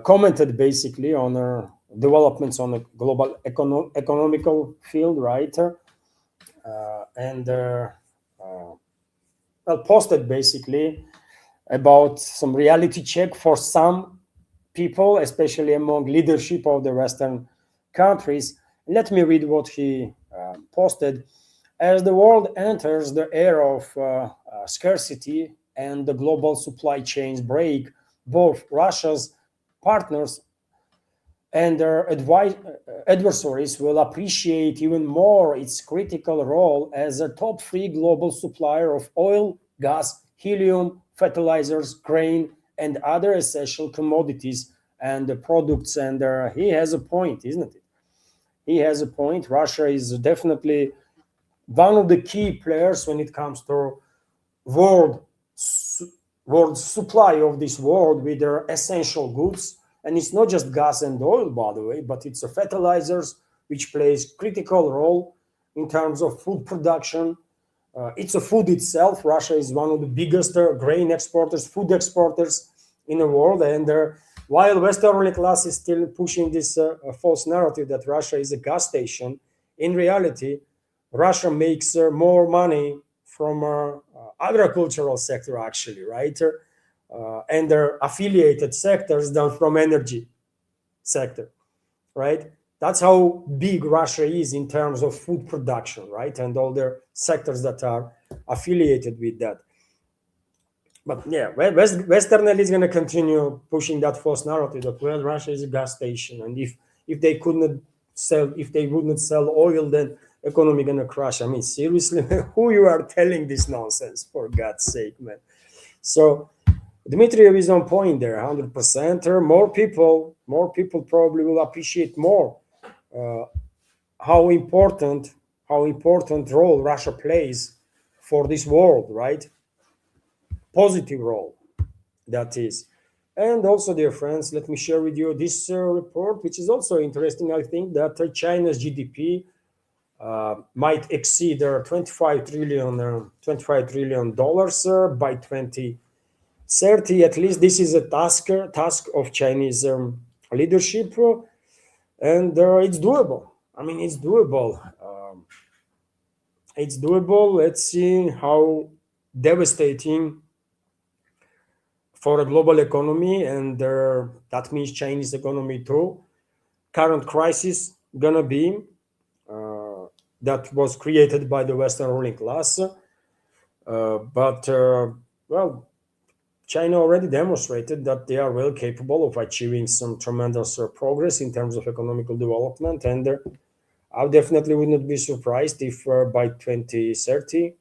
commented basically on developments on the global economical field, right? And posted basically about some reality check for some people, especially among leadership of the Western countries. Let me read what he posted. As the world enters the era of scarcity and the global supply chains break, both Russia's partners and their adversaries will appreciate even more its critical role as a top three global supplier of oil, gas, helium, fertilizers, grain, and other essential commodities and products. And he has a point, isn't it? He has a point. Russia is definitely one of the key players when it comes to world supply of this world with their essential goods. And it's not just gas and oil, by the way, but it's the fertilizers, which plays critical role in terms of food production. It's a food itself. Russia is one of the biggest grain exporters, food exporters in the world. And while Western ruling class is still pushing this false narrative that Russia is a gas station, in reality, Russia makes more money from agricultural sector, actually, right? And their affiliated sectors than from energy sector, right? That's how big Russia is in terms of food production, right? And all their sectors that are affiliated with that. But yeah, Western elite is going to continue pushing that false narrative that, well, Russia is a gas station, and if they couldn't sell, if they wouldn't sell oil, then economy going to crash. I mean, seriously, who you are telling this nonsense, for God's sake, man? So Dmitriev is on point there, 100%. More people probably will appreciate more how important role Russia plays for this world, right? Positive role, that is. And also, dear friends, let me share with you this report, which is also interesting. I think that China's GDP might exceed $25 trillion by 2030. At least this is a task of Chinese leadership, and it's doable. I mean, it's doable. It's doable. Let's see how devastating for a global economy, and that means Chinese economy too. Current crisis gonna be that was created by the Western ruling class, but well, China already demonstrated that they are well capable of achieving some tremendous progress in terms of economical development, and I definitely would not be surprised if by 2030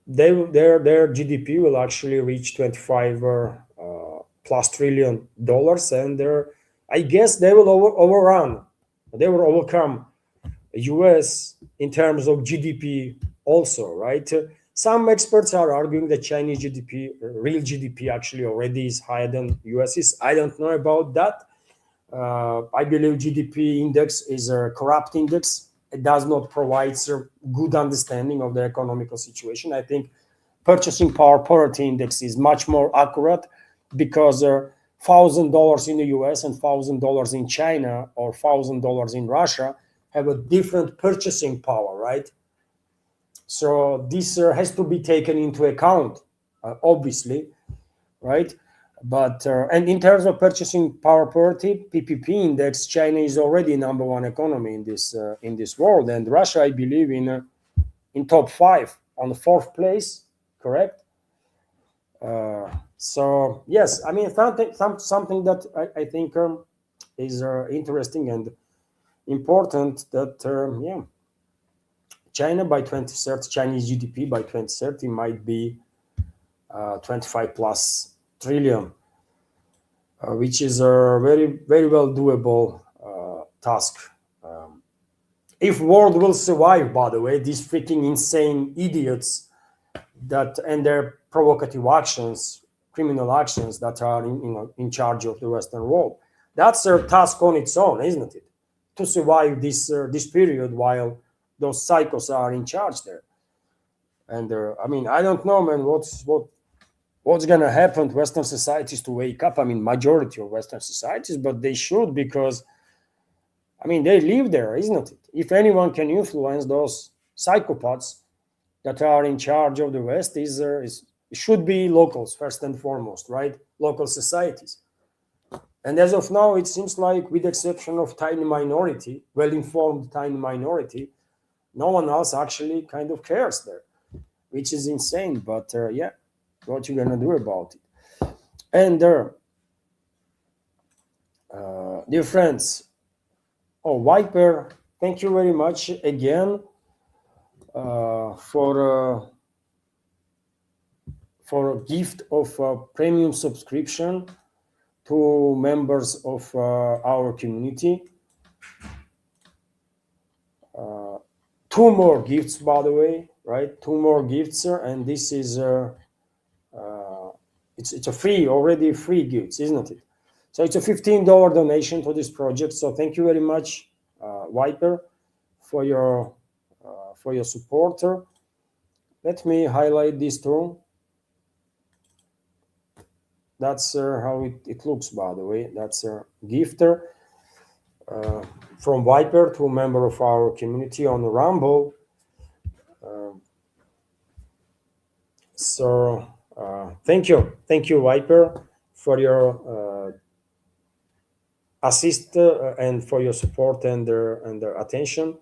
their GDP will actually reach 25 plus trillion dollars, and I guess they will overrun, they will overcome US in terms of GDP also, right? Some experts are arguing that Chinese GDP, real GDP, actually already is higher than US's. I don't know about that. I believe GDP index is a corrupt index. It does not provide a good understanding of the economical situation. I think purchasing power parity index is much more accurate because $1,000 in the US and $1,000 in China or $1,000 in Russia have a different purchasing power, right? So this has to be taken into account, obviously, right? But and in terms of purchasing power parity, PPP index, China is already number one economy in this world, and Russia, I believe, in top five on the fourth place, correct? So yes, I mean something that I think is interesting and important that yeah, China by 2030, Chinese GDP by 2030 might be 25 plus trillion, which is a very well doable task. If world will survive, by the way, these freaking insane idiots that and their provocative actions, criminal actions that are in charge of the Western world, that's their task on its own, isn't it? To survive this period while those psychos are in charge there. And I mean, I don't know, man, what's gonna happen to Western societies to wake up. I mean, majority of Western societies, but they should, because I mean they live there, isn't it? If anyone can influence those psychopaths that are in charge of the West, is it should be locals first and foremost, right? Local societies. And as of now, it seems like, with the exception of tiny minority, well-informed tiny minority, no one else actually kind of cares there, which is insane. But yeah, what you gonna do about it? And dear friends, oh Viper, thank you very much again for a gift of a premium subscription to members of our community. Two more gifts, by the way, right? Two more gifts, and this is it's a already free gifts, isn't it? So it's a $15 donation to this project. So thank you very much, Viper, for your support. Let me highlight this too. That's how it looks, by the way. That's a gifter from Viper to a member of our community on Rumble. So thank you, Viper, for your assist and for your support and their attention.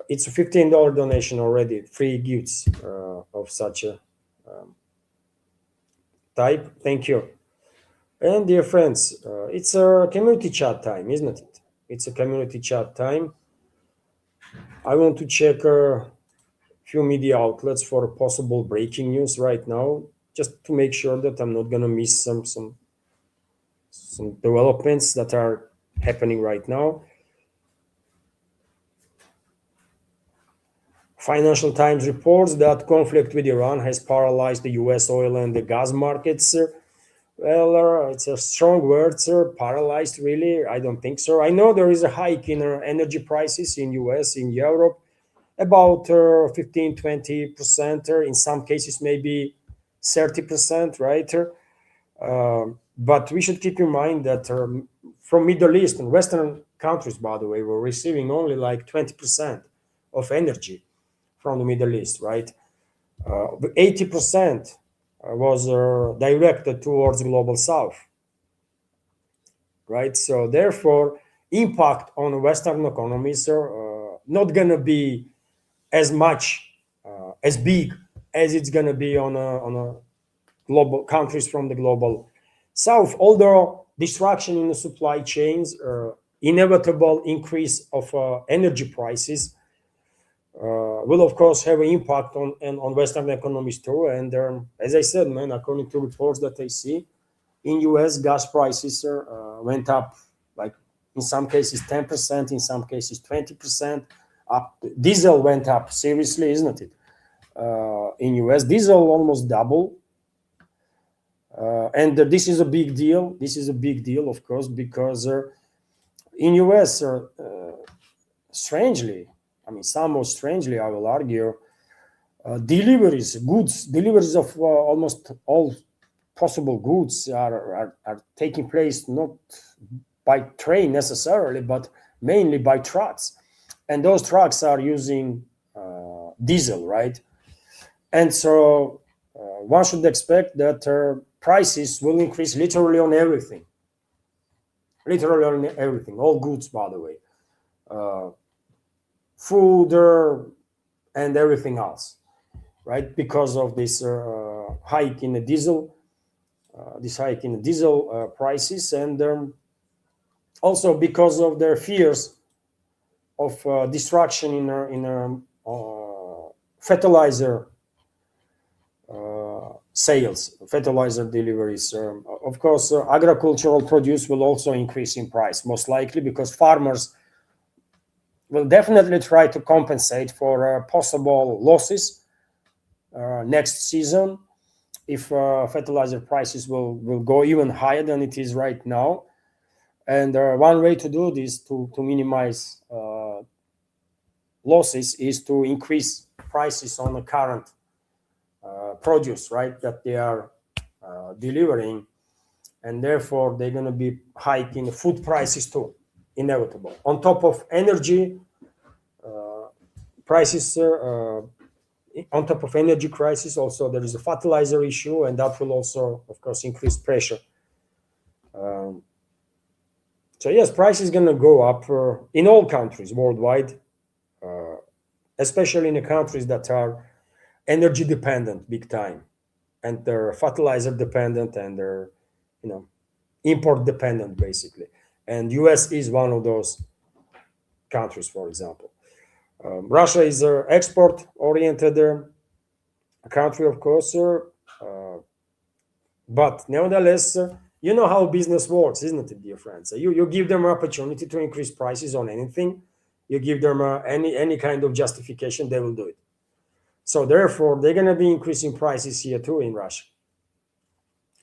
It's a $15 donation already, free gifts of such a type. Thank you. And dear friends, it's a community chat time, isn't it? It's a community chat time. I want to check a few media outlets for possible breaking news right now, just to make sure that I'm not gonna miss some developments that are happening right now. Financial Times reports that conflict with Iran has paralyzed the US oil and the gas markets. Well, it's a strong word, sir. Paralyzed, really? I don't think so. I know there is a hike in energy prices in US, in Europe, about 15, 20%, in some cases maybe 30%, right? But we should keep in mind that from Middle East and Western countries, by the way, were receiving only like 20% of energy from the Middle East, right? 80% was directed towards the global south, right? So therefore, impact on Western economies are not going to be as much as big as it's going to be on a global countries from the global south. Although disruption in the supply chains, inevitable increase of energy prices will of course have an impact on Western economies too. And as I said, man, according to reports that I see, In US, gas prices went up, like in some cases 10%, in some cases 20%. Up. Diesel went up seriously, isn't it? In US, diesel almost double. And this is a big deal. This is a big deal, of course, because in US, strangely, I mean, somewhat strangely, I will argue, deliveries of almost all possible goods are taking place not by train necessarily, but mainly by trucks. And those trucks are using diesel, right? And so one should expect that prices will increase literally on everything. Literally on everything, all goods, by the way. Food and everything else, right? Because of this hike in the diesel, prices, and also because of their fears of destruction in fertilizer sales, fertilizer deliveries. Of course, agricultural produce will also increase in price, most likely, because farmers will definitely try to compensate for possible losses next season if fertilizer prices will go even higher than it is right now. And one way to do this, to minimize losses, is to increase prices on the current produce, right, that they are delivering. And therefore, they're going to be hiking food prices too, inevitable. On top of energy prices, on top of energy crisis, also there is a fertilizer issue, and that will also, of course, increase pressure. So yes, price is going to go up in all countries worldwide, especially in the countries that are energy dependent, big time, and they're fertilizer dependent, and they're, import dependent, basically. And US is one of those countries, for example. Russia is an export oriented country, of course, but nevertheless, you know how business works, isn't it, dear friends? You give them an opportunity to increase prices on anything. You give them any kind of justification, they will do it. So therefore, they're going to be increasing prices here too in Russia.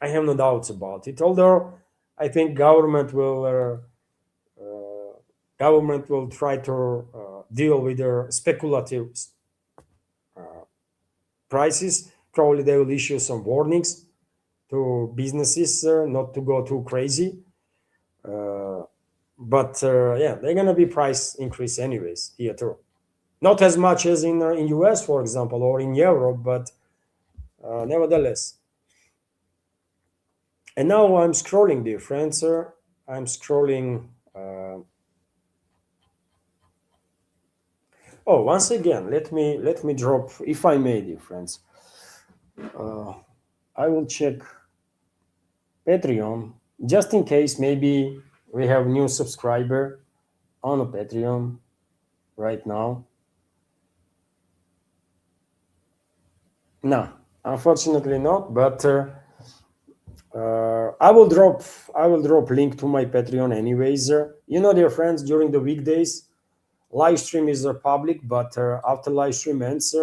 I have no doubts about it. Although I think government will try to deal with their speculative prices. Probably they will issue some warnings to businesses not to go too crazy. But yeah, they're going to be price increase anyways here too. Not as much as in US, for example, or in Europe, but nevertheless. And now I'm scrolling, dear friends. I'm scrolling. Oh, once again, let me drop, if I may, dear friends. I will check Patreon just in case maybe we have new subscriber on a Patreon right now. No, unfortunately not. But I will drop link to my Patreon anyways. Dear friends, during the weekdays, live stream is public, but after live stream ends,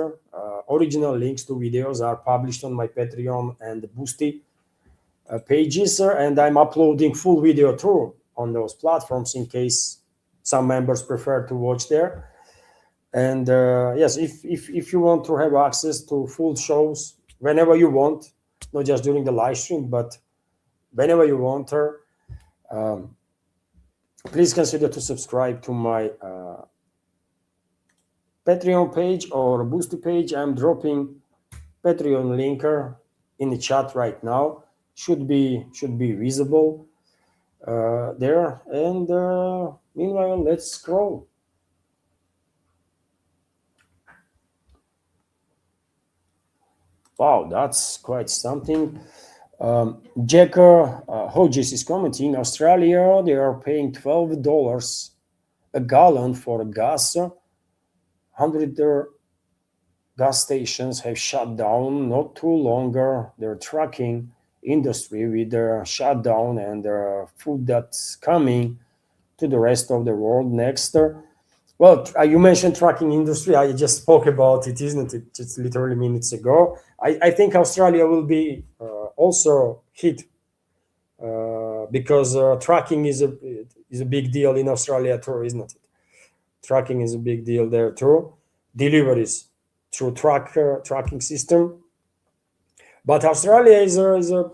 original links to videos are published on my Patreon and Boosty pages, and I'm uploading full video too on those platforms in case some members prefer to watch there. And yes, if you want to have access to full shows whenever you want, not just during the live stream, but whenever you want, please consider to subscribe to my Patreon page or Boosty page. I'm dropping Patreon link in the chat right now. Should be visible there. And meanwhile, let's scroll. Wow, that's quite something. Jack Hodges is commenting, Australia, they are paying $12 a gallon for gas. 100 gas stations have shut down not too longer. They're tracking industry with the shutdown and the food that's coming to the rest of the world next. Well, you mentioned trucking industry. I just spoke about it, isn't it? Just literally minutes ago. I think Australia will be also hit because trucking is a big deal in Australia too, isn't it? Trucking is a big deal there too. Deliveries through tracking system. But Australia is a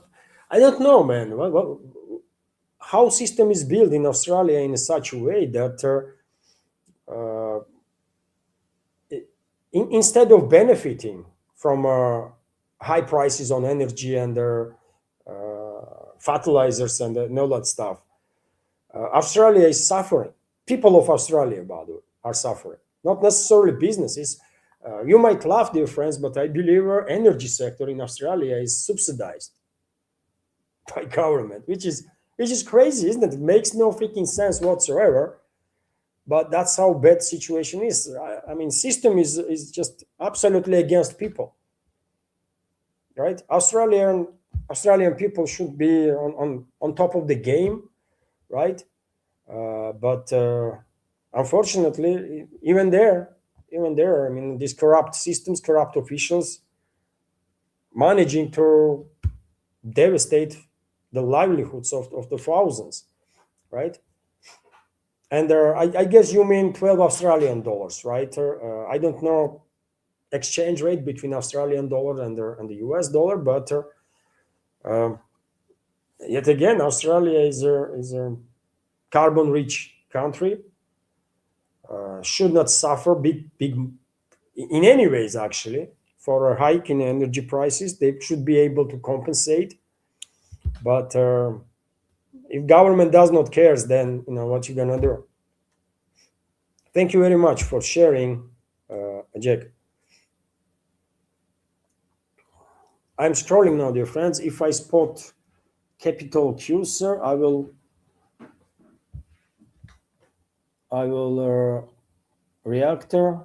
I don't know, man. How system is built in Australia in such a way that uh, instead of benefiting from high prices on energy and fertilizers and all that stuff, Australia is suffering. People of Australia, by the way, are suffering. Not necessarily businesses. You might laugh, dear friends, but I believe our energy sector in Australia is subsidized by government, which is crazy, isn't it? It makes no freaking sense whatsoever. But that's how bad situation is. I mean, system is just absolutely against people, right? Australian people should be on top of the game, right? But unfortunately, even there, I mean, these corrupt systems, corrupt officials, managing to devastate the livelihoods of the thousands, right? And I guess you mean 12 Australian dollars, right? I don't know exchange rate between Australian dollar and the US dollar, but um, yet again, Australia is a carbon rich country, should not suffer big in any ways actually for a hike in energy prices. They should be able to compensate, but if government does not cares, then what you gonna do. Thank you very much for sharing, Jack. I'm scrolling now, dear friends. If I spot capital Q, sir, I will reactor.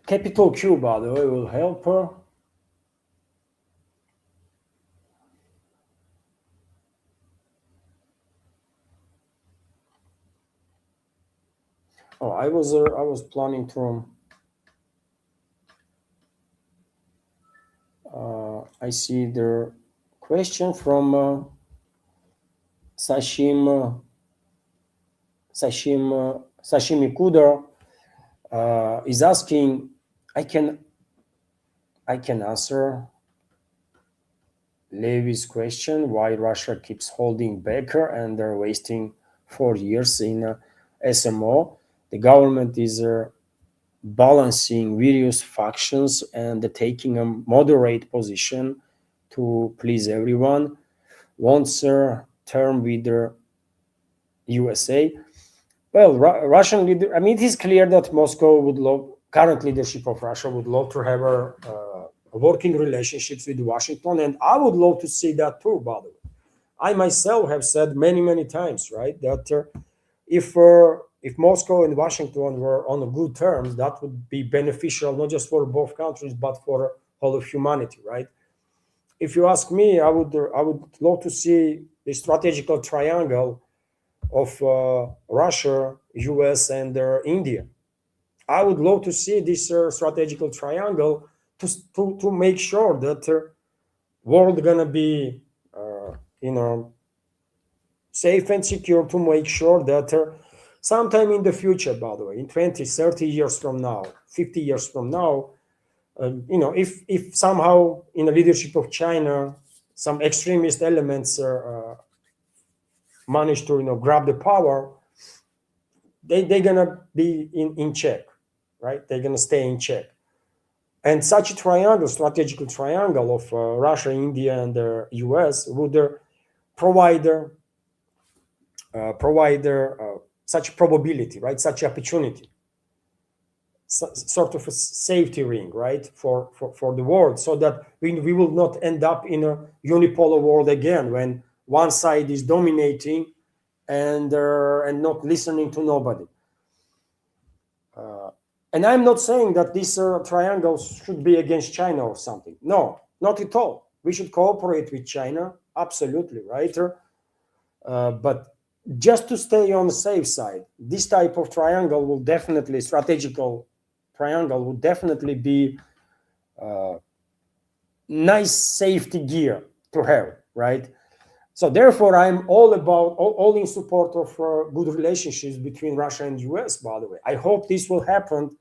Capital Q, by the way, will help her. Oh, I was planning to. I see the question from Sashim Sashimi Kuder is asking. I can I can answer Levy's question why Russia keeps holding Baker and they're wasting 4 years in SMO. The government is balancing various factions and taking a moderate position to please everyone. Wants a term with the USA. Well, Russian leader. I mean, it is clear that Moscow would love current leadership of Russia would love to have a working relationships with Washington, and I would love to see that too. By the way, I myself have said many times, right, that if Moscow and Washington were on a good terms, that would be beneficial not just for both countries but for all of humanity, right? If you ask me, I would love to see the strategical triangle of Russia, US, and India. I would love to see this strategical triangle to make sure that world gonna be you know safe and secure, to make sure that sometime in the future, by the way, in 20, 30 years from now, 50 years from now, if somehow in the leadership of China some extremist elements manage to grab the power, they're gonna be in check, right? They're gonna stay in check. And such a triangle, strategical triangle of Russia, India, and the US would provide such probability, right? Such opportunity, sort of a safety ring, right, for the world, so that we will not end up in a unipolar world again when one side is dominating and not listening to nobody. And I'm not saying that this triangle should be against China or something. No, not at all. We should cooperate with China, absolutely, right? But just to stay on the safe side, this type of triangle will definitely, strategical triangle will definitely be nice safety gear to have, right? So therefore, I'm all in support of good relationships between Russia and US, by the way. I hope this will happen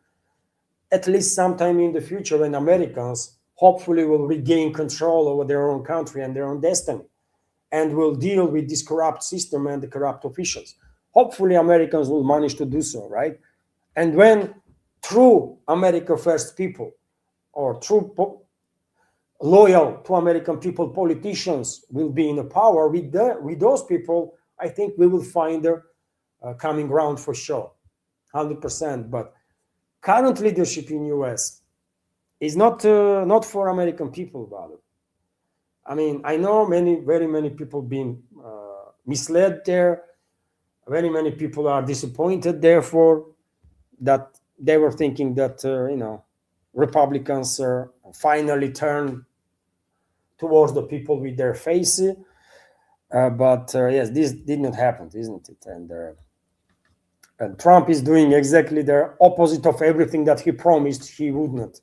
at least sometime in the future when Americans hopefully will regain control over their own country and their own destiny and will deal with this corrupt system and the corrupt officials. Hopefully Americans will manage to do so, right? And when true America First people or true loyal to American people politicians will be in the power, with those people, I think we will find a common ground for sure, 100%. But current leadership in US is not for American people, rather. I mean, I know very many people being misled there. Very many people are disappointed, therefore, that they were thinking that Republicans finally turn towards the people with their face. But yes, this did not happen, isn't it? And Trump is doing exactly the opposite of everything that he promised he would not.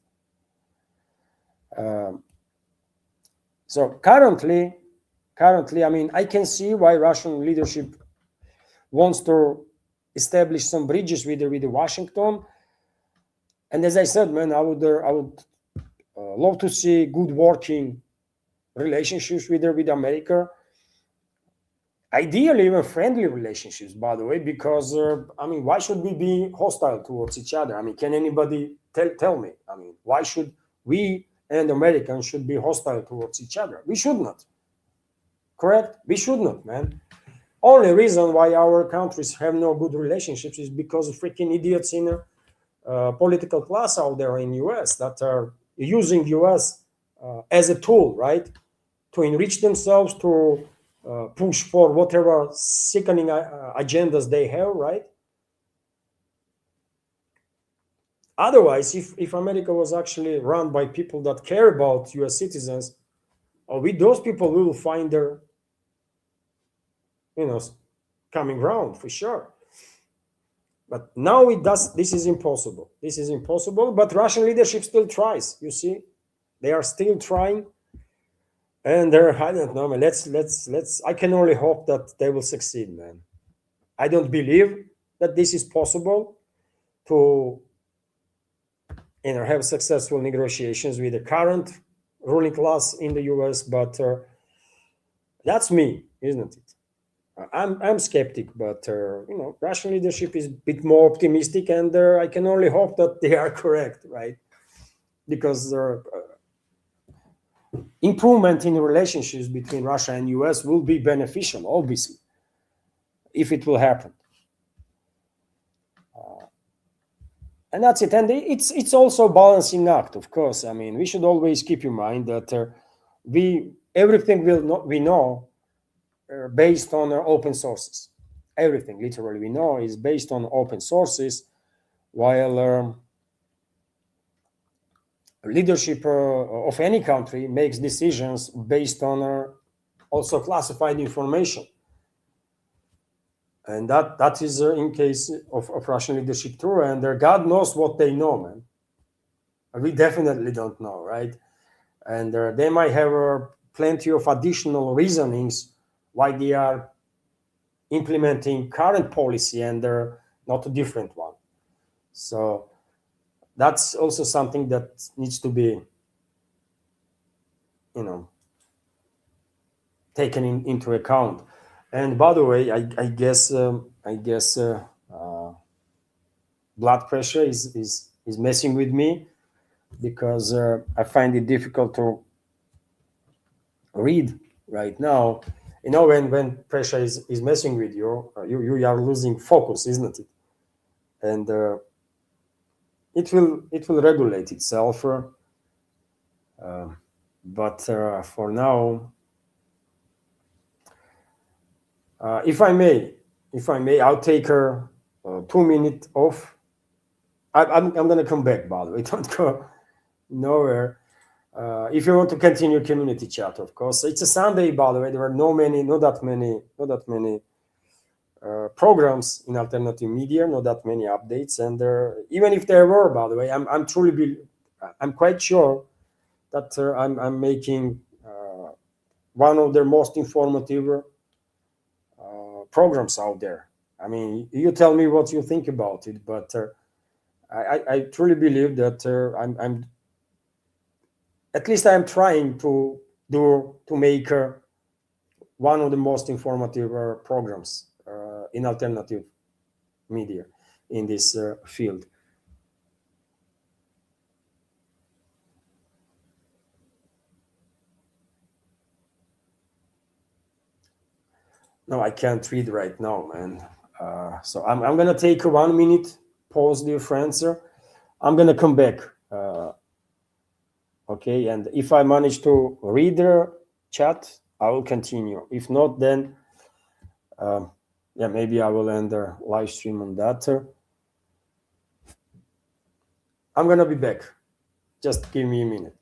So currently, I mean, I can see why Russian leadership wants to establish some bridges with Washington. And as I said, man, I would love to see good working relationships with America. Ideally, even friendly relationships, by the way, because I mean, why should we be hostile towards each other? I mean, can anybody tell me? I mean, why should we and Americans should be hostile towards each other? We should not. Correct? We should not, man. Only reason why our countries have no good relationships is because of freaking idiots in a political class out there in US that are using US as a tool, right, to enrich themselves, to push for whatever sickening agendas they have, right? Otherwise, if America was actually run by people that care about US citizens, with those people, we will find their, coming ground for sure. But now this is impossible. This is impossible, but Russian leadership still tries, you see. They are still trying. And I don't know, man. Let's. I can only hope that they will succeed, man. I don't believe that this is possible to, have successful negotiations with the current ruling class in the US. But that's me, isn't it? I'm skeptic, but Russian leadership is a bit more optimistic, and I can only hope that they are correct, right? Because improvement in relationships between Russia and US will be beneficial, obviously, if it will happen. And that's it. And it's also a balancing act, of course. I mean, we should always keep in mind that everything we know based on open sources. Everything, literally, we know is based on open sources, while leadership of any country makes decisions based on also classified information. And that is in case of Russian leadership too. And God knows what they know, man. We definitely don't know, right? And they might have plenty of additional reasonings why they are implementing current policy and not a different one. So that's also something that needs to be, taken into account. And by the way, I guess blood pressure is messing with me, because I find it difficult to read right now. When pressure is messing with you, you are losing focus, isn't it? And it will regulate itself. But for now, if I may, I'll take a 2 minute off. I'm gonna come back. By the way, don't go nowhere. If you want to continue community chat, of course, it's a Sunday. By the way, there are not that many programs in alternative media, not that many updates, and even if there were, by the way, I'm quite sure that I'm making one of the most informative programs out there. I mean, you tell me what you think about it, but I truly believe that I'm at least I'm trying to make one of the most informative programs in alternative media in this field. No, I can't read right now, man. So I'm gonna take a 1 minute pause, dear friends. I'm gonna come back. Okay, and if I manage to read the chat, I will continue. If not, then yeah, maybe I will end the live stream on that. I'm gonna be back. Just give me a minute.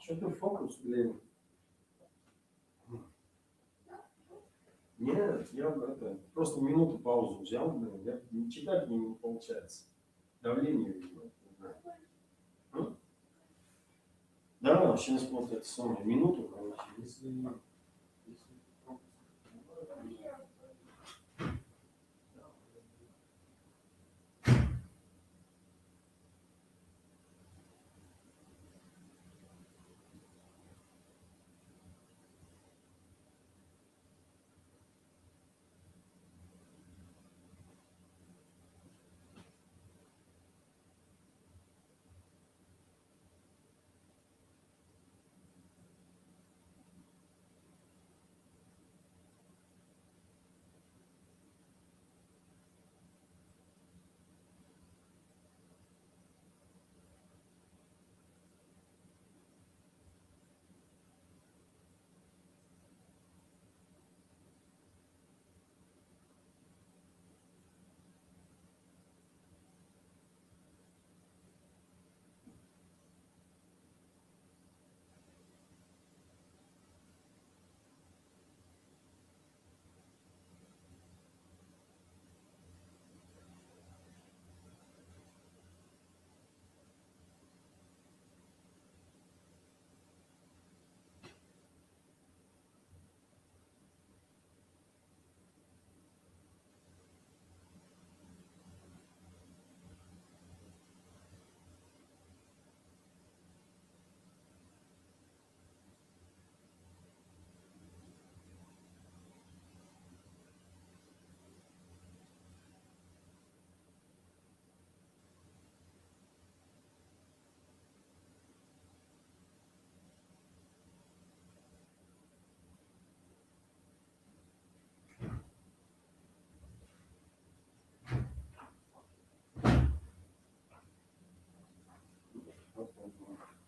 Что ты фокус, блин? Нет, я это, просто минуту паузу взял, блин, я читать не получается. Давление, видимо, не знаю. Да, сейчас вот это самое, минуту, короче, если...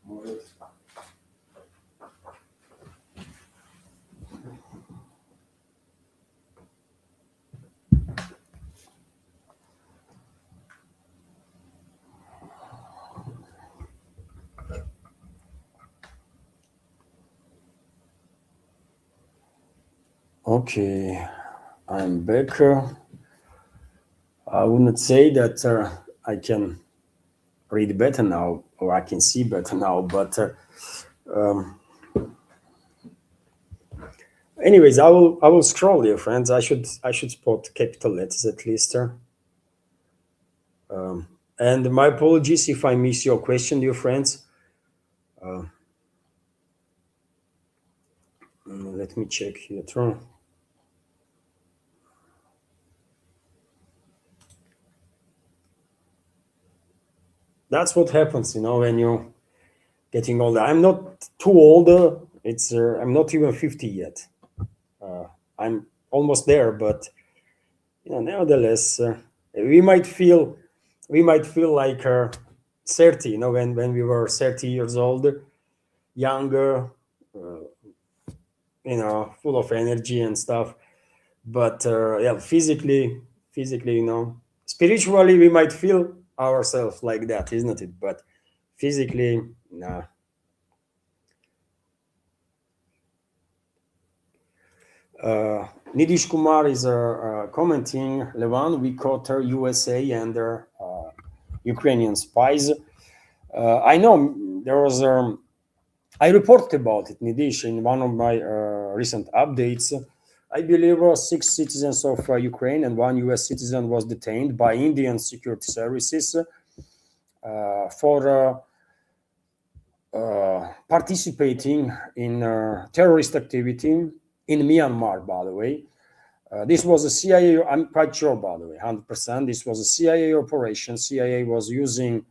Может. Okay, I'm back. I wouldn't say that I can read better now or I can see better now, but um, anyways, I will scroll, dear friends. I should spot capital letters at least. And my apologies if I miss your question, dear friends. let me check here through. That's what happens, when you getting older. I'm not too older. I'm not even 50 yet. Uh, I'm almost there, but nevertheless, we might feel we might feel like 30. When we were 30 years old, younger, full of energy and stuff. But yeah, physically, spiritually, we might feel ourselves like that, isn't it? But physically, nah. Nidish Kumar is commenting, Levan, we caught USA and Ukrainian spies. I know there was, I reported about it, Nidish, in one of my recent updates. I believe 6 citizens of Ukraine and one US citizen was detained by Indian security services for participating in terrorist activity in Myanmar, by the way. This was a CIA, I'm quite sure, by the way, 100%. This was a CIA operation. CIA was using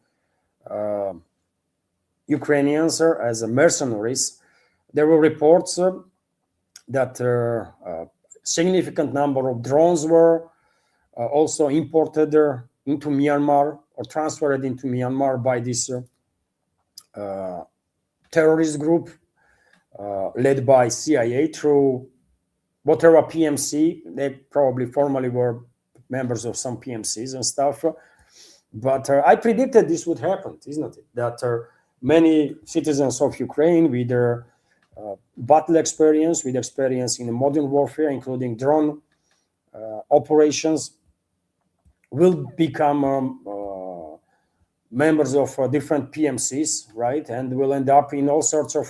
Ukrainians as mercenaries. There were reports that a significant number of drones were also imported into Myanmar or transferred into Myanmar by this terrorist group led by CIA through whatever PMC. They probably formerly were members of some PMCs and stuff. But I predicted this would happen, isn't it? That many citizens of Ukraine with their battle experience, with experience in modern warfare, including drone operations, will become members of different PMCs, right? And will end up in all sorts of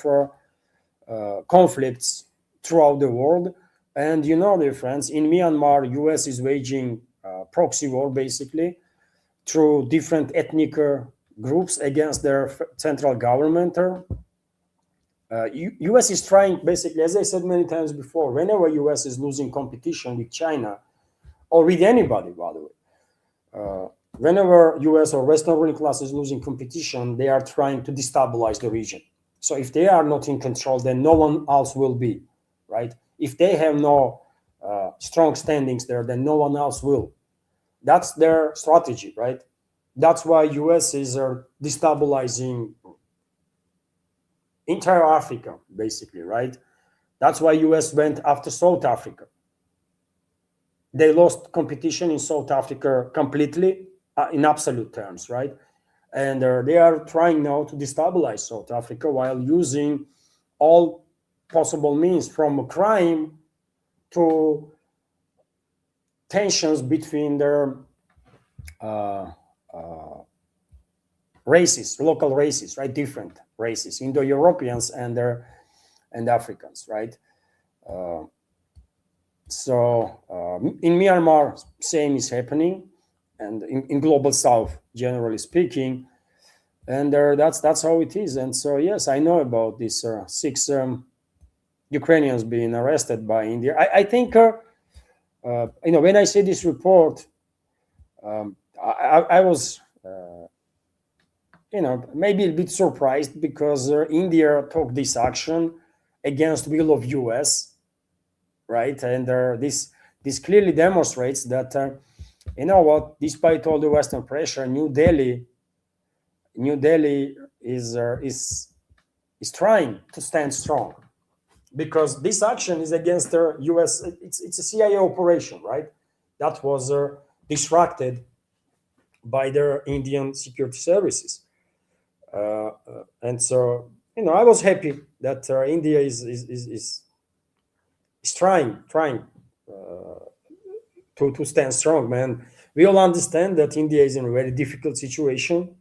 conflicts throughout the world. And dear friends, in Myanmar, US is waging proxy war, basically, through different ethnic groups against their central government. US is trying, basically, as I said many times before, whenever US is losing competition with China or with anybody, by the way, whenever US or Western ruling class is losing competition, they are trying to destabilize the region. So if they are not in control, then no one else will be, right? If they have no strong standings there, then no one else will. That's their strategy, right? That's why US is destabilizing entire Africa, basically, right? That's why US went after South Africa. They lost competition in South Africa completely in absolute terms, right? And they are trying now to destabilize South Africa while using all possible means, from crime to tensions between their races, local races, right? Different races, Indo-Europeans and Africans, right? In Myanmar, same is happening, and in global South, generally speaking, and that's how it is. And so, yes, I know about these 6 Ukrainians being arrested by India. I think, when I see this report, I was, maybe a bit surprised, because India took this action against will of US, right? And this clearly demonstrates that, despite all the Western pressure, New Delhi is trying to stand strong, because this action is against the US. It's a CIA operation, right? That was disrupted by their Indian security services. And so, I was happy that India is trying to stand strong, man. We all understand that India is in a very difficult situation.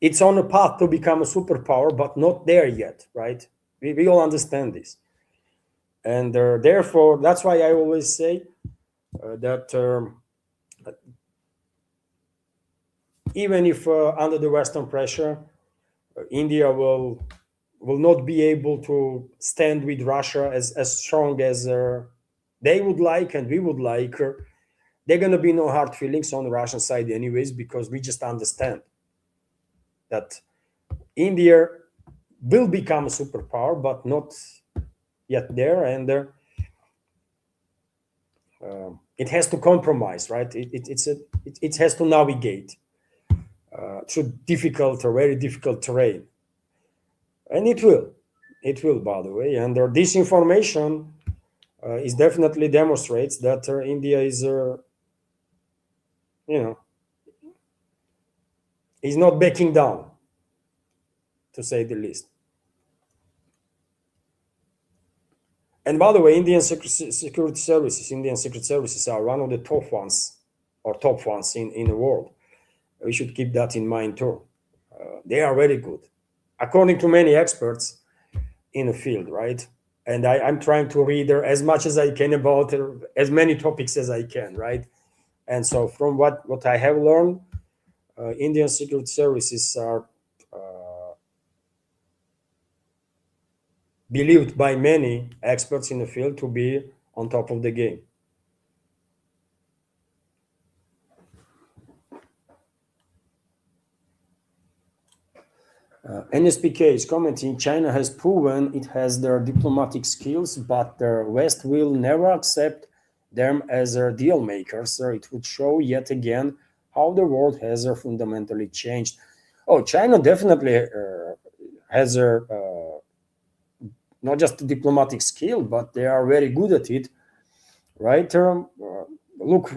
It's on a path to become a superpower, but not there yet, right? We all understand this. And therefore, that's why I always say that even if under the Western pressure, India will will not be able to stand with Russia as strong as they would like and we would like. There are going to be no hard feelings on the Russian side, anyways, because we just understand that India will become a superpower, but not yet there, and it has to compromise, right? It has to navigate through difficult or very difficult terrain, and it will, by the way. And this information is definitely demonstrates that India is, is not backing down, to say the least. And by the way, Indian security services are one of the top ones in the world. We should keep that in mind too. They are very good, according to many experts in the field, right? And I'm trying to read as much as I can about as many topics as I can, right? And so from what I have learned, Indian security services are believed by many experts in the field to be on top of the game. NSPK is commenting, China has proven it has their diplomatic skills, but the West will never accept them as their deal makers. It would show yet again how the world has fundamentally changed. Oh, China definitely has not just the diplomatic skill, but they are very good at it, right? Look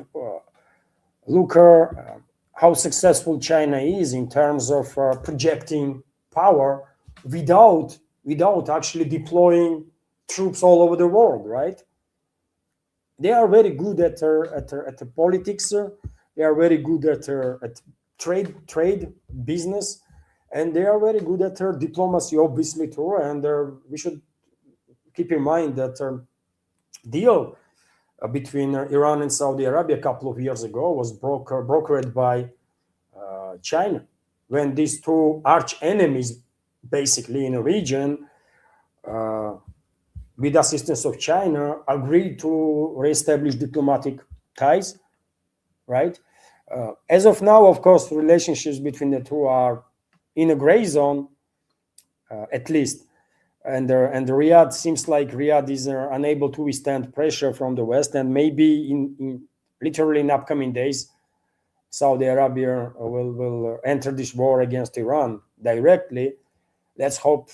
how successful China is in terms of projecting power without actually deploying troops all over the world, right? They are very good at the politics. They are very good at trade business, and they are very good at diplomacy, obviously too. And we should keep in mind that deal between Iran and Saudi Arabia a couple of years ago was brokered by China, when these two arch enemies, basically in a region, with assistance of China, agreed to reestablish diplomatic ties, right? As of now, of course, relationships between the two are in a gray zone, at least. And Riyadh seems like Riyadh is unable to withstand pressure from the West, and maybe in literally in upcoming days, Saudi Arabia will enter this war against Iran directly. Let's hope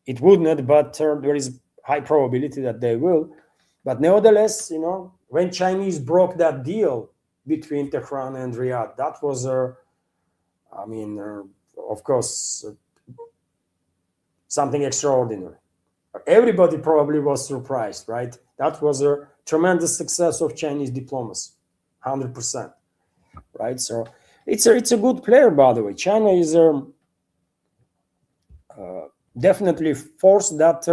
it would not, but there is high probability that they will. But nevertheless, when Chinese broke that deal between Tehran and Riyadh, that was, of course, something extraordinary. Everybody probably was surprised, right? That was a tremendous success of Chinese diplomacy, 100%, right? So it's a good player, by the way. China is definitely force that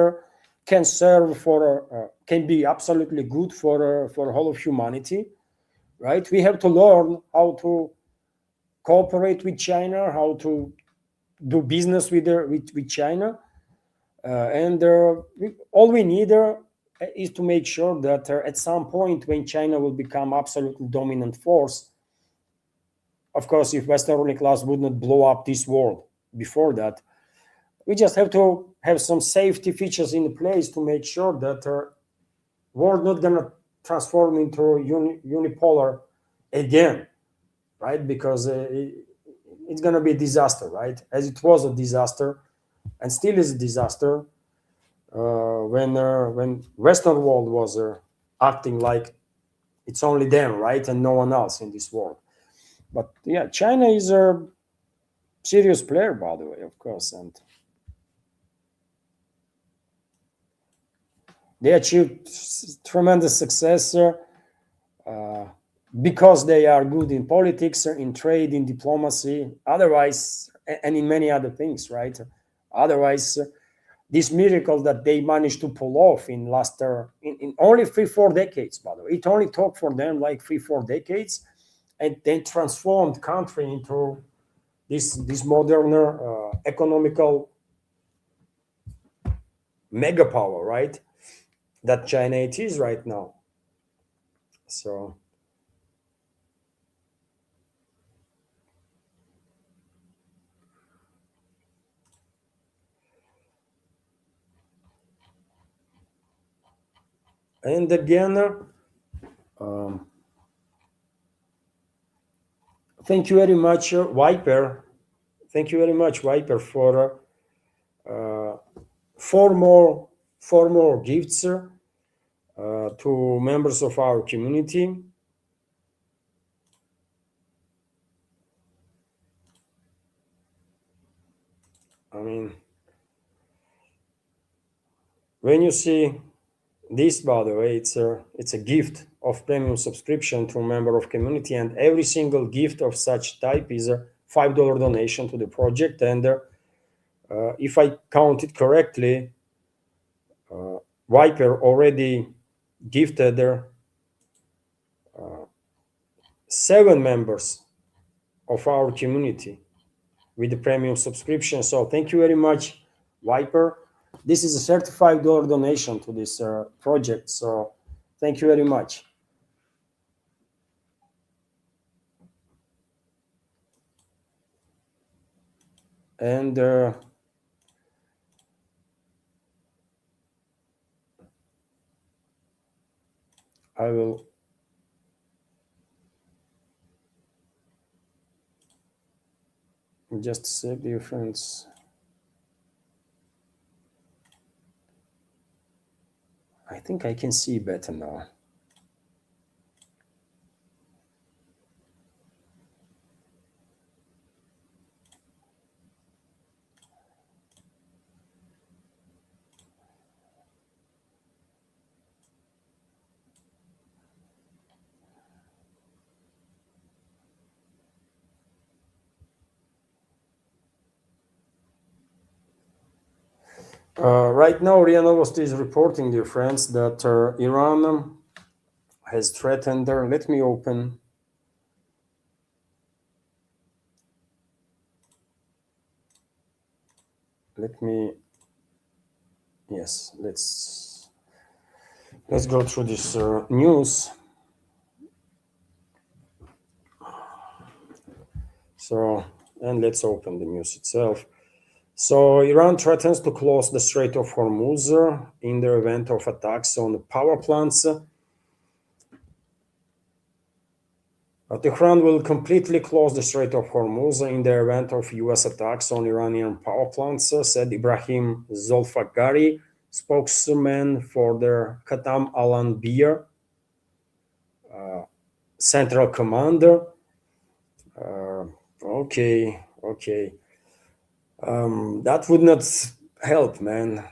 can serve can be absolutely good for whole of humanity, right? We have to learn how to cooperate with China, how to do business with China. And all we need is to make sure that at some point when China will become absolutely dominant force, of course, if Western ruling class would not blow up this world before that, we just have to have some safety features in place to make sure that world not gonna transform into unipolar again, right? Because it's gonna be a disaster, right? As it was a disaster, and still is a disaster when Western world was acting like it's only them, right, and no one else in this world. But yeah, China is a serious player, by the way, of course, and they achieved tremendous success because they are good in politics, in trade, in diplomacy, otherwise, and in many other things, right? Otherwise, this miracle that they managed to pull off in last in only 3-4 decades, by the way, it only took for them like 3-4 decades, and they transformed country into this modern economical mega power, right? That China it is right now. So, and again, um, thank you very much, Viper. Thank you very much, Viper, for uh, four more four more gifts to members of our community. I mean, when you see this, by the way, it's a gift of premium subscription to a member of community, and every single gift of such type is a $5 donation to the project. And if I count it correctly, Viper already gifted 7 members of our community with the premium subscription. So thank you very much, Viper. This is a $35 donation to this project. So thank you very much. And I will just save the friends. I think I can see better now. Right now, RIA Novosti is reporting, dear friends, that Iran has threatened. Let me open. Let me. Yes, let's go through this news. So, and let's open the news itself. So Iran threatens to close the Strait of Hormuz in the event of attacks on power plants. Tehran will completely close the Strait of Hormuz in the event of US attacks on Iranian power plants, said Ibrahim Zolfaghari, spokesman for the Khatam al-Anbiya Central Command. Okay. That would not help, man.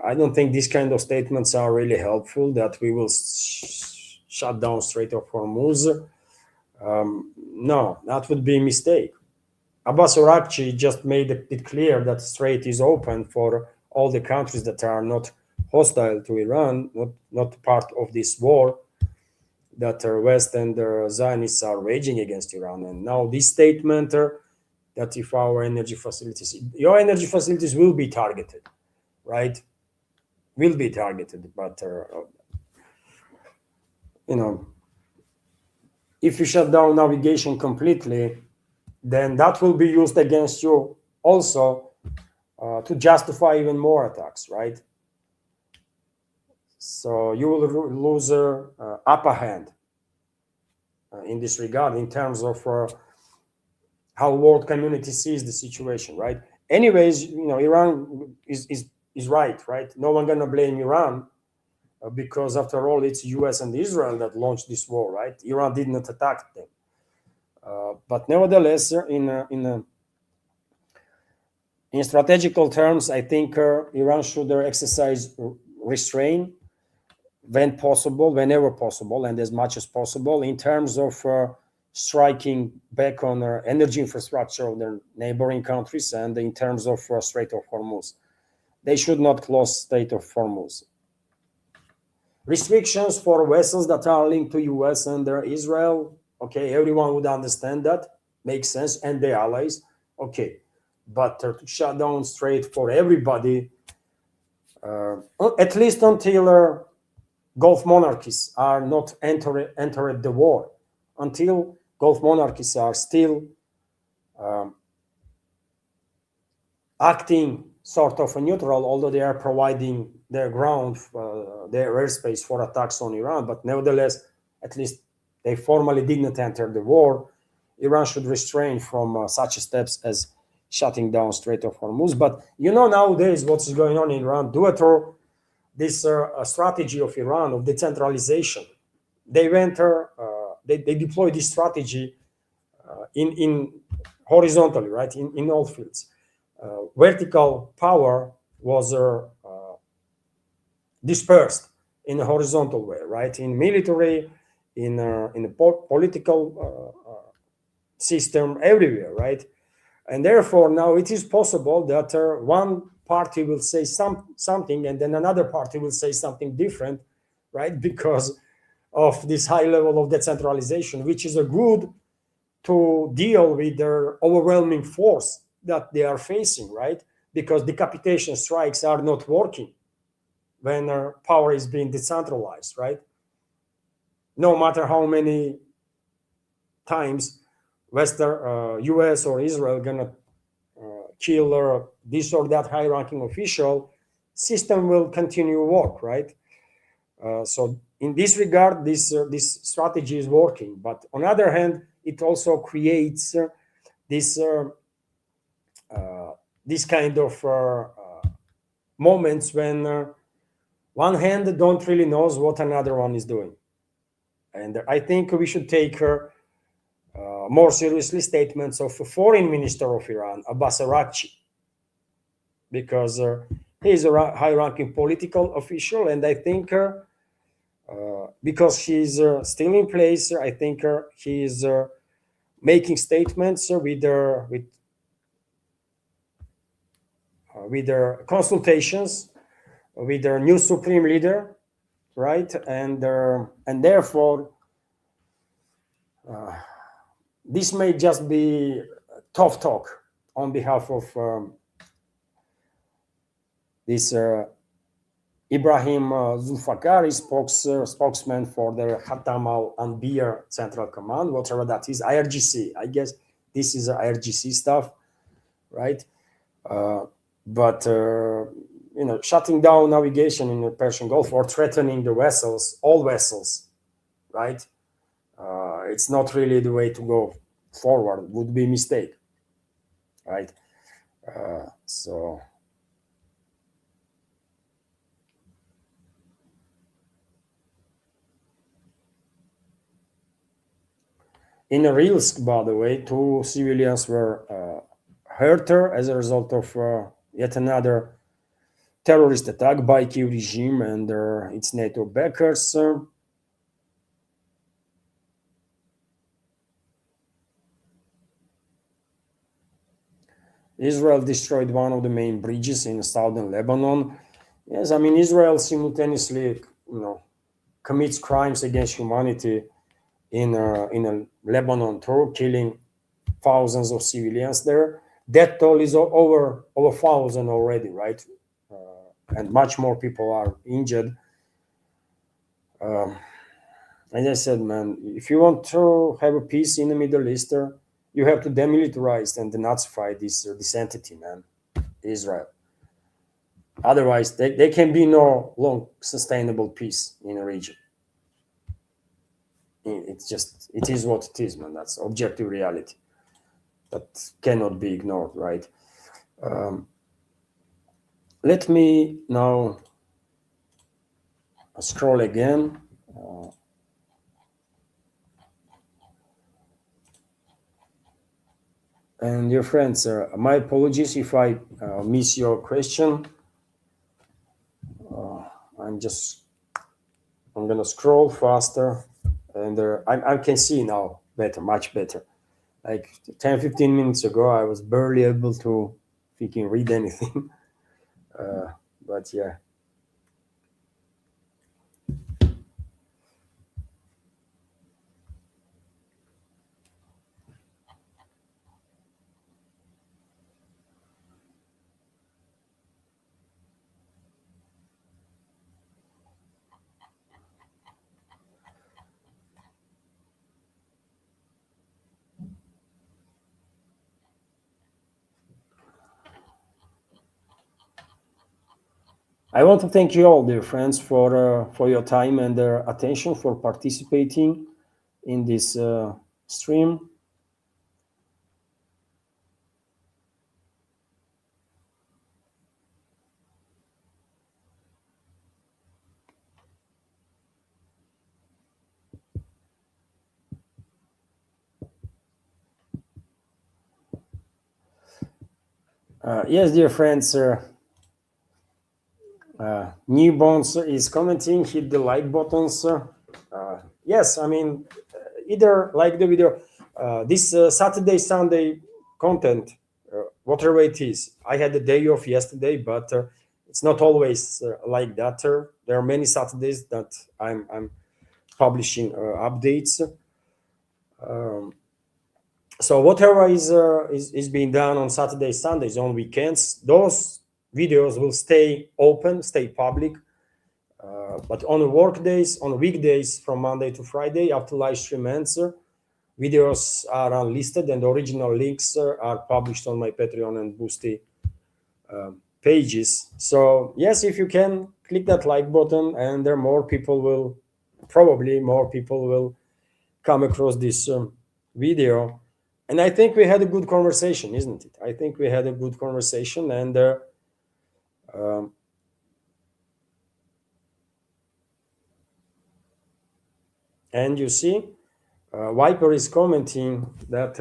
I don't think these kind of statements are really helpful. That we will shut down Strait of Hormuz. No, that would be a mistake. Abbas Arakchi just made it clear that Strait is open for all the countries that are not hostile to Iran, not part of this war that West and Zionists are waging against Iran. And now this statement that if our your energy facilities will be targeted, right? Will be targeted, but if you shut down navigation completely, then that will be used against you also to justify even more attacks, right? So you will lose upper hand in this regard in terms of how world community sees the situation, right? Anyways, Iran is right? No one gonna blame Iran because after all, it's US and Israel that launched this war, right? Iran did not attack them. But nevertheless, in strategical terms, I think Iran should exercise restraint whenever possible, and as much as possible in terms of striking back on energy infrastructure of their neighboring countries, and in terms of Strait of Hormuz. They should not close Strait of Hormuz. Restrictions for vessels that are linked to US and Israel, okay, everyone would understand that, makes sense, and the allies, okay. But to shut down Strait for everybody, at least until Gulf monarchies are not entered the war, until Gulf monarchies are still um, acting sort of a neutral, although they are providing their ground, their airspace for attacks on Iran. But nevertheless, at least they formally didn't enter the war. Iran should restrain from such steps as shutting down Strait of Hormuz. But you know nowadays what's going on in Iran due to this strategy of Iran of decentralization. They they deploy this strategy in horizontally, right, in all fields. Vertical power was dispersed in a horizontal way, right, in military, in the political system, everywhere, right, and therefore now it is possible that one party will say something and then another party will say something different, right, because of this high level of decentralization, which is a good to deal with their overwhelming force that they are facing, right? Because decapitation strikes are not working when power is being decentralized, right? No matter how many times Western U.S. or Israel gonna kill this or that high-ranking official, system will continue work, right? So in this regard, this strategy is working. But on the other hand, it also creates this this kind of moments when one hand don't really knows what another one is doing, and I think we should take more seriously statements of a foreign minister of Iran, Abbas Araghchi, because he is a high-ranking political official, and I think because he's still in place, I think he is making statements with their consultations with their new supreme leader, right? And therefore, this may just be tough talk on behalf of this Ibrahim Zulfikari, spokesman for the Khatam al Anbiya Central Command, whatever that is, IRGC. I guess this is IRGC stuff, right? But shutting down navigation in the Persian Gulf or threatening the vessels, all vessels, right? It's not really the way to go forward. It would be a mistake, right? So in Rilsk, by the way, 2 civilians were hurt as a result of yet another terrorist attack by Kyiv regime and its NATO backers. Israel destroyed one of the main bridges in southern Lebanon. Yes, I mean Israel simultaneously, commits crimes against humanity in Lebanon too, killing thousands of civilians there. Death toll is over 1,000 already, right? And much more people are injured. As I said, man, if you want to have a peace in the Middle East, you have to demilitarize and denazify this entity, man, Israel. Otherwise, there can be no long sustainable peace in the region. It is what it is, man. That's objective reality that cannot be ignored, right? Let me now scroll again. And dear friends, my apologies if I miss your question. I'm gonna scroll faster, and I can see now better, much better. Like 10-15 minutes ago, I was barely able to freaking read anything. But yeah. I want to thank you all, dear friends, for your time and attention, for participating in this stream. Yes, dear friends, New Bones is commenting. Hit the like buttons. Yes, I mean, either like the video, this Saturday, Sunday content, whatever it is. I had a day off yesterday, but it's not always like that. There are many Saturdays that I'm publishing updates. Um, so whatever is being done on Saturdays, Sundays, on weekends, those videos will stay open, stay public. But on work days, on weekdays from Monday to Friday, after live stream ends, videos are unlisted and the original links are published on my Patreon and Boosty pages. So yes, if you can click that like button, and there more people will, probably more people will come across this video. And I think we had a good conversation, isn't it? I think we had a good conversation, and um, you see, Viper is commenting that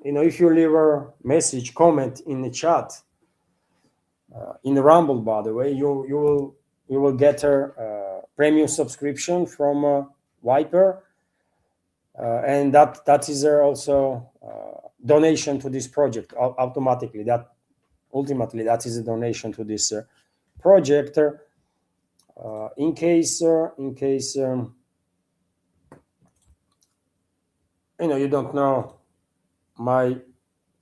if you leave a message, comment in the chat, in Rumble, by the way, you will get a premium subscription from Viper, and that is also donation to this project automatically. That ultimately that is a donation to this project. In case you don't know my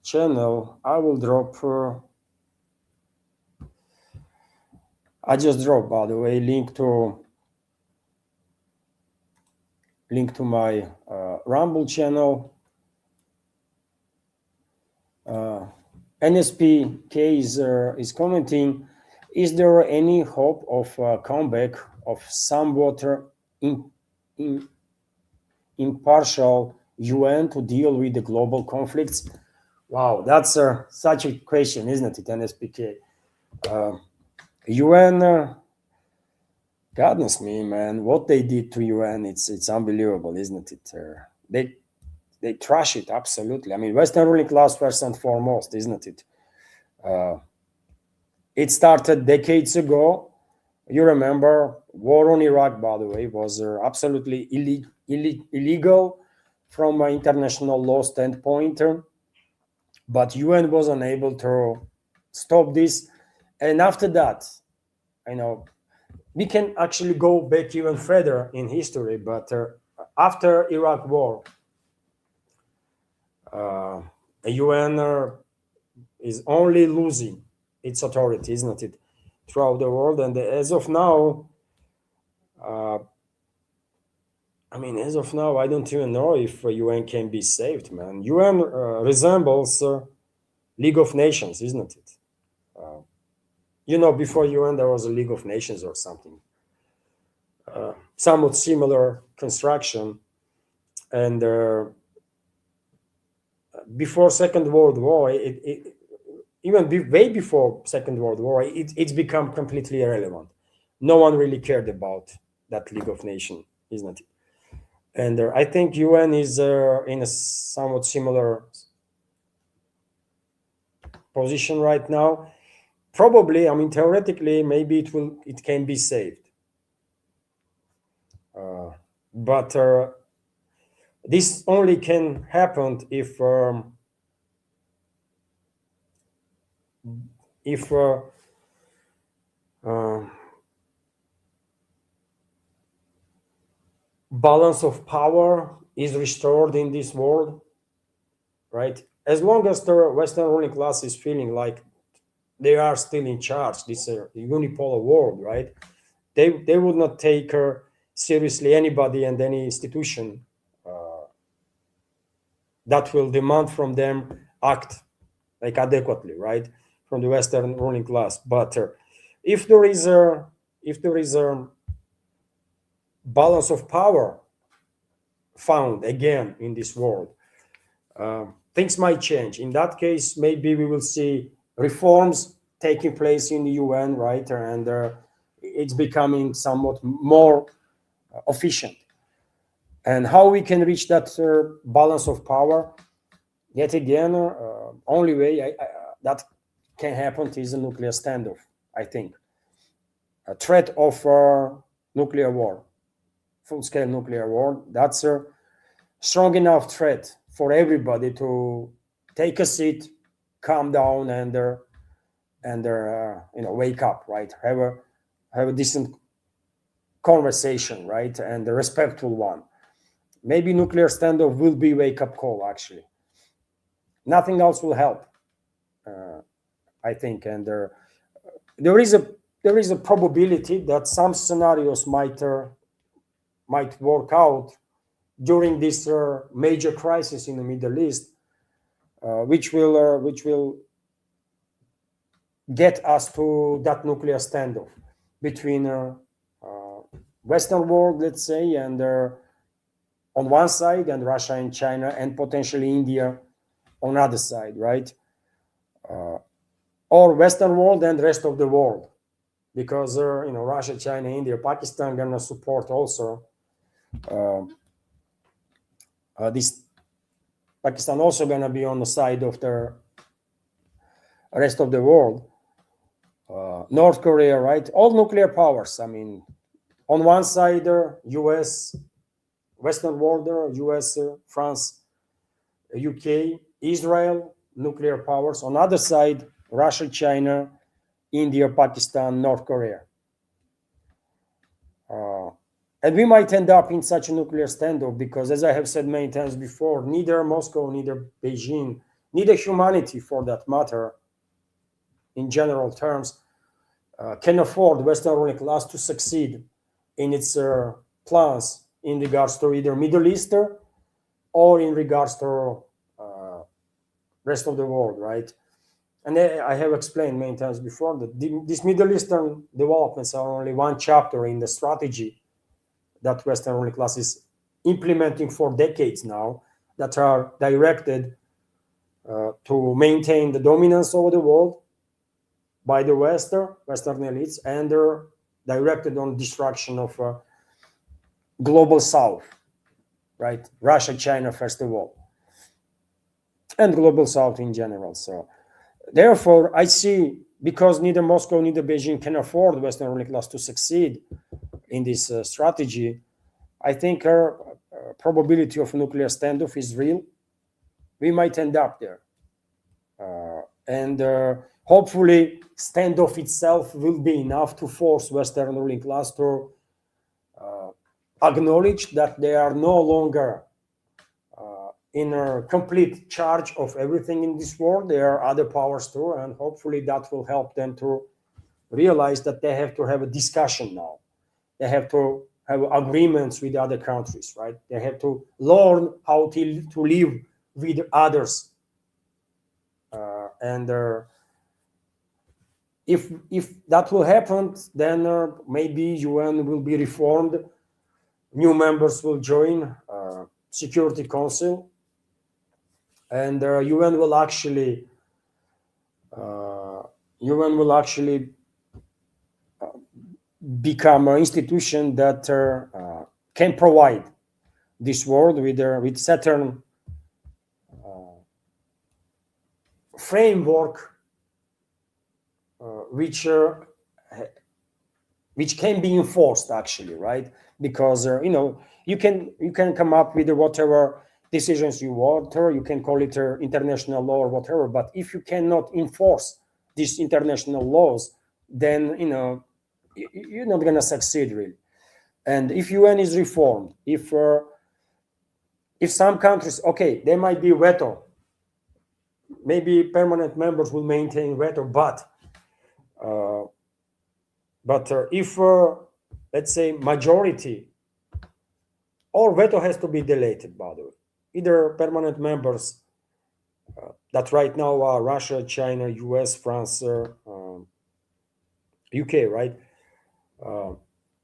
channel, I will drop. I just dropped, by the way, link to my Rumble channel. NSPK is commenting. Is there any hope of comeback of somewhat in, impartial UN to deal with the global conflicts? Wow, that's such a question, isn't it, NSPK? UN, goodness me, man, what they did to UN, it's unbelievable, isn't it? They trash it, absolutely. I mean, Western ruling class first and foremost, isn't it? It started decades ago. You remember, war on Iraq, by the way, was absolutely illegal from an international law standpoint, but UN was unable to stop this. And after that, we can actually go back even further in history, but after Iraq war, UN is only losing its authority, isn't it, throughout the world. And as of now, as of now, I don't even know if UN can be saved, man. UN resembles League of Nations, isn't it? Before UN, there was a League of Nations or something. Somewhat similar construction. And before Second World War, way before Second World War, it's become completely irrelevant. No one really cared about that League of Nations, isn't it? And I think UN is in a somewhat similar position right now. Probably, theoretically, maybe it can be saved. But this only can happen if balance of power is restored in this world, right? As long as the Western ruling class is feeling like they are still in charge, this unipolar world, right? They would not take seriously anybody and any institution that will demand from them act like adequately, right, from the Western ruling class. But if there is if there is a balance of power found again in this world, things might change. In that case, maybe we will see reforms taking place in the UN, right? And it's becoming somewhat more efficient. And how we can reach that balance of power? Yet again, only way that can happen is a nuclear standoff, I think. A threat of nuclear war, full-scale nuclear war, that's a strong enough threat for everybody to take a seat, calm down, and wake up, right? Have a decent conversation, right, and a respectful one. Maybe nuclear standoff will be wake-up call. Actually, nothing else will help, I think. And there is a probability that some scenarios might work out during this major crisis in the Middle East, which will get us to that nuclear standoff between Western world, let's say, and on one side, and Russia and China, and potentially India on the other side, right? Or Western world and rest of the world, because Russia, China, India, Pakistan gonna support also this. Pakistan also gonna be on the side of the rest of the world. North Korea, right? All nuclear powers. I mean, on one side, U.S. Western world, U.S., France, UK, Israel, nuclear powers. On the other side, Russia, China, India, Pakistan, North Korea. And we might end up in such a nuclear standoff because, as I have said many times before, neither Moscow, neither Beijing, neither humanity, for that matter, in general terms, can afford Western ruling class to succeed in its plans in regards to either Middle East or in regards to rest of the world, right? And I have explained many times before that these Middle Eastern developments are only one chapter in the strategy that Western ruling class is implementing for decades now, that are directed to maintain the dominance over the world by the Western elites, and they're directed on destruction of global South, right? Russia, China, first of all, and global South in general. So therefore, I see, because neither Moscow, neither Beijing can afford Western ruling class to succeed in this strategy, I think our probability of nuclear standoff is real. We might end up there. And hopefully, standoff itself will be enough to force Western ruling class to acknowledge that they are no longer in a complete charge of everything in this world. There are other powers too, and hopefully that will help them to realize that they have to have a discussion now. They have to have agreements with other countries, right? They have to learn how to live with others. And if that will happen, then maybe UN will be reformed. New members will join Security Council, and UN will actually become an institution that can provide this world with certain framework which can be enforced, actually, right? Because you can come up with whatever decisions you want, or you can call it international law or whatever, but if you cannot enforce these international laws, then you're not going to succeed, really. And if UN is reformed, if some countries, okay, there might be veto, maybe permanent members will maintain veto, but if let's say majority, or veto has to be deleted, by the way, either permanent members that right now are Russia, China, US, France, UK, right? Uh,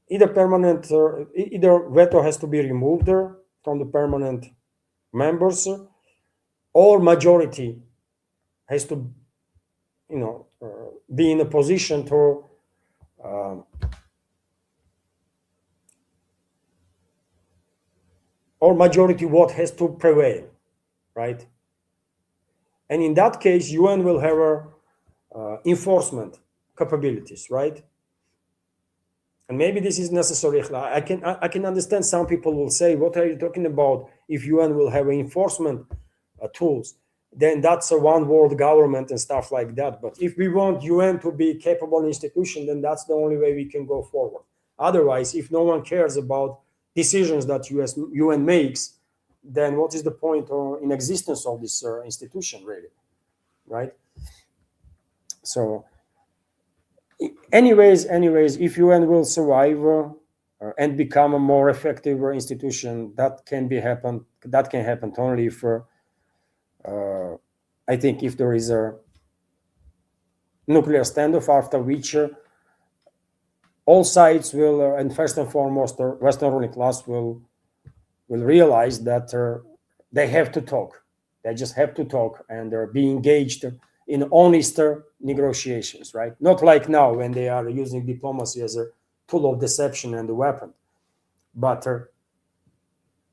either permanent, either veto has to be removed from the permanent members, or majority has to, be in a position to uh, or majority vote has to prevail, right? And in that case, UN will have enforcement capabilities, right? And maybe this is necessary. I can understand some people will say, "What are you talking about? If UN will have enforcement tools, then that's a one world government and stuff like that." But if we want UN to be capable institution, then that's the only way we can go forward. Otherwise, if no one cares about decisions that UN makes, then what is the point in existence of this institution, really, right? So anyways, if UN will survive and become a more effective institution, that can happen only if I think if there is a nuclear standoff, after which all sides will, and first and foremost, the Western ruling class will realize that they have to talk. They just have to talk and be engaged in honest negotiations, right? Not like now when they are using diplomacy as a tool of deception and a weapon, but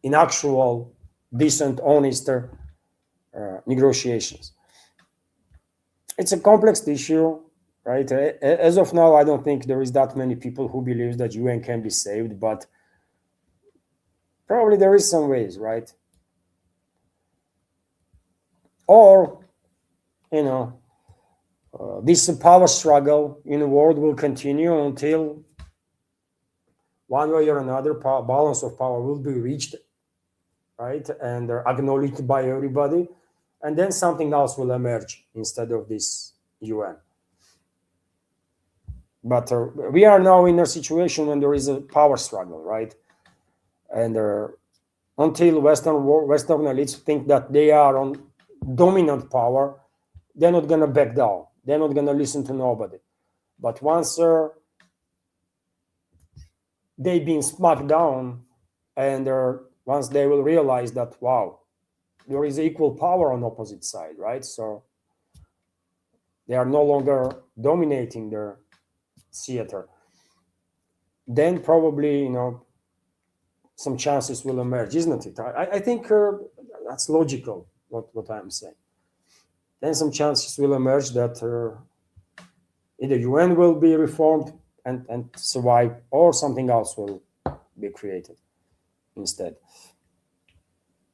in actual, decent, honest negotiations. It's a complex issue, right? As of now, I don't think there is that many people who believe that UN can be saved, but probably there is some ways, right? Or, this power struggle in the world will continue until one way or another balance of power will be reached, right? And acknowledged by everybody. And then something else will emerge instead of this UN. But we are now in a situation when there is a power struggle, right? And until Western elites think that they are on dominant power, they're not going to back down. They're not going to listen to nobody. But once they've been smacked down, and once they will realize that, wow, there is equal power on opposite side, right? So they are no longer dominating their theater. Then probably, some chances will emerge, isn't it? I think that's logical, what I'm saying. Then some chances will emerge that either UN will be reformed and survive, or something else will be created instead.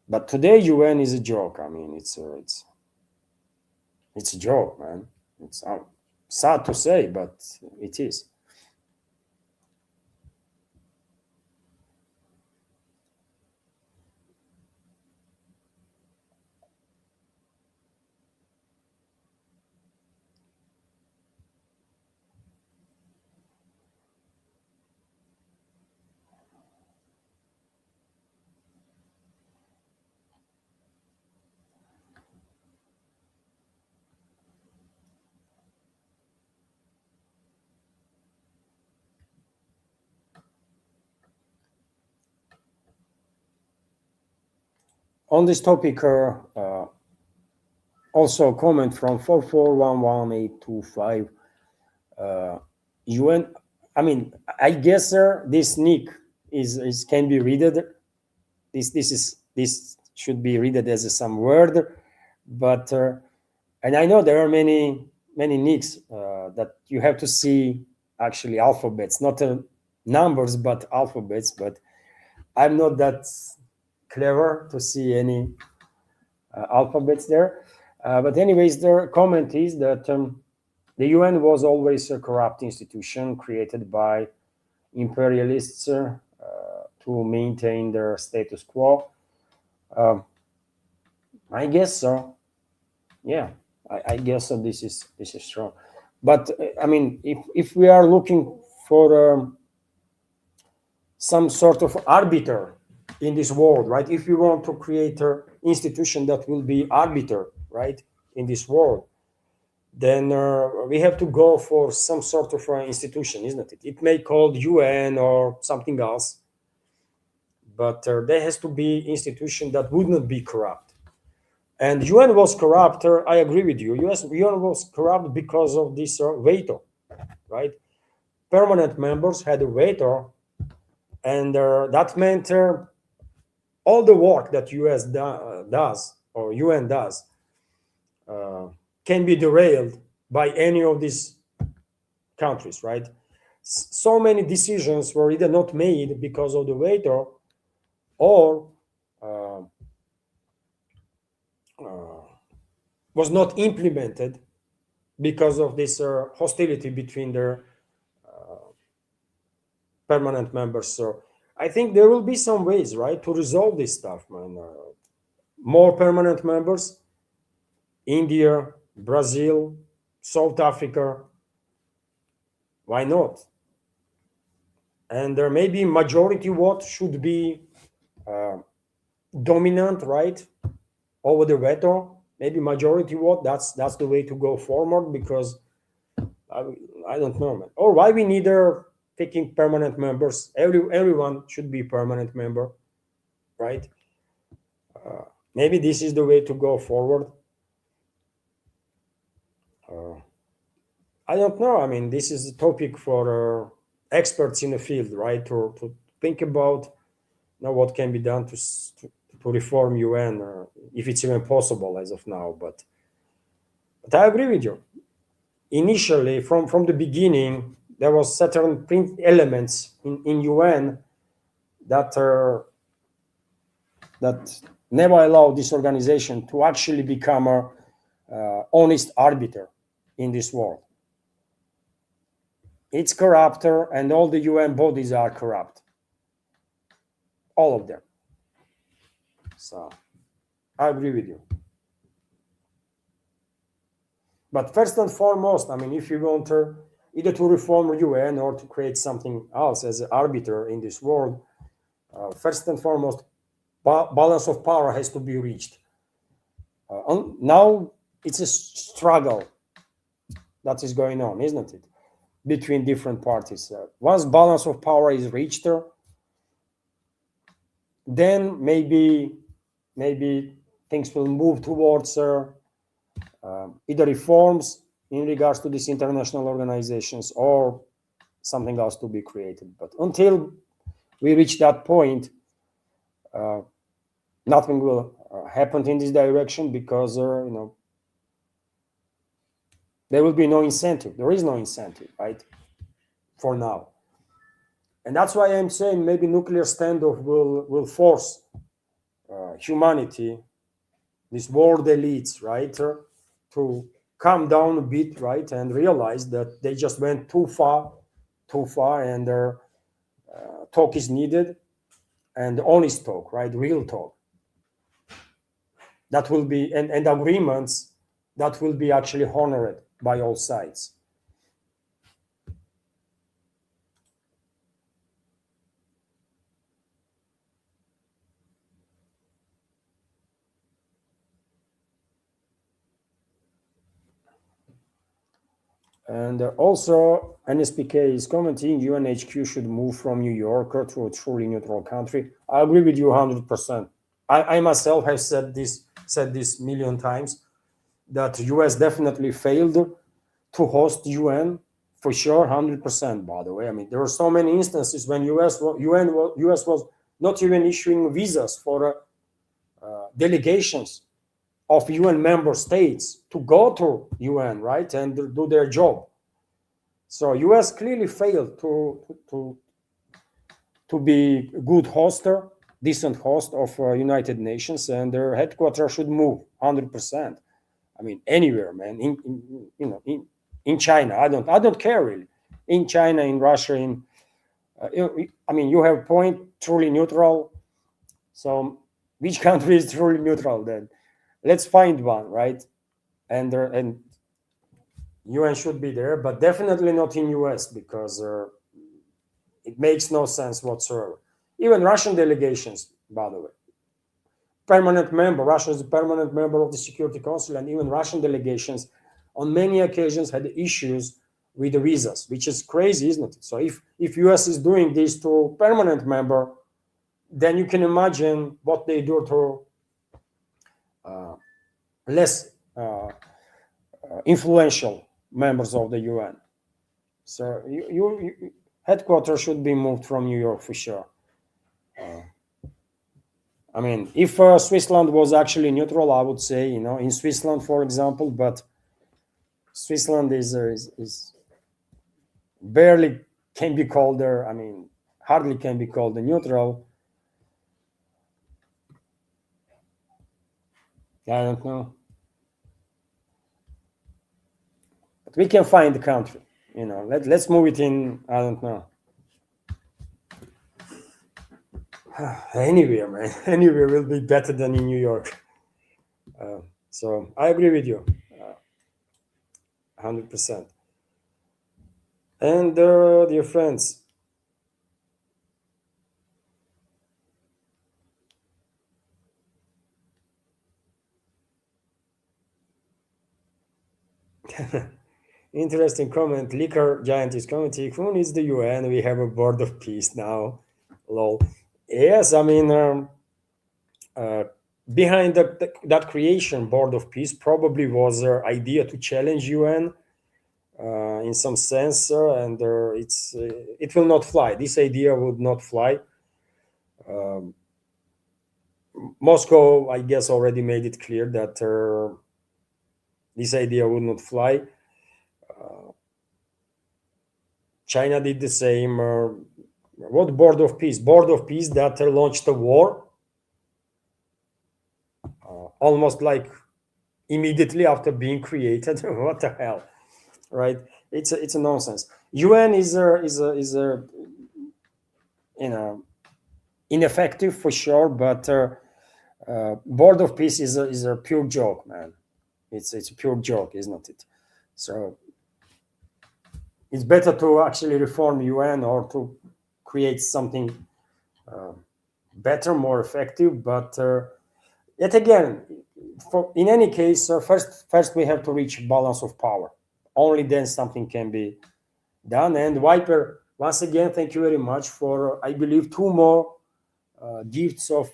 But today UN is a joke. I mean, it's a joke, man. It's sad to say, but it is. On this topic, also a comment from 4411825. UN, I mean, I guess this nick is can be read. This should be read as some word, but and I know there are many nicks that you have to see actually alphabets, not numbers, but alphabets. But I'm not that clever to see any alphabets there. But anyways, their comment is that the UN was always a corrupt institution created by imperialists to maintain their status quo. I guess so. Yeah, I guess so. This is true. But I mean, if we are looking for some sort of arbiter in this world, right? If we want to create an institution that will be arbiter, right, in this world, then we have to go for some sort of institution, isn't it? It may called UN or something else, but there has to be institution that would not be corrupt. And UN was corrupt. I agree with you. UN was corrupt because of this veto, right? Permanent members had a veto, and that meant all the work that does or UN does uh, can be derailed by any of these countries, right? So many decisions were either not made because of the veto or uh, uh, was not implemented because of this hostility between their permanent members. So I think there will be some ways, right, to resolve this stuff, man. More permanent members, India, Brazil, South Africa. Why not? And there may be majority vote should be uh, dominant, right, over the veto. Maybe majority vote. That's the way to go forward, because I, I don't know, man. Or why we need picking permanent members? Everyone should be permanent member, right? Maybe this is the way to go forward. Uh, I don't know. I mean, this is a topic for experts in the field, right? To think about what can be done to reform UN, if it's even possible as of now. But I agree with you. Initially, from the beginning, there was certain elements in UN that that never allowed this organization to actually become a honest arbiter in this world. It's corrupt, and all the UN bodies are corrupt. All of them. So I agree with you. But first and foremost, I mean, if you want either to reform UN or to create something else as an arbiter in this world, first and foremost, balance of power has to be reached. Now it's a struggle that is going on, isn't it, between different parties. Once balance of power is reached, then maybe things will move towards either reforms in regards to these international organizations or something else to be created. But until we reach that point, nothing will happen in this direction, because there will be no incentive. There is no incentive, right, for now. And that's why I'm saying maybe nuclear standoff will force humanity, these world elites, right, to calm down a bit, right, and realize that they just went too far, and their talk is needed, and honest talk, right, real talk. That will be, and agreements that will be actually honored by all sides. And also, NSPK is commenting UNHQ should move from New York to a truly neutral country. I agree with you 100%. I myself have said this million times, that US definitely failed to host UN, for sure, 100%, by the way. I mean, there were so many instances when US was not even issuing visas for delegations of UN member states to go to UN, right, and do their job. So US clearly failed to be a good hoster, decent host of United Nations, and their headquarters should move 100%. I mean, anywhere, man. In China, I don't care really. In China, in Russia, I mean, you have point truly neutral. So which country is truly neutral then? Let's find one, right? And UN should be there, but definitely not in US, because it makes no sense whatsoever. Even Russian delegations, by the way, permanent member. Russia is a permanent member of the Security Council, and even Russian delegations on many occasions had issues with the visas, which is crazy, isn't it? So if US is doing this to permanent member, then you can imagine what they do to less influential members of the UN. So you headquarters should be moved from New York for sure. I mean, if Switzerland was actually neutral, I would say, in Switzerland, for example, but Switzerland is barely can be called there. I mean, hardly can be called the neutral. I don't know. But we can find the country, let's move it in, I don't know. Anywhere, man. Anywhere will be better than in New York. So I agree with you, 100%. And dear friends, interesting comment. Liquor Giant is commenting. Who needs the UN? We have a board of peace now. Lol. Yes, I mean, behind that creation board of peace probably was an idea to challenge UN in some sense, and it will not fly. This idea would not fly. Moscow, I guess, already made it clear that this idea would not fly. China did the same. What board of peace? Board of peace that launched a war almost like immediately after being created. What the hell, right? It's a nonsense. UN is a ineffective for sure, but board of peace is a pure joke, man. It's a pure joke, isn't it? So it's better to actually reform UN or to create something better, more effective. But yet again, in any case, first we have to reach balance of power. Only then something can be done. And Viper, once again, thank you very much for, I believe, 2 more gifts of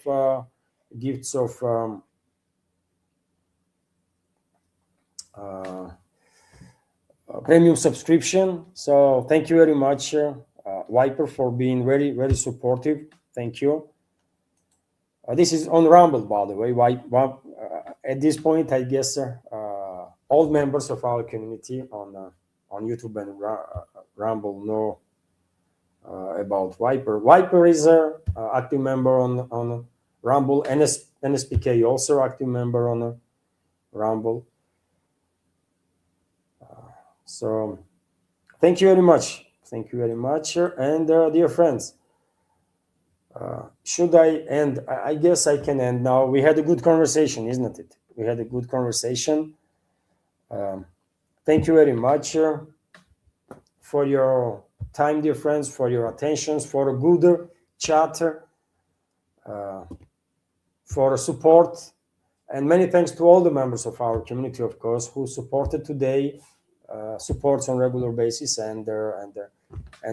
premium subscription. So thank you very much, Viper, for being very, very supportive. Thank you. This is on Rumble, by the way. At this point, I guess all members of our community on YouTube and Rumble know about Viper. Viper is an active member on Rumble. NSPK also active member on Rumble. So thank you very much. Thank you very much. And dear friends, should I end? I guess I can end now. We had a good conversation, isn't it? We had a good conversation. Thank you very much for your time, dear friends, for your attentions, for a good chat, for support, and many thanks to all the members of our community, of course, who supported today, supports on regular basis, and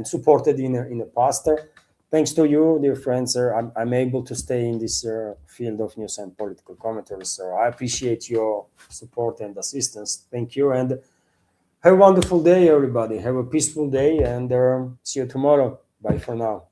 supported in the past. Thanks to you, dear friends, I'm able to stay in this field of news and political commentary. So I appreciate your support and assistance. Thank you, and have a wonderful day, everybody. Have a peaceful day, and see you tomorrow. Bye for now.